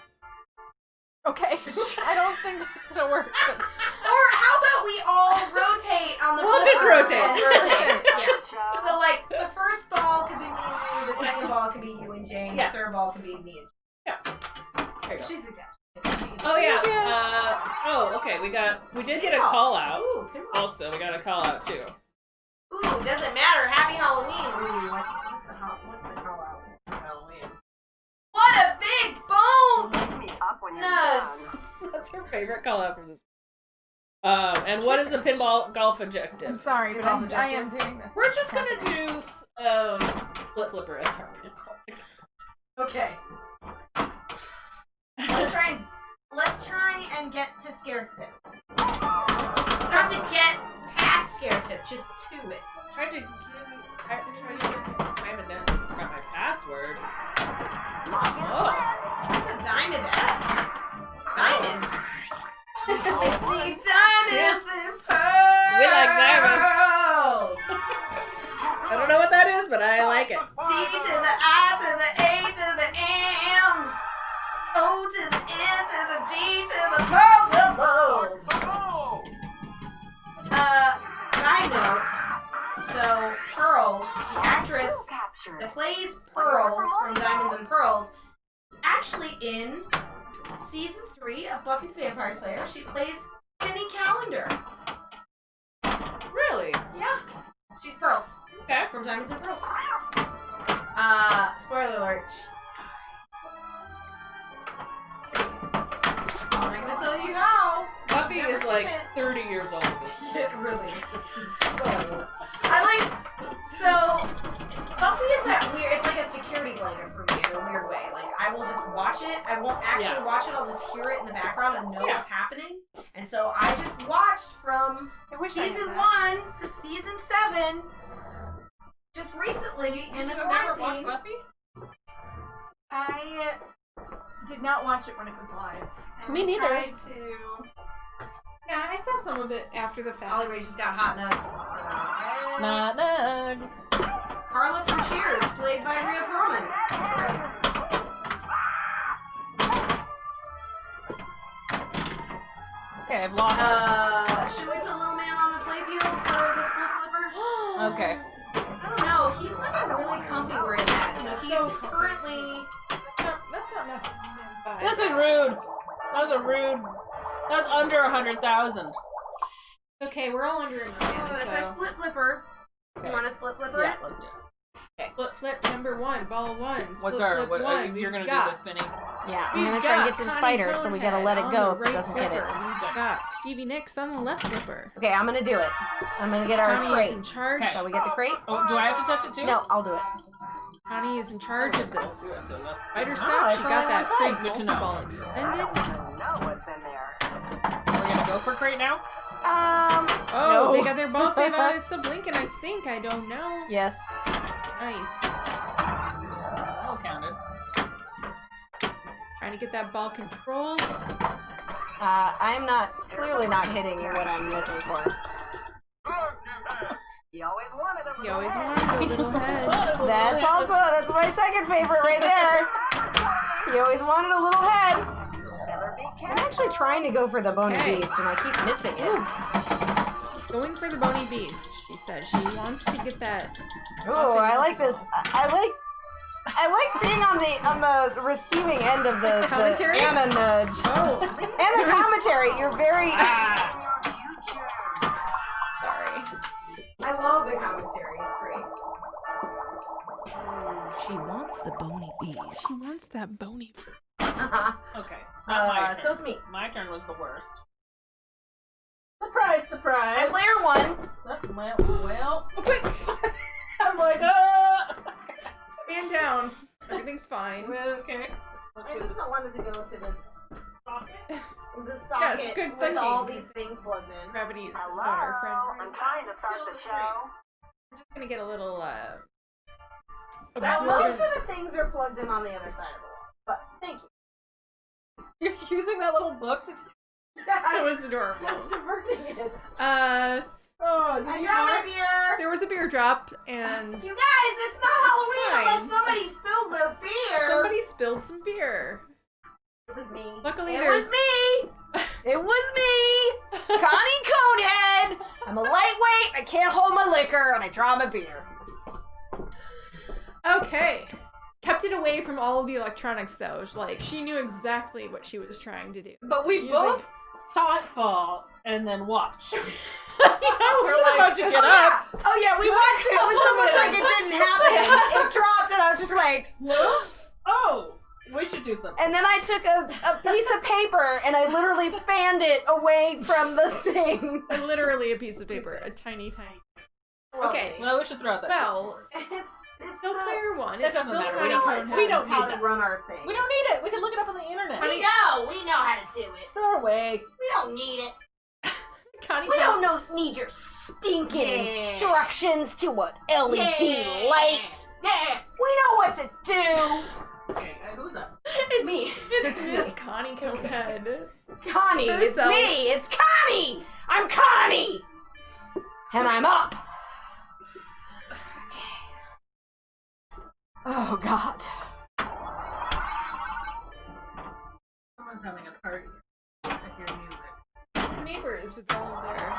Okay. I don't think that's gonna work. But... Or how about we all rotate on the We'll just flippers rotate. and rotate. Yeah. So like the first ball could be me and you, the second ball could be you and Jane, Yeah. the third ball could be me and Yeah. There you go. She's the guest. Oh yeah. Okay. We did get a call out. Ooh, pinball. Also, we got a call out too. Ooh, doesn't matter. Happy Halloween. Ooh, what's the call out? Halloween. What a big boom! Wake me up when you're Yes. That's her favorite call out from this. And what is the pinball golf I'm objective? sorry, but I am doing this. We're just gonna do split flipper as our pinball. Okay. Let's try and get to scared stiff. Not to get past scared stiff, just to it. Tried to find my password. Oh. That's a diamond S. Diamonds. Need diamonds and pearls. We like diamonds. I don't know what that is, but I like it. D to the I to the A to the M. O to the N to the D to the pearls above. Side note. So, Pearls, the actress that plays Pearls from Diamonds and Pearls, is actually in season 3 of Buffy the Vampire Slayer. She plays Penny Calendar. Really? Yeah. She's Pearls. Okay. From Diamonds and Pearls. Spoiler alert. I'm not gonna tell you how. Buffy Never is seen like it. 30 years old. It really is. It's so old. So, Buffy is that weird, it's like a security blanket for me in a weird way. Like, I will just watch it. I won't actually watch it. I'll just hear it in the background and know what's happening. And so I just watched from season 1 to season 7 just recently in the Did you ever watch quarantine. Buffy? I did not watch it when it was live. And Me neither. I tried to... Yeah, I saw some of it after the fact. Holly Ray just got hot nuts. Not nugs. Carla from Cheers, played by Rhea Perlman. Okay, I've lost Should we put Lil Man on the playfield for the split flipper? it. Okay. I don't know. He's looking really comfy where he's at. So he's currently. That's not necessary. This is rude. That was a rude. That was under 100,000. Okay, we're all under a million. It's our split flipper. Okay. You want a split flipper? Yeah, let's do it. Split flip number 1, ball 1. What's Split our? flip What, one. you're gonna We've do got- the spinning? Yeah, I'm We've gonna try and got get to the Connie spider, so we gotta let it Conehead go on if the it right doesn't hit it. flipper. We've got Stevie Nicks on the left flipper. Okay, I'm gonna do it. I'm gonna get our Connie is crate. in charge. Okay. Shall we get the crate? Oh, do I have to touch it too? No, I'll do it. Connie is in charge of this. Let's do it. So that's Spider Oh, stuff. it's She only got that one side. crate Good to know. multi-ball extended. know what's in there. We're gonna go for crate now. Oh, No. they got their ball save out. It's still blinking, I think. I don't know. Yes. Nice. All counted. Trying to get that ball controlled. I'm clearly not hitting what I'm looking for. You always wanted a You always wanted a little head. That's my second favorite right there. You always wanted a little head. I'm actually trying to go for the bony Okay. beast, and I keep missing it. Going for the bony beast, she said. She wants to get that. Ooh, I like this. I like being on the receiving end of the Commentary? Anna nudge. Oh, And the commentary. You're very. sorry. I love the commentary. It's great. She wants the bony beast. She wants that bony. Okay, it's not my turn. So it's me. My turn was the worst. Surprise, I surprise. player 1. Well. I'm like, Man down. Everything's fine. Okay. I just don't want it to go to this Socket. socket good with thinking. all these things plugged in. Gravity is Hello, not our friend. I'm trying to start the show. I'm just gonna get a little Most absorbent. of the things are plugged in on the other side of the wall. But thank you. You're using that little book to. That was adorable. Just diverting it. Oh, I got a beer. There was a beer drop, and You guys, it's not Halloween Fine. unless somebody spills a beer. somebody spilled some beer. was me. Luckily, It there's was me! It was me! Connie Conehead! I'm a lightweight, I can't hold my liquor, and I draw my beer. okay. Kept it away from all of the electronics though. Like she knew exactly what she was trying to do. But we Using- both saw it fall and then watched. We're about to get up. Oh yeah, we watched it. It was almost like it didn't happen. It dropped, and I was just like, Oh, we should do something. and then I took a piece of paper and I literally fanned it away from the thing. Literally a piece of paper, a tiny. Okay. Well, we should throw out that. Well, It's still the, player one. That It's doesn't still matter. Connie Conehead. We don't how need to that. run our thing. We don't need it. We can look it up on the internet. We know how to do it. Throw away. We don't need it. Connie We Conehead. don't need your stinking Yeah. instructions to an LED Yeah. light. Yeah. We know what to do. Okay, who's up? It's me. It's Miss Connie Conehead. Connie, it's Herself. me. It's Connie. I'm Connie. And I'm up. Oh God. Someone's having a party. I hear music. Neighbors with all of their.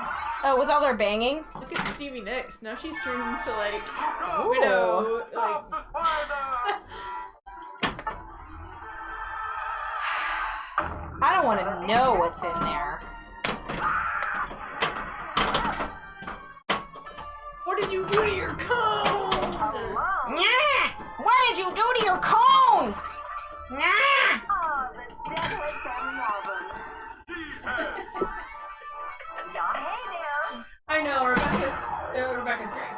Oh, with all their banging. Look at Stevie Nicks. Now she's turned into like widow. Like I don't want to know what's in there. what did you do to your cone? Nyah! What did you do to your cone? Nyah! Oh, the deadhead family album. Yeah, hey there. I know, Rebecca's great.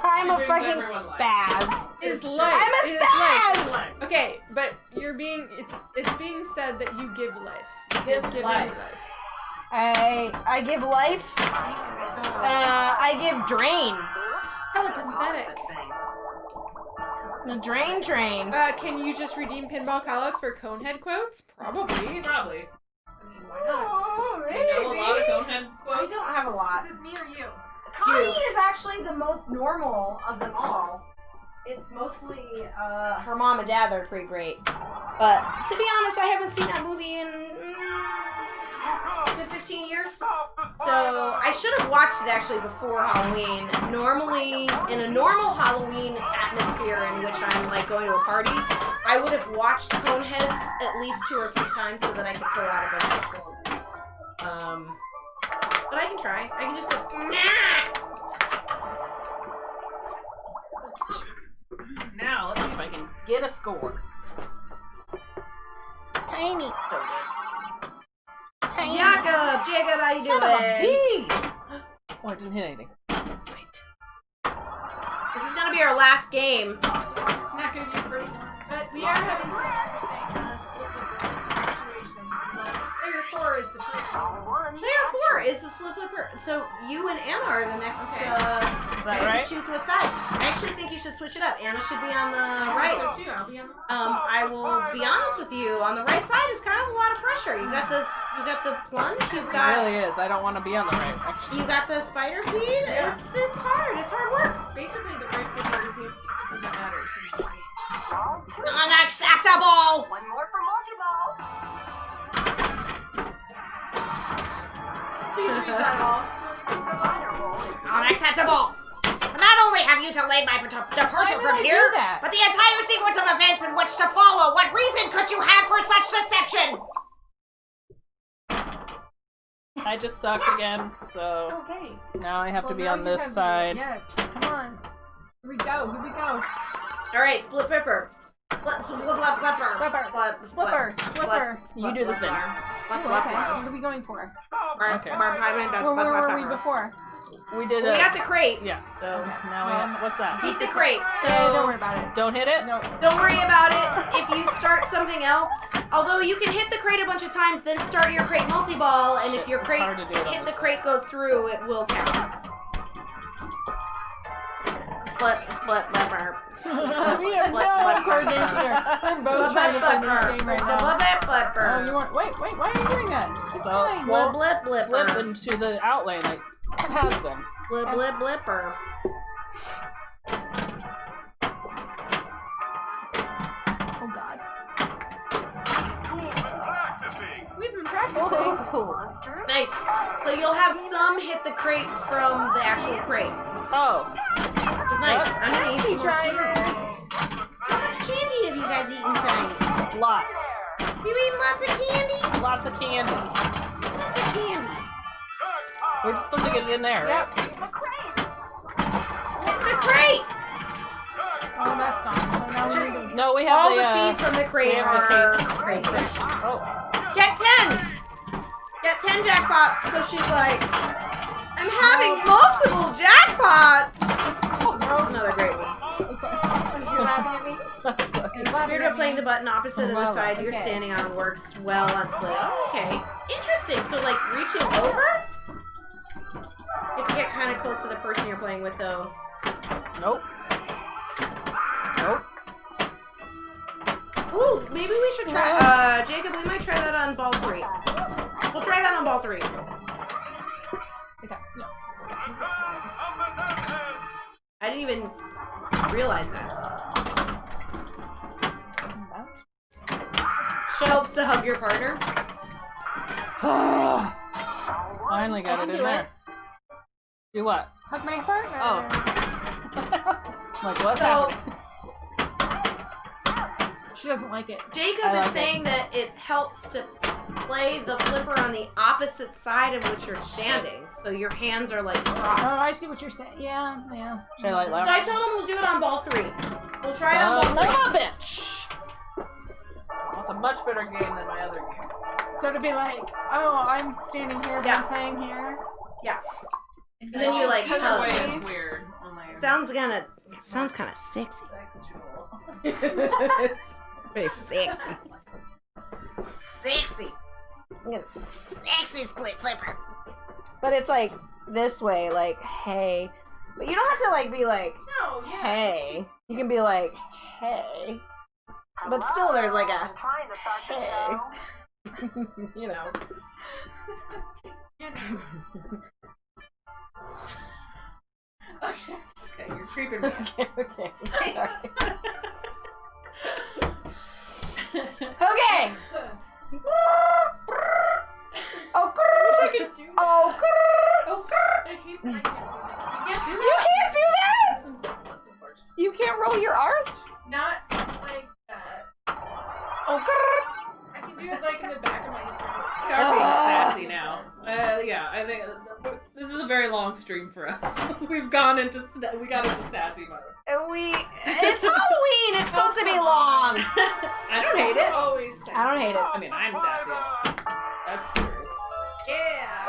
I'm a brings fucking everyone spaz. Is life. I'm a It is spaz! life. Okay, but you're being it's being said that you give life. You Give give life. I give life. I give drain. Hella pathetic. The drain train. Can you just redeem pinball callouts for Conehead quotes? Probably. Probably. Oh, Do you know a lot of Conehead I quotes? don't have a lot. Is this me or you? Connie is actually the most normal of them all. It's mostly her mom and dad that are pretty great. But to be honest, I haven't seen that movie in 15 years. So I should have watched it actually before Halloween. Normally, in a normal Halloween atmosphere in which I'm like going to a party, I would have watched Coneheads at least 2 or 3 times so that I could pull out a bunch of quotes. But I can try. I can just go, nah! Now, let's see if I can get a score. Tiny. So good. Tiny. Jacob, how you Son doing? of a bee! Oh, I didn't hit anything. Sweet. This is gonna be our last game. It's not gonna be pretty, but we are having some interesting Layer 4 is the Layer 4 is the slip flipper. So you and Anna are the next. Okay. You that get right? to choose what side. I actually think you should switch it up. Anna should be on the right. So too, I'll be on. I will be honest with you. On the right side is kind of a lot of pressure. You got this. You got the plunge. You've It got. really is. I don't want to be on the right. Actually. You got the spider feed. Yeah. It's hard. It's hard work. Basically, the right flipper is the only thing that matters. Unacceptable. One more for multi-ball. Please read that all. Unacceptable. Not only have you delayed my departure from here, but the entire sequence of events in which to follow. What reason could you have for such deception? I just sucked again, so Okay. now I have to Well, be now on you this have- side. Yes. Come on. Here we go. Here we go. All right, split flipper. Split flipper. Flipper. Flipper. You do the spin. Ooh, okay. What are we going for? Okay. Where were we before? We did We it. got the crate. Yes. So Now we have. What's that? beat the crate. So Hey, don't worry about it. Don't hit it. No. don't worry about it. If you start something else, although you can hit the crate a bunch of times, then start your crate multi-ball, and if Shit, your it's crate hard to do it on hit the this crate goes through, it will count. Split flipper. We have no coordination here. We're both trying to play this game right now. Oh, you want? Wait. Why are you doing that? It's So, fine. Blip blip Flip blipper. into the outlane like it has been. Blip blip blipper. Oh God. Nice. So you'll have some hit the crates from the actual crate. Oh. Which is nice. I'm gonna eat some more drivers. How much candy have you guys eaten tonight? Lots. You eaten lots of candy? Lots of candy. Lots of candy. We're just supposed to get it in there, right? Yep. The crate! Oh, that's gone. So now we Just- need to... No, we have All the, the feeds from the crate we have are the crazy. Oh. Get 10! Get 10 jackpots. So she's like, I'm having multiple jackpots! That was another great one. You're laughing at me? You're not playing the button opposite of the Wow. side you're Okay. standing on works well on sled. Oh, okay. Interesting. So, like, reaching over? You have to get kind of close to the person you're playing with, though. Nope. Nope. Ooh, maybe we should try. Jacob, we might try that on ball 3. We'll try that on ball 3. Okay. Yeah. I didn't even realize that. Helps to hug your partner. Finally got I it can in do there. it. Do what? Hug my partner. Oh. Like, what's So- happening? She doesn't like it. Jacob I is like it. saying that it helps to play the flipper on the opposite side of which you're standing. So your hands are like crossed. Oh, I see what you're saying. Yeah, yeah. Should I like So I told him we'll do it on ball 3. We'll try it on Son ball 3. of a bitch! That's a much better game than my other game. So to be like, oh, I'm standing here, but Yeah. I'm playing here. Yeah. And then you like Either hug. way is weird. Only Sounds kind of sexy. sexual. Very sexy. Sexy. I'm gonna sexy split flipper. But it's like this way, like, hey. But you don't have to like be like, No, yeah. hey. You can be like, hey. But still there's like a Trying to start the hey. show. You know. Okay, you're creeping me out. Okay. Sorry. Okay. Oh, grrr. Oh, grrr. You can't do that. You can't roll your R's. Not like that. Oh, grrr. I can do it like in the back of my head. We are being sassy now. Yeah, I think this is a very long stream for us. We've gone into we got into sassy mode. It's Halloween. It's supposed to be long. I don't hate it. Always I don't hate it. I mean, I'm sassy. That's true. Yeah.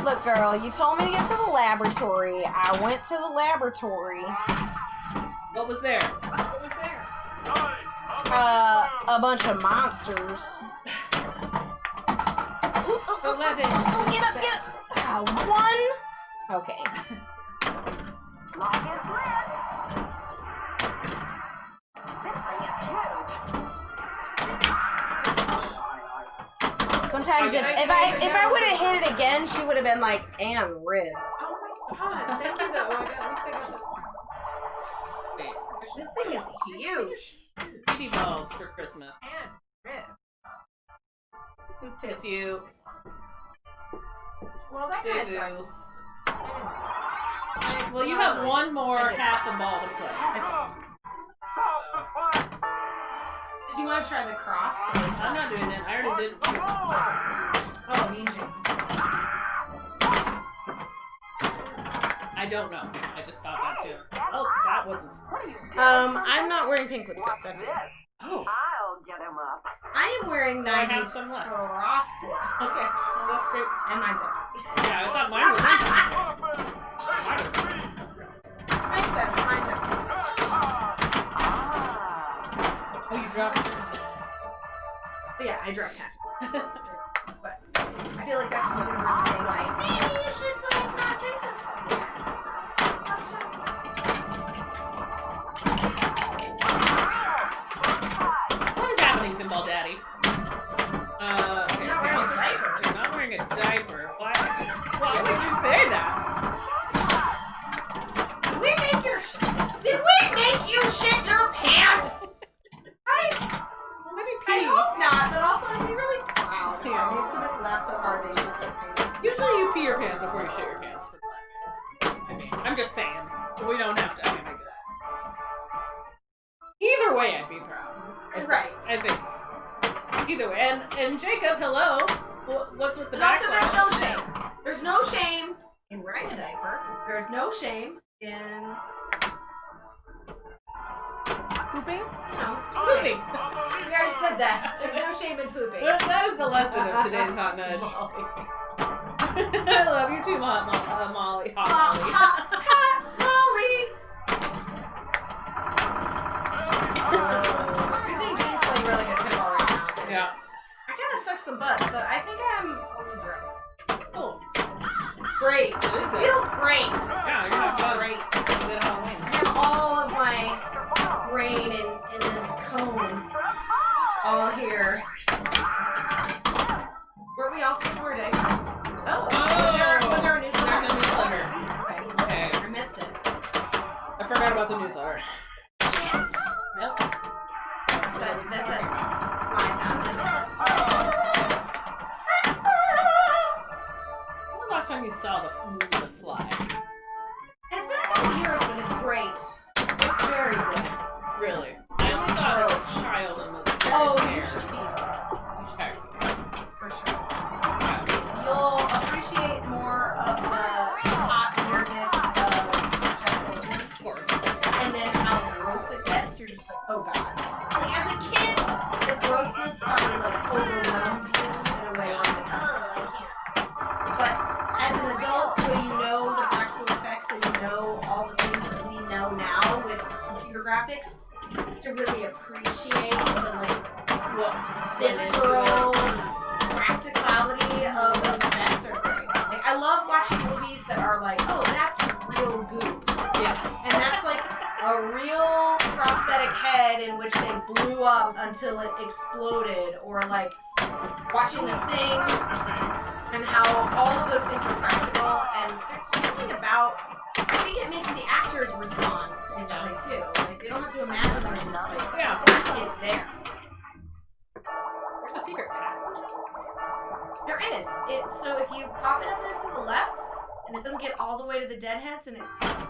Look, girl, you told me to get to the laboratory. I went to the laboratory. What was there? What was there? A bunch of monsters. 11. Get up, get up. 1. Okay. Like it's lit. This thing is huge. Sometimes if I would have hit it again, she would have been like, and I'm ribbed. Oh my god. Thank you though. At least I got the... Wait, This thing is huge. Speedy balls for Christmas. Who's It's you. Well, that kind of Suzu. sucks. Well, you have one more I did. half a ball to play. I sucked. Did you want to try the cross? I'm not doing it. I already did. Oh, Mean Jane. I don't know. I just thought that too. Oh, that wasn't. I'm not wearing pink lipstick. That's it. Oh, I'll get him up. I am wearing so I have 90s some left. frosted. Okay, well, that's great. And mine's empty. Yeah, I thought mine was. Makes sense. Mine's empty. Oh, you dropped yours. But yeah, I dropped 10. But I feel like that's the universe saying like, maybe you should not drink this one. What is happening, Pinball Daddy? Okay, You're not wearing a diaper. You're not wearing a diaper. Why would you say that? Did we make you shit your pants? Maybe pee your pants before you shit your pants for the Black Man. I mean, I'm just saying. We don't have to. I mean, either way, I'd be proud. Right. I think. Either way. And Jacob, hello. What's with the And also, backslash? there's no shame. There's no shame in wearing a diaper. There's no shame in Pooping? no Pooping. We already said that. There's no shame in pooping. That is the lesson of today's Hot Nudge. I love you too, Molly. Molly. Hot Molly. Hot Molly. I think Jane's playing really good pinball right now. Yeah. I kind of suck some butts, but I think I'm great. Cool. Great. It is good. Feels great. Yeah, you're not fun. Great. Good Halloween. I have all of my brain in this cone. It's all here. Were we all supposed to wear diapers? Oh, was there a newsletter? There's a newsletter. Okay. I missed it. I forgot about the newsletter. Chance. Yep. That's it. My sound. When was the last time you saw the movie The Fly? It's been a couple years, but it's great. It's very good. Really? I only saw it as a child and was very Oh, you scared. should see it. Okay. For sure. You'll appreciate more of the hot weirdness of Jeff. Of course. And then how gross it gets, you're just like, oh god. Like, as a kid, the grossness probably like overwhelmed you in a way where you're like, oh, I can't. But as an adult, when you know the practical effects and you know all the things that we know now with computer graphics, to really appreciate the like visceral practicality of those effects are great. Like, I love watching movies that are like, oh, that's real goop. Yeah. And that's like a real prosthetic head in which they blew up until it exploded, or like watching The Thing and how all of those things are practical, and there's just something about, I think it makes the actors respond differently too. Like, they don't have to imagine it, it's like, Yeah. it's there. There's a secret passage. There is. So if you pop it up next to the left, and it doesn't get all the way to the deadheads, and it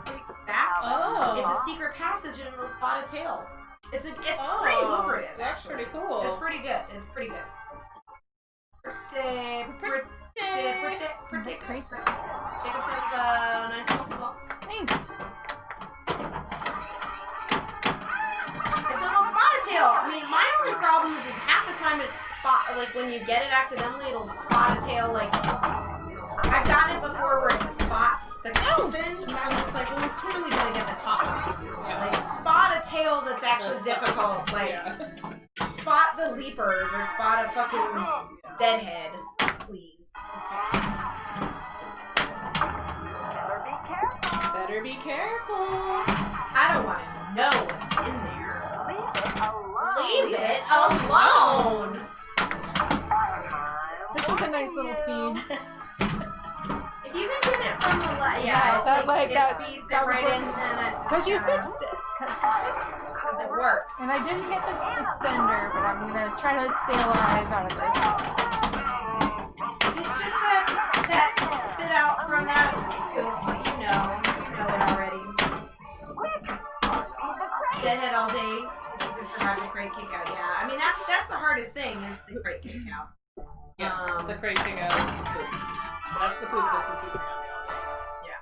creeps back, Oh. it's a secret passage, and it'll spot a tail. It's pretty lucrative. That's actually. pretty cool. It's pretty good. It's pretty good. Pretty. Jacob says, nice multi-ball. Thanks. So it'll spot a tail. I mean, my only problem is half the time it's like when you get it accidentally, it'll spot a tail. Like, I've gotten it before where it spots the coffin, and I'm just like, well, we're clearly gonna get the coffin. Yeah. Like, spot a tail that's actually difficult. Like, spot the leapers or spot a fucking deadhead, please. Better be careful. I don't want to know what's in there. Leave it alone. This is a nice little feed. If you can get it from the left, yeah, it's that, like, like, that- it feeds that it was right what- in, and it Because you fixed it. because it works. And I didn't get the extender, but I'm gonna try to stay alive out of this. It's just that spit out from that scoop, but you know it already. Deadhead all day. You can survive the crate kick out. Yeah, I mean that's the hardest thing is the crate kick out. Yes, the crate kick out is the poop. That's the poop that's been keeping me all day.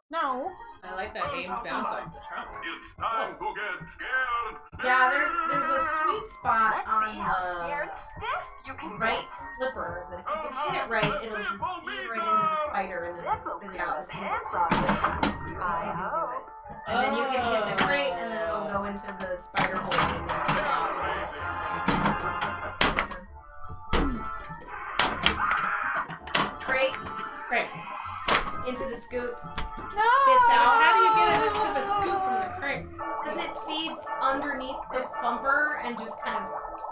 No. I like that aimed bounce off the trunk. It's time to get scared. Yeah, there's a sweet spot on Scared stiff? You can right flipper that if you can hit it right, it'll just feed right into the spider and then it'll spit it out. If you want to. And then you can hit the crate and then it'll go into the spider hole and then get out. Crate Crate. into the scoop. No. Spits out. How do you get it into the scoop from the crate? Because it feeds underneath the bumper and just kind of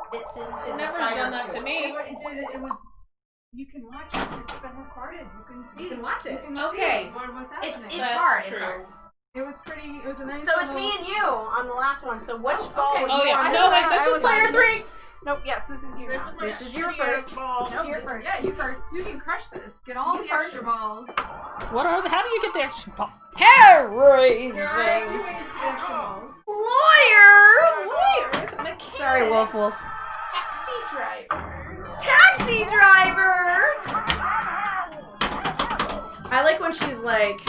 spits into the Never's spider done that scoop. to me. It was. You can watch it. It's been recorded. You can watch it. You can Okay. see what was happening. It's That's hard. true. It's hard. It was pretty. It was a nice. So it's me and you on the last one. So which ball okay. would Oh you yeah, want no, to like this is player 3. Nope. Yes, this is you. This now. is my This is your shitty first. ass balls. Nope, you're first. Yeah, you first. You can crush this. Get all the extra balls. What are the? How do you get the extra ball? Hair raising. There are a few ways to get extra balls. Lawyers! Lawyers, mechanics, Sorry, Wolf Wolf. taxi drivers. Taxi drivers! I like when she's like,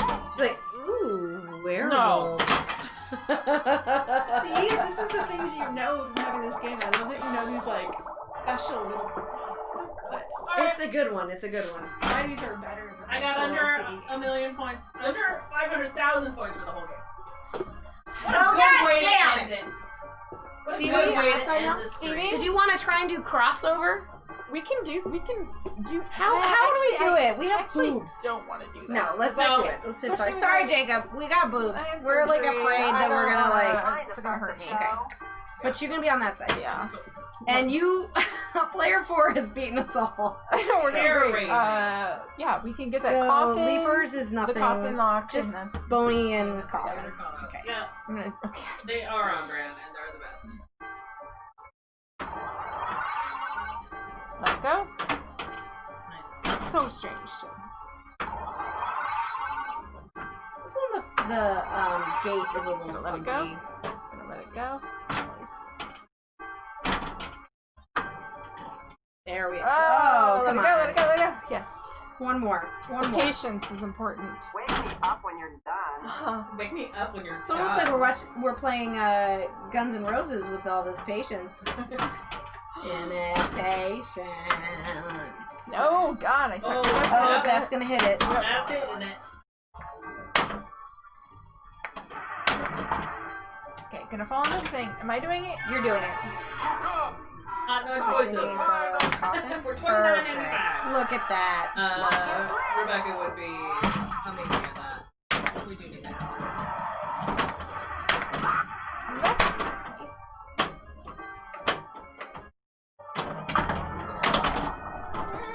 ooh, werewolves. See, this is the things you know from having this game. I love that you know these like special little. It's so good. It's a good one. It's a good one. Why these are better than I got the under LCD a million points. Under 500,000 points for the whole game. What a Oh, good God way damn to end it. it. What a Stevie, good way to outside end now? the Stevie? stream. Did you want to try and do crossover? We can do. How do we do it? We have actually boobs. don't want to do that. No, let's No. do it. Let's say sorry. Especially Sorry, like- Jacob. We got boobs. I have We're like surgery. afraid that we're gonna like. It's gonna hurt me. Okay. But you're gonna be on that side. Yeah. And you, player 4 has beaten us all. I know we're Hair doing great. raising. Yeah, we can get that So coffin. leapers is The nothing. coffin locked. Just and then, bony and Better coffin. comments. Okay. Yeah, I'm gonna, okay. they are on brand and they're the best. Let go. Nice. It's so strange too. This one, the gate is a little Let it go. funky. Gonna let it go. Nice. There we go. Oh, let come it go. on. Let it go. Let it go. Yes. One more. One more. Patience is important. Wake me up when you're done. Wake me up when you're It's almost like we're playing Guns N' Roses with all this patience. Infinite patience. No, God, I suck. Oh, that's gonna hit it. That's it, isn't it? Okay, gonna fall into the thing. Am I doing it? You're doing it. Hot no explosive. We're 29 and fast. Look at that. Rebecca would be amazing at that. We do need that.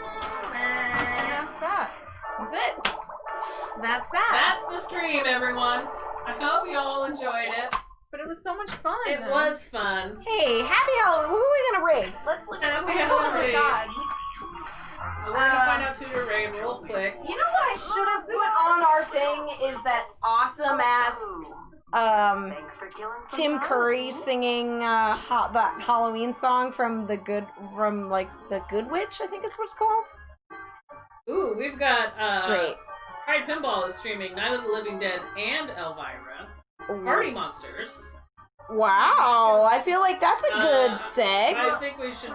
And that's that. That's it. That's that. That's the stream, everyone. I hope you all enjoyed it. But it was so much fun. It was fun. Hey, happy Halloween. Who are we gonna raid? Let's look at Happy Oh my Halloween. God. We're gonna find out who to raid real quick. You know what I should have put on our thing is that awesome ass Thanks for killing some Tim time. Curry singing that Halloween song from the Good Witch, I think is what it's called. Ooh, we've got Great. Pride Pinball is streaming Night of the Living Dead and Elvira. Party Monsters. Wow, I feel like that's a good seg. I think we should.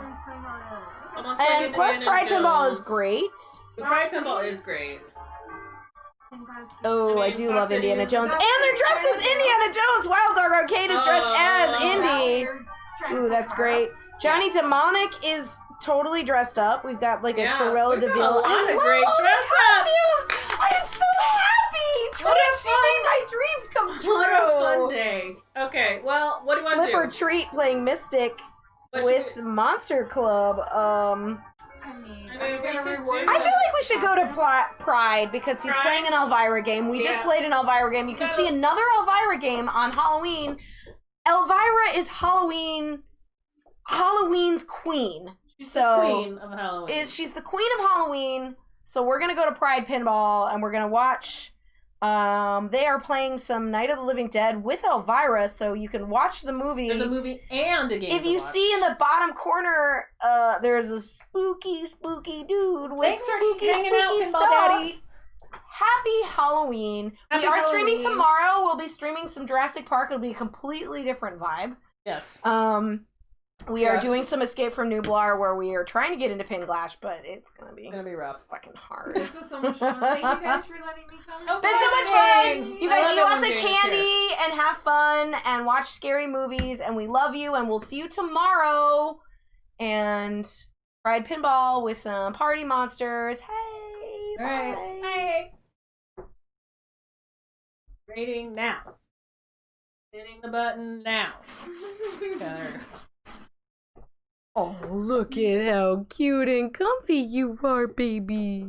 Someone's And plus, Pride Pinball is great. The Pride Pinball is great. Oh, I do Fox love City Indiana is- Jones. And they're dressed as Indiana Jones! Wild Dog Arcade is dressed as Indy! Ooh, that's great. Johnny Demonic is totally dressed up. We've got like a Yeah, Cruella we've got DeVille. a lot I of love great all the dress-ups. costumes! I'm so happy! What a Twitch, you made my dreams come true! What a fun day. Okay, well, what do you want to Flip or do? Treat playing Mystic What with should we- Monster Club. I mean, we could do I feel like we should go to Pride because he's Pride? playing an Elvira game. We just Yeah. played an Elvira game. You can see another Elvira game on Halloween. Elvira is Halloween's queen. She's so the queen of Halloween. she's the queen of Halloween. So we're gonna go to Pride Pinball and we're gonna watch. They are playing some Night of the Living Dead with Elvira, so you can watch the movie. There's a movie and a game. If to you watch. see in the bottom corner, there's a spooky dude with Thanks for spooky hanging out, Pinball stuff. Daddy. Happy Halloween. Happy We are streaming Halloween. tomorrow. We'll be streaming some Jurassic Park. It'll be a completely different vibe. Yes. We are doing some Escape from Nublar where we are trying to get into Pinglash, but it's gonna be rough. fucking hard. This was so much fun. Thank you guys for letting me come. Oh, Been so much fun. You I guys love eat it lots when of Jane's candy and have fun and watch scary movies, and we love you, and we'll see you tomorrow. And Pride Pinball with some party monsters. Hey, All right. bye. Hey. Rating now. Hitting the button now. Okay. Oh, look at how cute and comfy you are, baby.